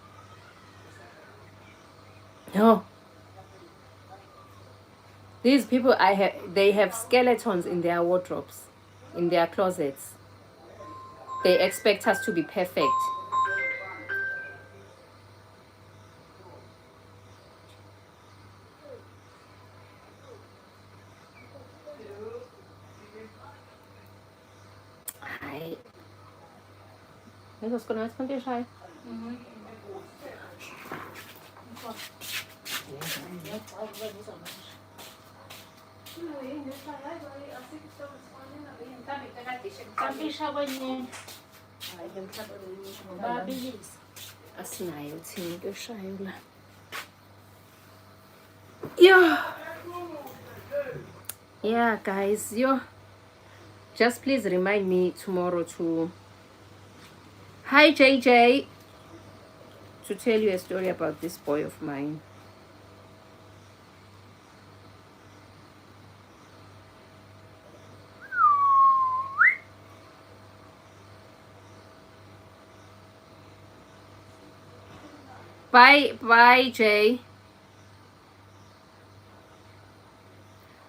A: No. These people, they have skeletons in their wardrobes, in their closets. They expect us to be perfect. Is das genau von dir, Schei? Asinayo thina ke shayo la. Yeah, guys, just please remind me tomorrow to hi JJ to tell you a story about this boy of mine. Bye, Jay.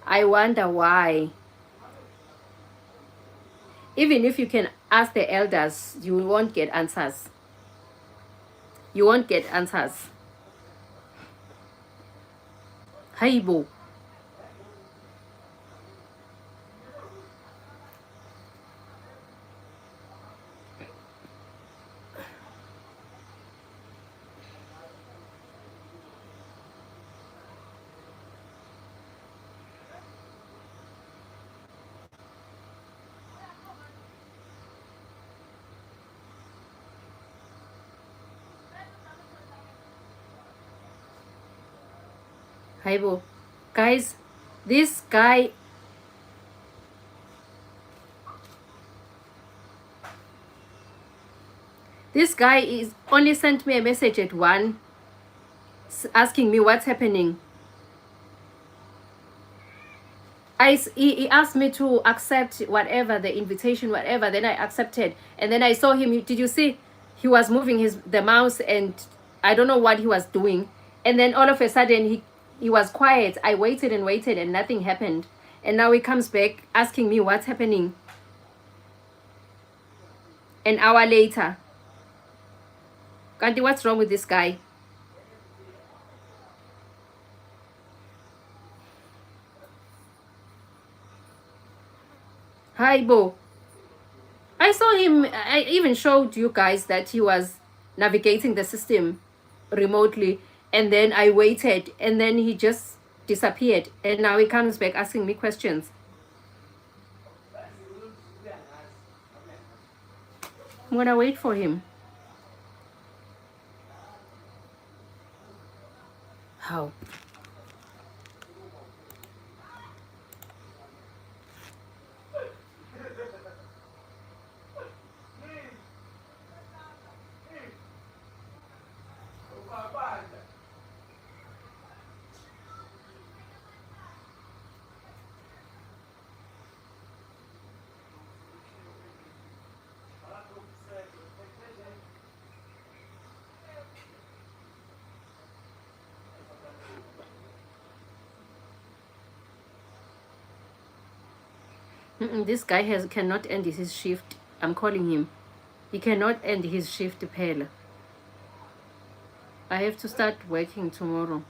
A: I wonder why. Even if you can ask the elders, you won't get answers. You won't get answers. Haibo. Haibo. Guys, this guy is only sent me a message at 1 asking me what's happening. He asked me to accept whatever, the invitation, whatever. Then I accepted. And then I saw him. Did you see? He was moving the mouse and I don't know what he was doing. And then all of a sudden he was quiet. I waited and nothing happened. And now he comes back asking me what's happening. An hour later. Kanti, what's wrong with this guy? Hi, Bo. I saw him. I even showed you guys that he was navigating the system remotely. And then I waited. And then he just disappeared. And now he comes back asking me questions. I'm going to wait for him. How? This guy cannot end his shift. I'm calling him. He cannot end his shift, Pella. I have to start working tomorrow.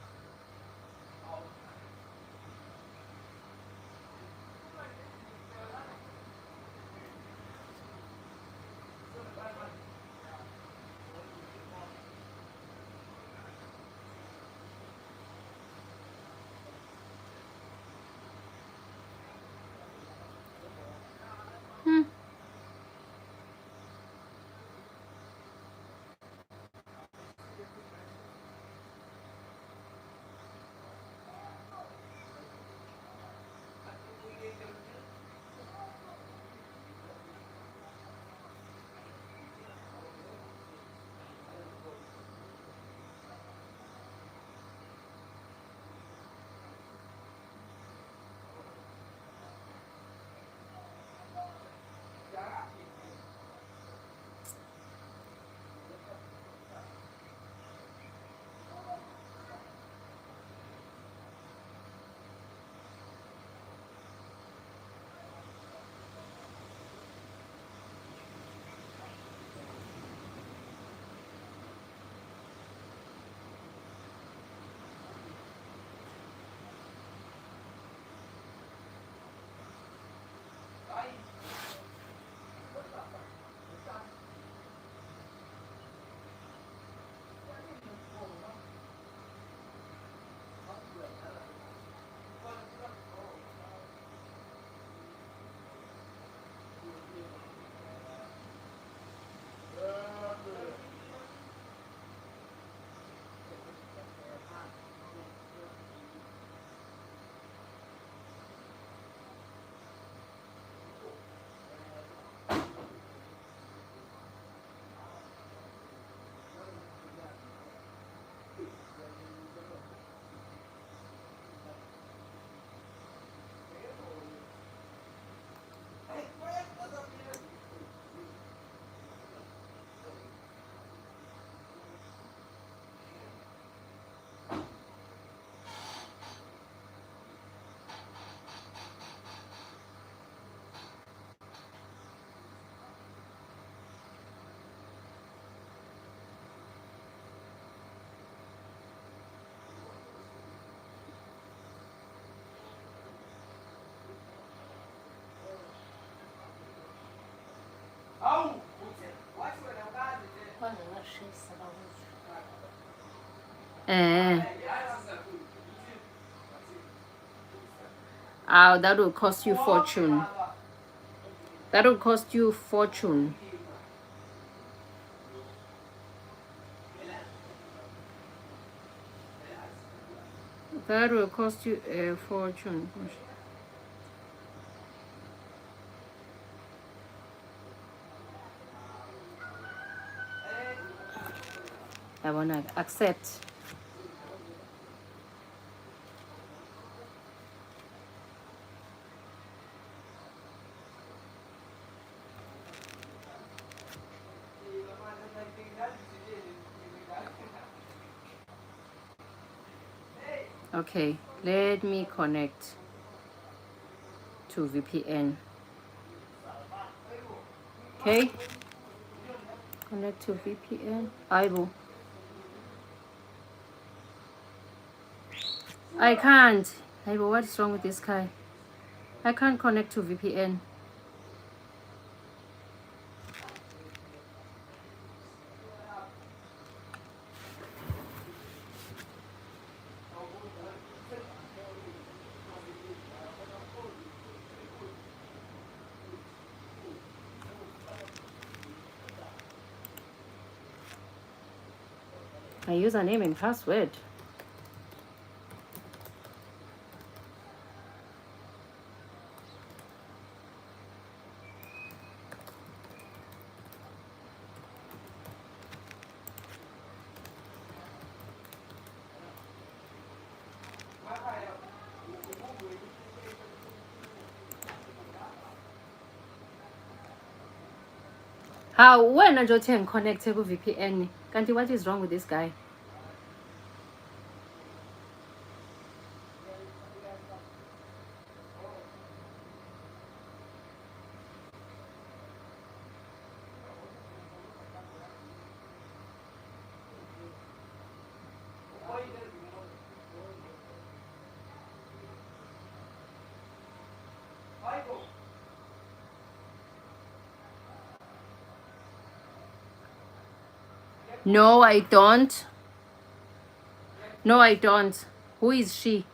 D: bashisa bawuzwa.
A: Oh, that will cost you fortune. That will cost you fortune. That will cost you a fortune. I wanna accept. Okay, let me connect to VPN. Okay, connect to VPN. I can't. What is wrong with this guy? I can't connect to VPN. My username and password. How when I just connect to VPN? Kanti, what is wrong with this guy? No, I don't. No, I don't. Who is she?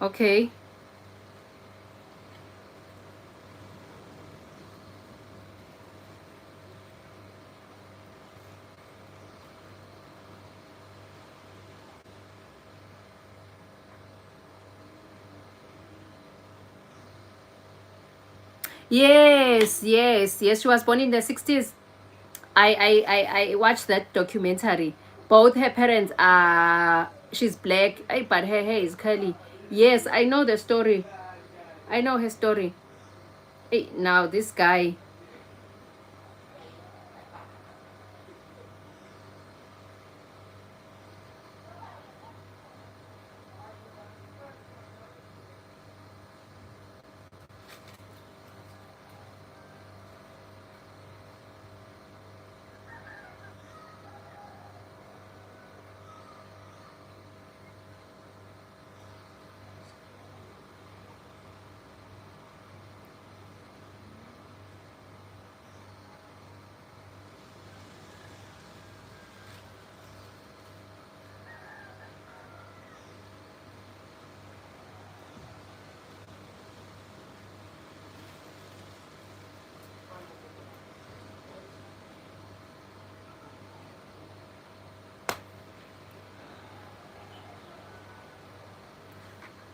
A: Okay. Yes. She was born in the 60s. I watched that documentary. Both her parents are, she's black, but her hair is curly. Yes, I know the story. I know her story. Now this guy.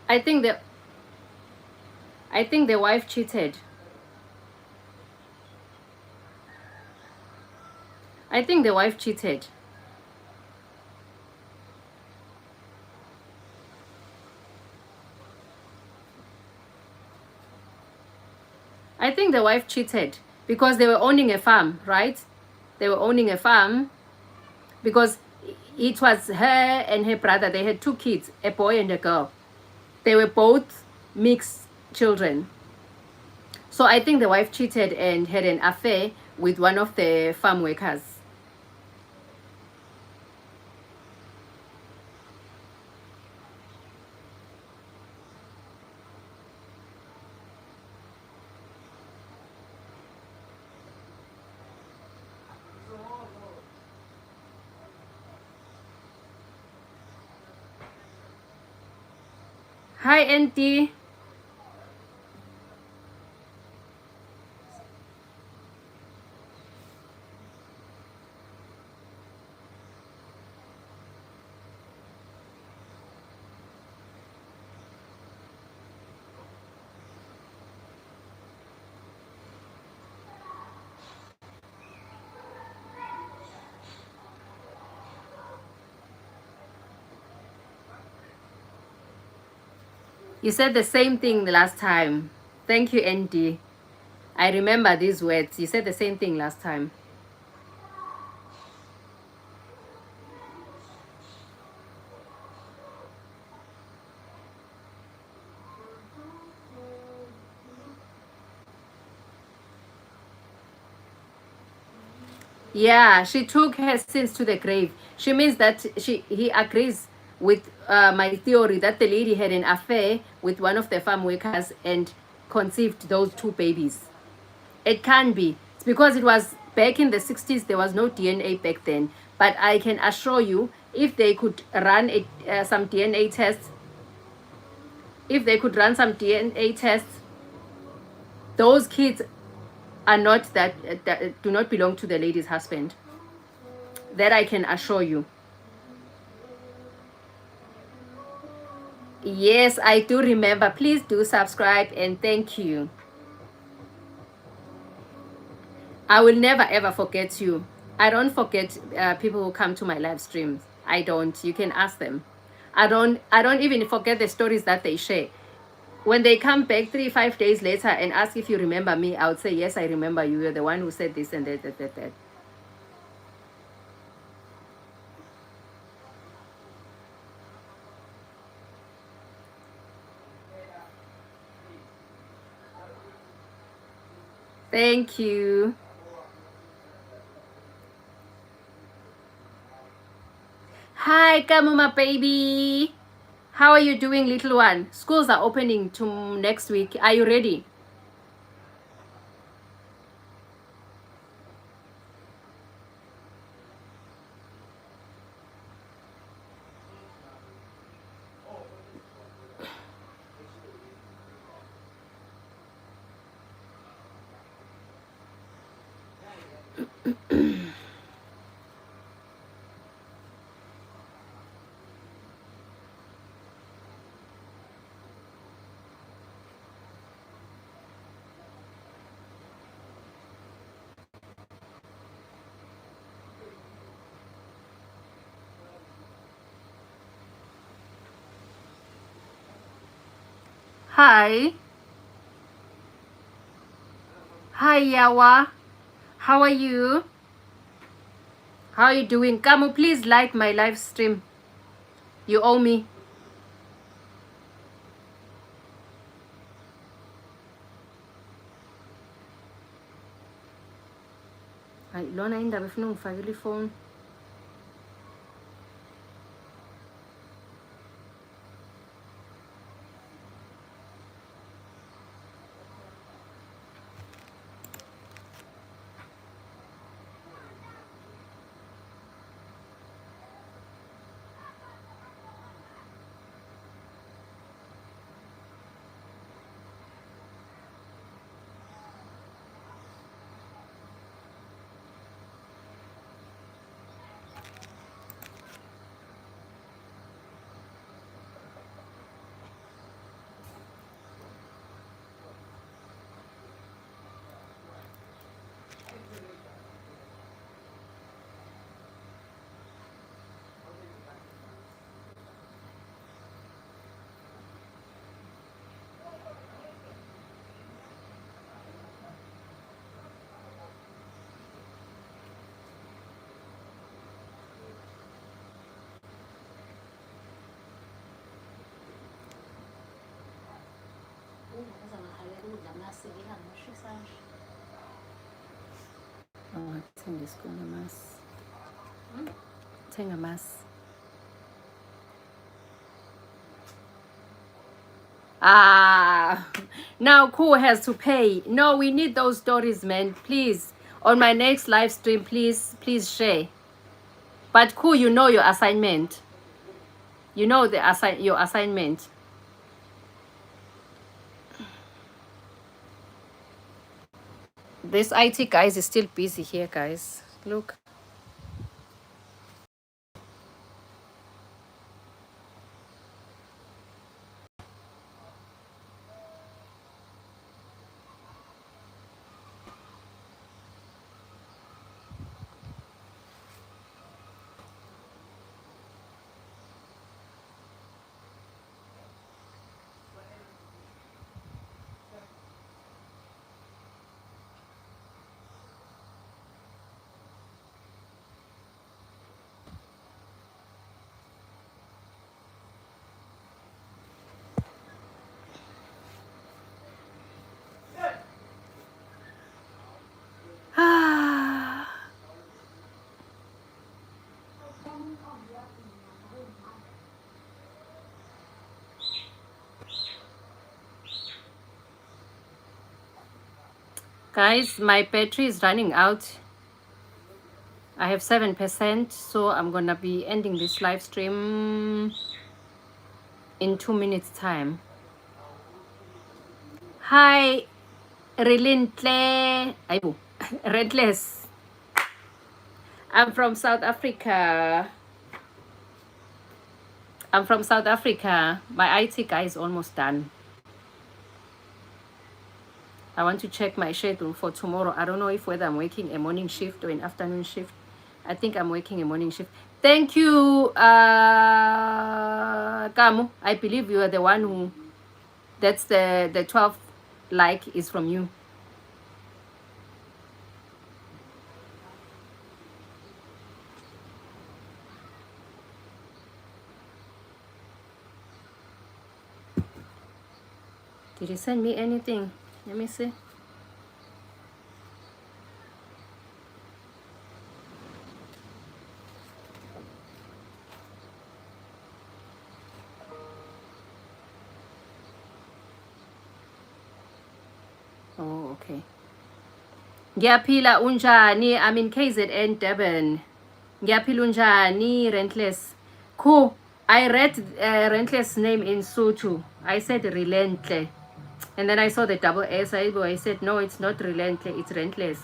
A: I think the wife cheated. I think the wife cheated. I think the wife cheated because they were owning a farm, right? They were owning a farm because it was her and her brother. They had 2 kids, a boy and a girl. They were both mixed children. So I think the wife cheated and had an affair with one of the farm workers. Hi, Auntie. You said the same thing the last time. Thank you, Auntie. I remember these words. You said the same thing last time. Yeah, she took her sins to the grave. She means that he agrees with my theory that the lady had an affair with one of the farm workers and conceived those two babies. It can be. It's because it was back in the 60s, there was no DNA back then. But I can assure you, if they could run some DNA tests, if they could run some DNA tests, those kids are not that do not belong to the lady's husband. That I can assure you. Yes, I do remember. Please do subscribe and thank you. I will never ever forget you. I don't forget people who come to my live streams. I don't. You can ask them. I don't even forget the stories that they share. When they come back 3-5 days later and ask if you remember me, I would say, yes, I remember you. You're the one who said this and that. Thank you. Hi, Kamuma baby. How are you doing, little one? Schools are opening to next week. Are you ready? Hi. Hi, Yawa. How are you? How are you doing? Kamu, please like my live stream. You owe me. Hayi, lona indaba efuna ungifakele ifoni. Oh, thenga mas. Now Ku has to pay. No, we need those stories, man. Please, on my next live stream, please share. But Ku, you know your assignment. You know your assignment. This IT guys is still busy here, guys. Look. Guys, my battery is running out. I have 7%, so I'm gonna be ending this live stream in 2 minutes time. Hi, Relintle. Redless. I'm from South Africa. My IT guy is almost done. I want to check my schedule for tomorrow. I don't know whether I'm working a morning shift or an afternoon shift. I think I'm working a morning shift. Thank you, Kamu. I believe you are the one who, that's the 12 like is from you. Did you send me anything? Let me see. Oh, okay. Ngiyaphila unjani? I'm in KZN Durban. Ngiyaphila unjani, Rentless? Cool. I read Rentless name in Sotho. I said Relentle. And then I saw the double S. I said, no, it's not Relentle, it's Rentless.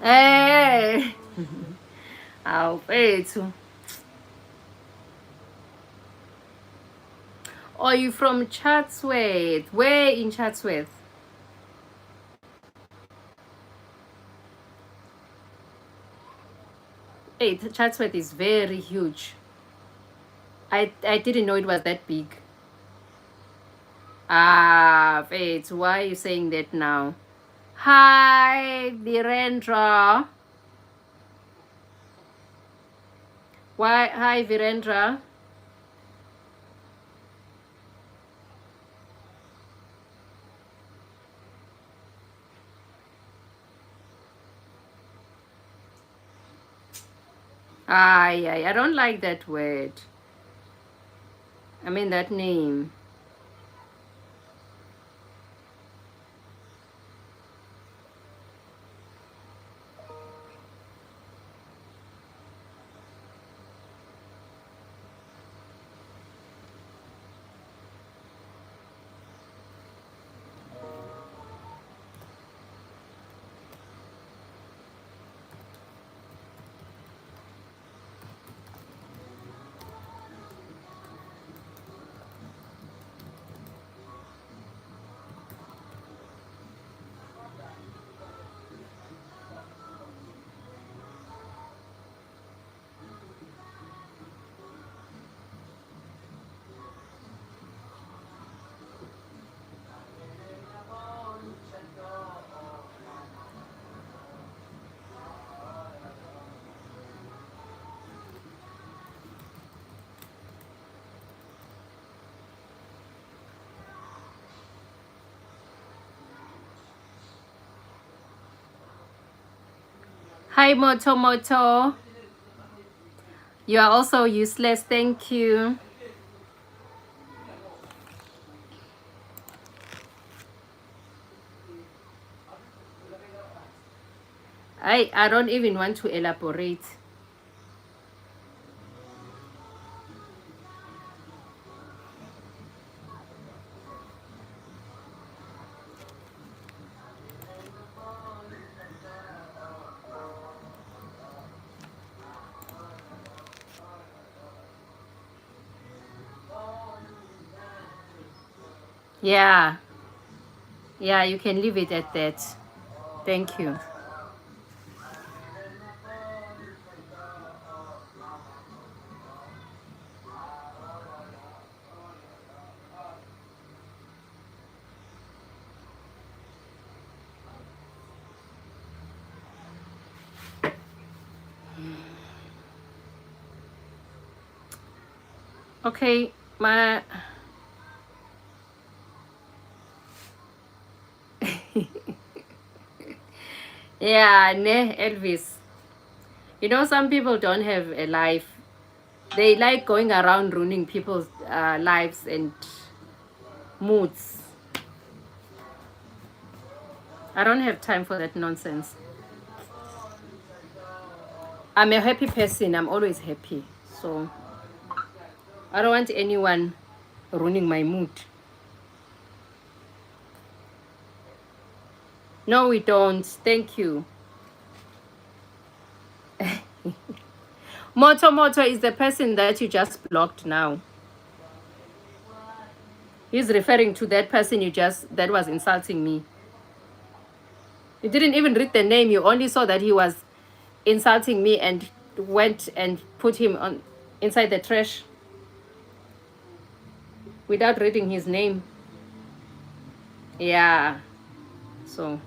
A: Hey! Awu fethu. Are you from Chatsworth? Where in Chatsworth? Hey, Chatsworth is very huge. I didn't know it was that big. Wait, why are you saying that now? Hi, Virendra. Why? Hi, Virendra. I don't like that word. I mean that name. Hi, Moto Moto. You are also useless. Thank you. I don't even want to elaborate. Yeah. Yeah, you can leave it at that. Thank you. Okay, my yeah, ne Elvis. You know, some people don't have a life. They like going around ruining people's lives and moods. I don't have time for that nonsense. I'm a happy person. I'm always happy. So I don't want anyone ruining my mood. No, we don't. Thank you. Moto Moto is the person that you just blocked now. He's referring to that person that was insulting me. You didn't even read the name. You only saw that he was insulting me and went and put him on inside the trash without reading his name. Yeah. So.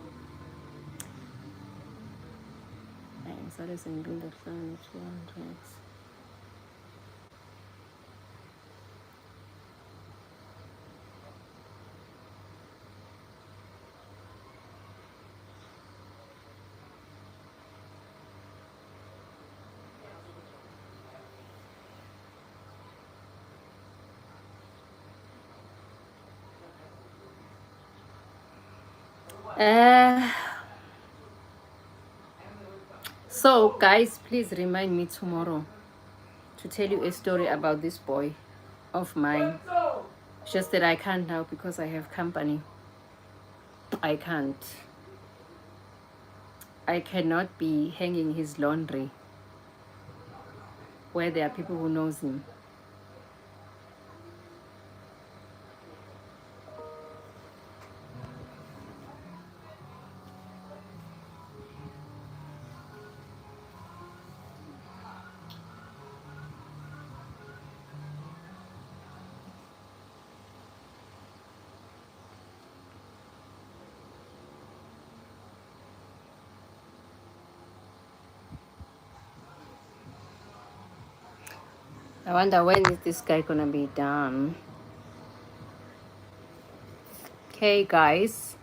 A: So guys, please remind me tomorrow to tell you a story about this boy of mine. Just that I can't now because I have company. I can't. I cannot be hanging his laundry where there are people who knows him. I wonder when is this guy gonna be done. Okay guys,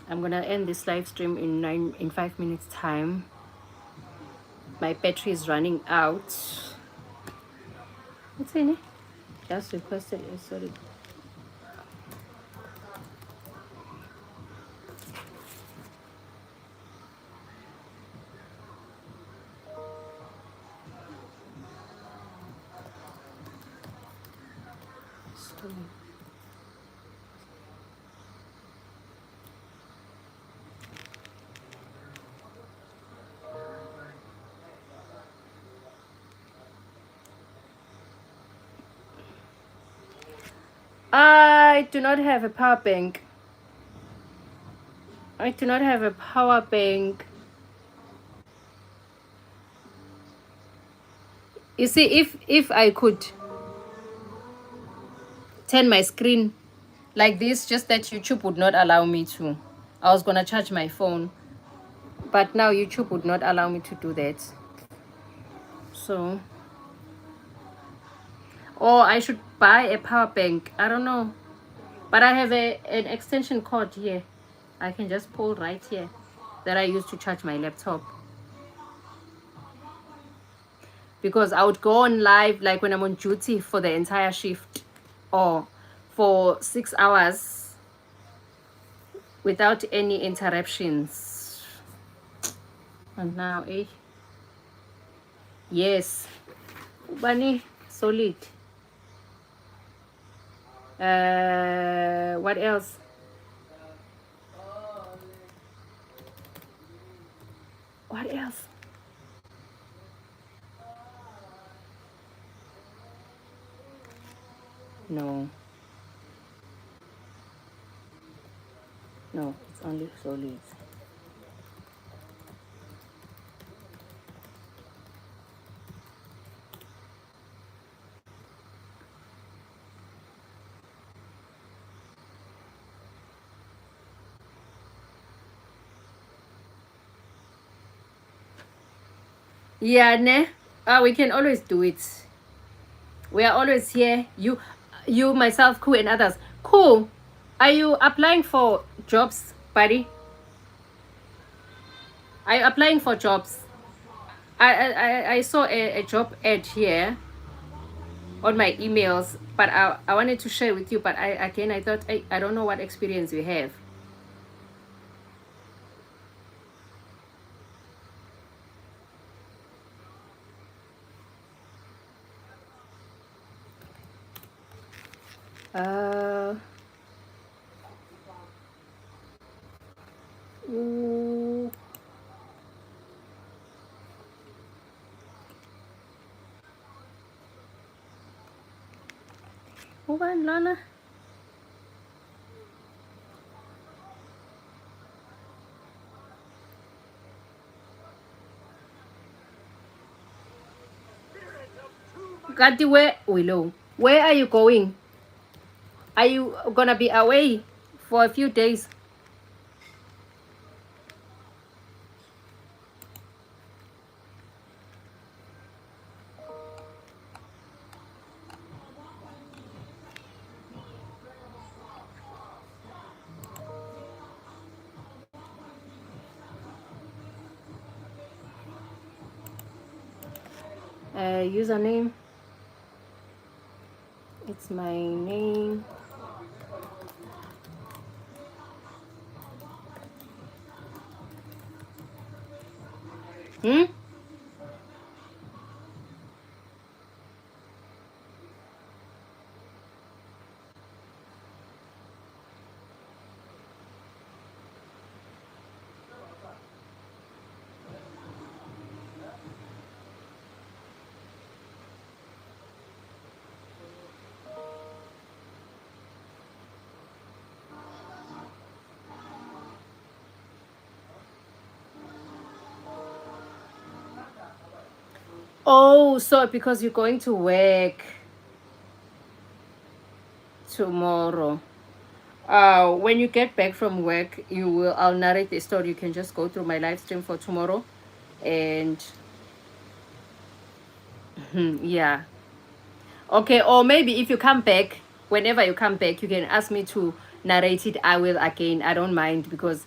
A: I'm gonna end this live stream in 5 minutes time. My battery is running out. What's in it? Just requested a sorry. I do not have a power bank. I do not have a power bank. You see, if I could turn my screen like this, just that YouTube would not allow me to. I was gonna charge my phone, but now YouTube would not allow me to do that. So, or I should buy a power bank. I don't know, but I have an extension cord here. I can just pull right here. that I use to charge my laptop. Because I would go on live like when I'm on duty for the entire shift or for 6 hours without any interruptions. And now, yes, Bunny, solid. What else? What else? No, it's only solid. Yeah, ne? We can always do it. We are always here. You, myself, Ku, and others. Ku, are you applying for jobs, buddy? Are you applying for jobs? I saw a job ad here on my emails, but I wanted to share with you. But I thought I don't know what experience you have. Ooh. Ubani lana? Kati, where Willow? Where are you going? Are you gonna be away for a few days? Username. It's my name. Hmm? Oh, so because you're going to work tomorrow. When you get back from work, I'll narrate the story. You can just go through my live stream for tomorrow. And yeah. Okay, or maybe if you come back, whenever you come back, you can ask me to narrate it. I will again. I don't mind because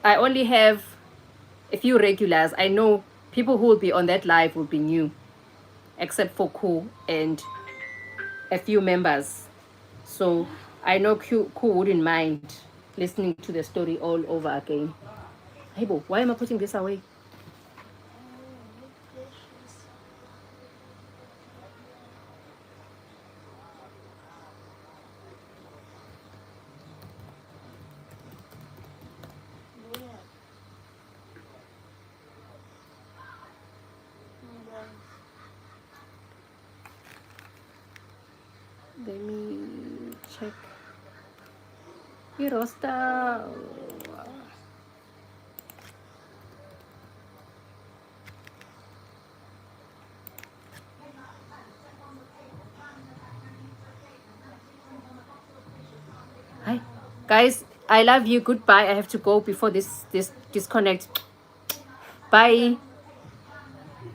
A: I only have a few regulars. I know people who will be on that live will be new, except for Ku and a few members. So I know Ku wouldn't mind listening to the story all over again. Hey, Bo, why am I putting this away? Let me check. Roster. Hi, guys. I love you. Goodbye. I have to go before this disconnect. Bye.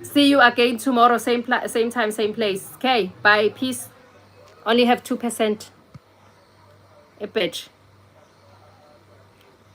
A: See you again tomorrow. Same time, same place. Okay. Bye. Peace. Only have 2%. A bitch.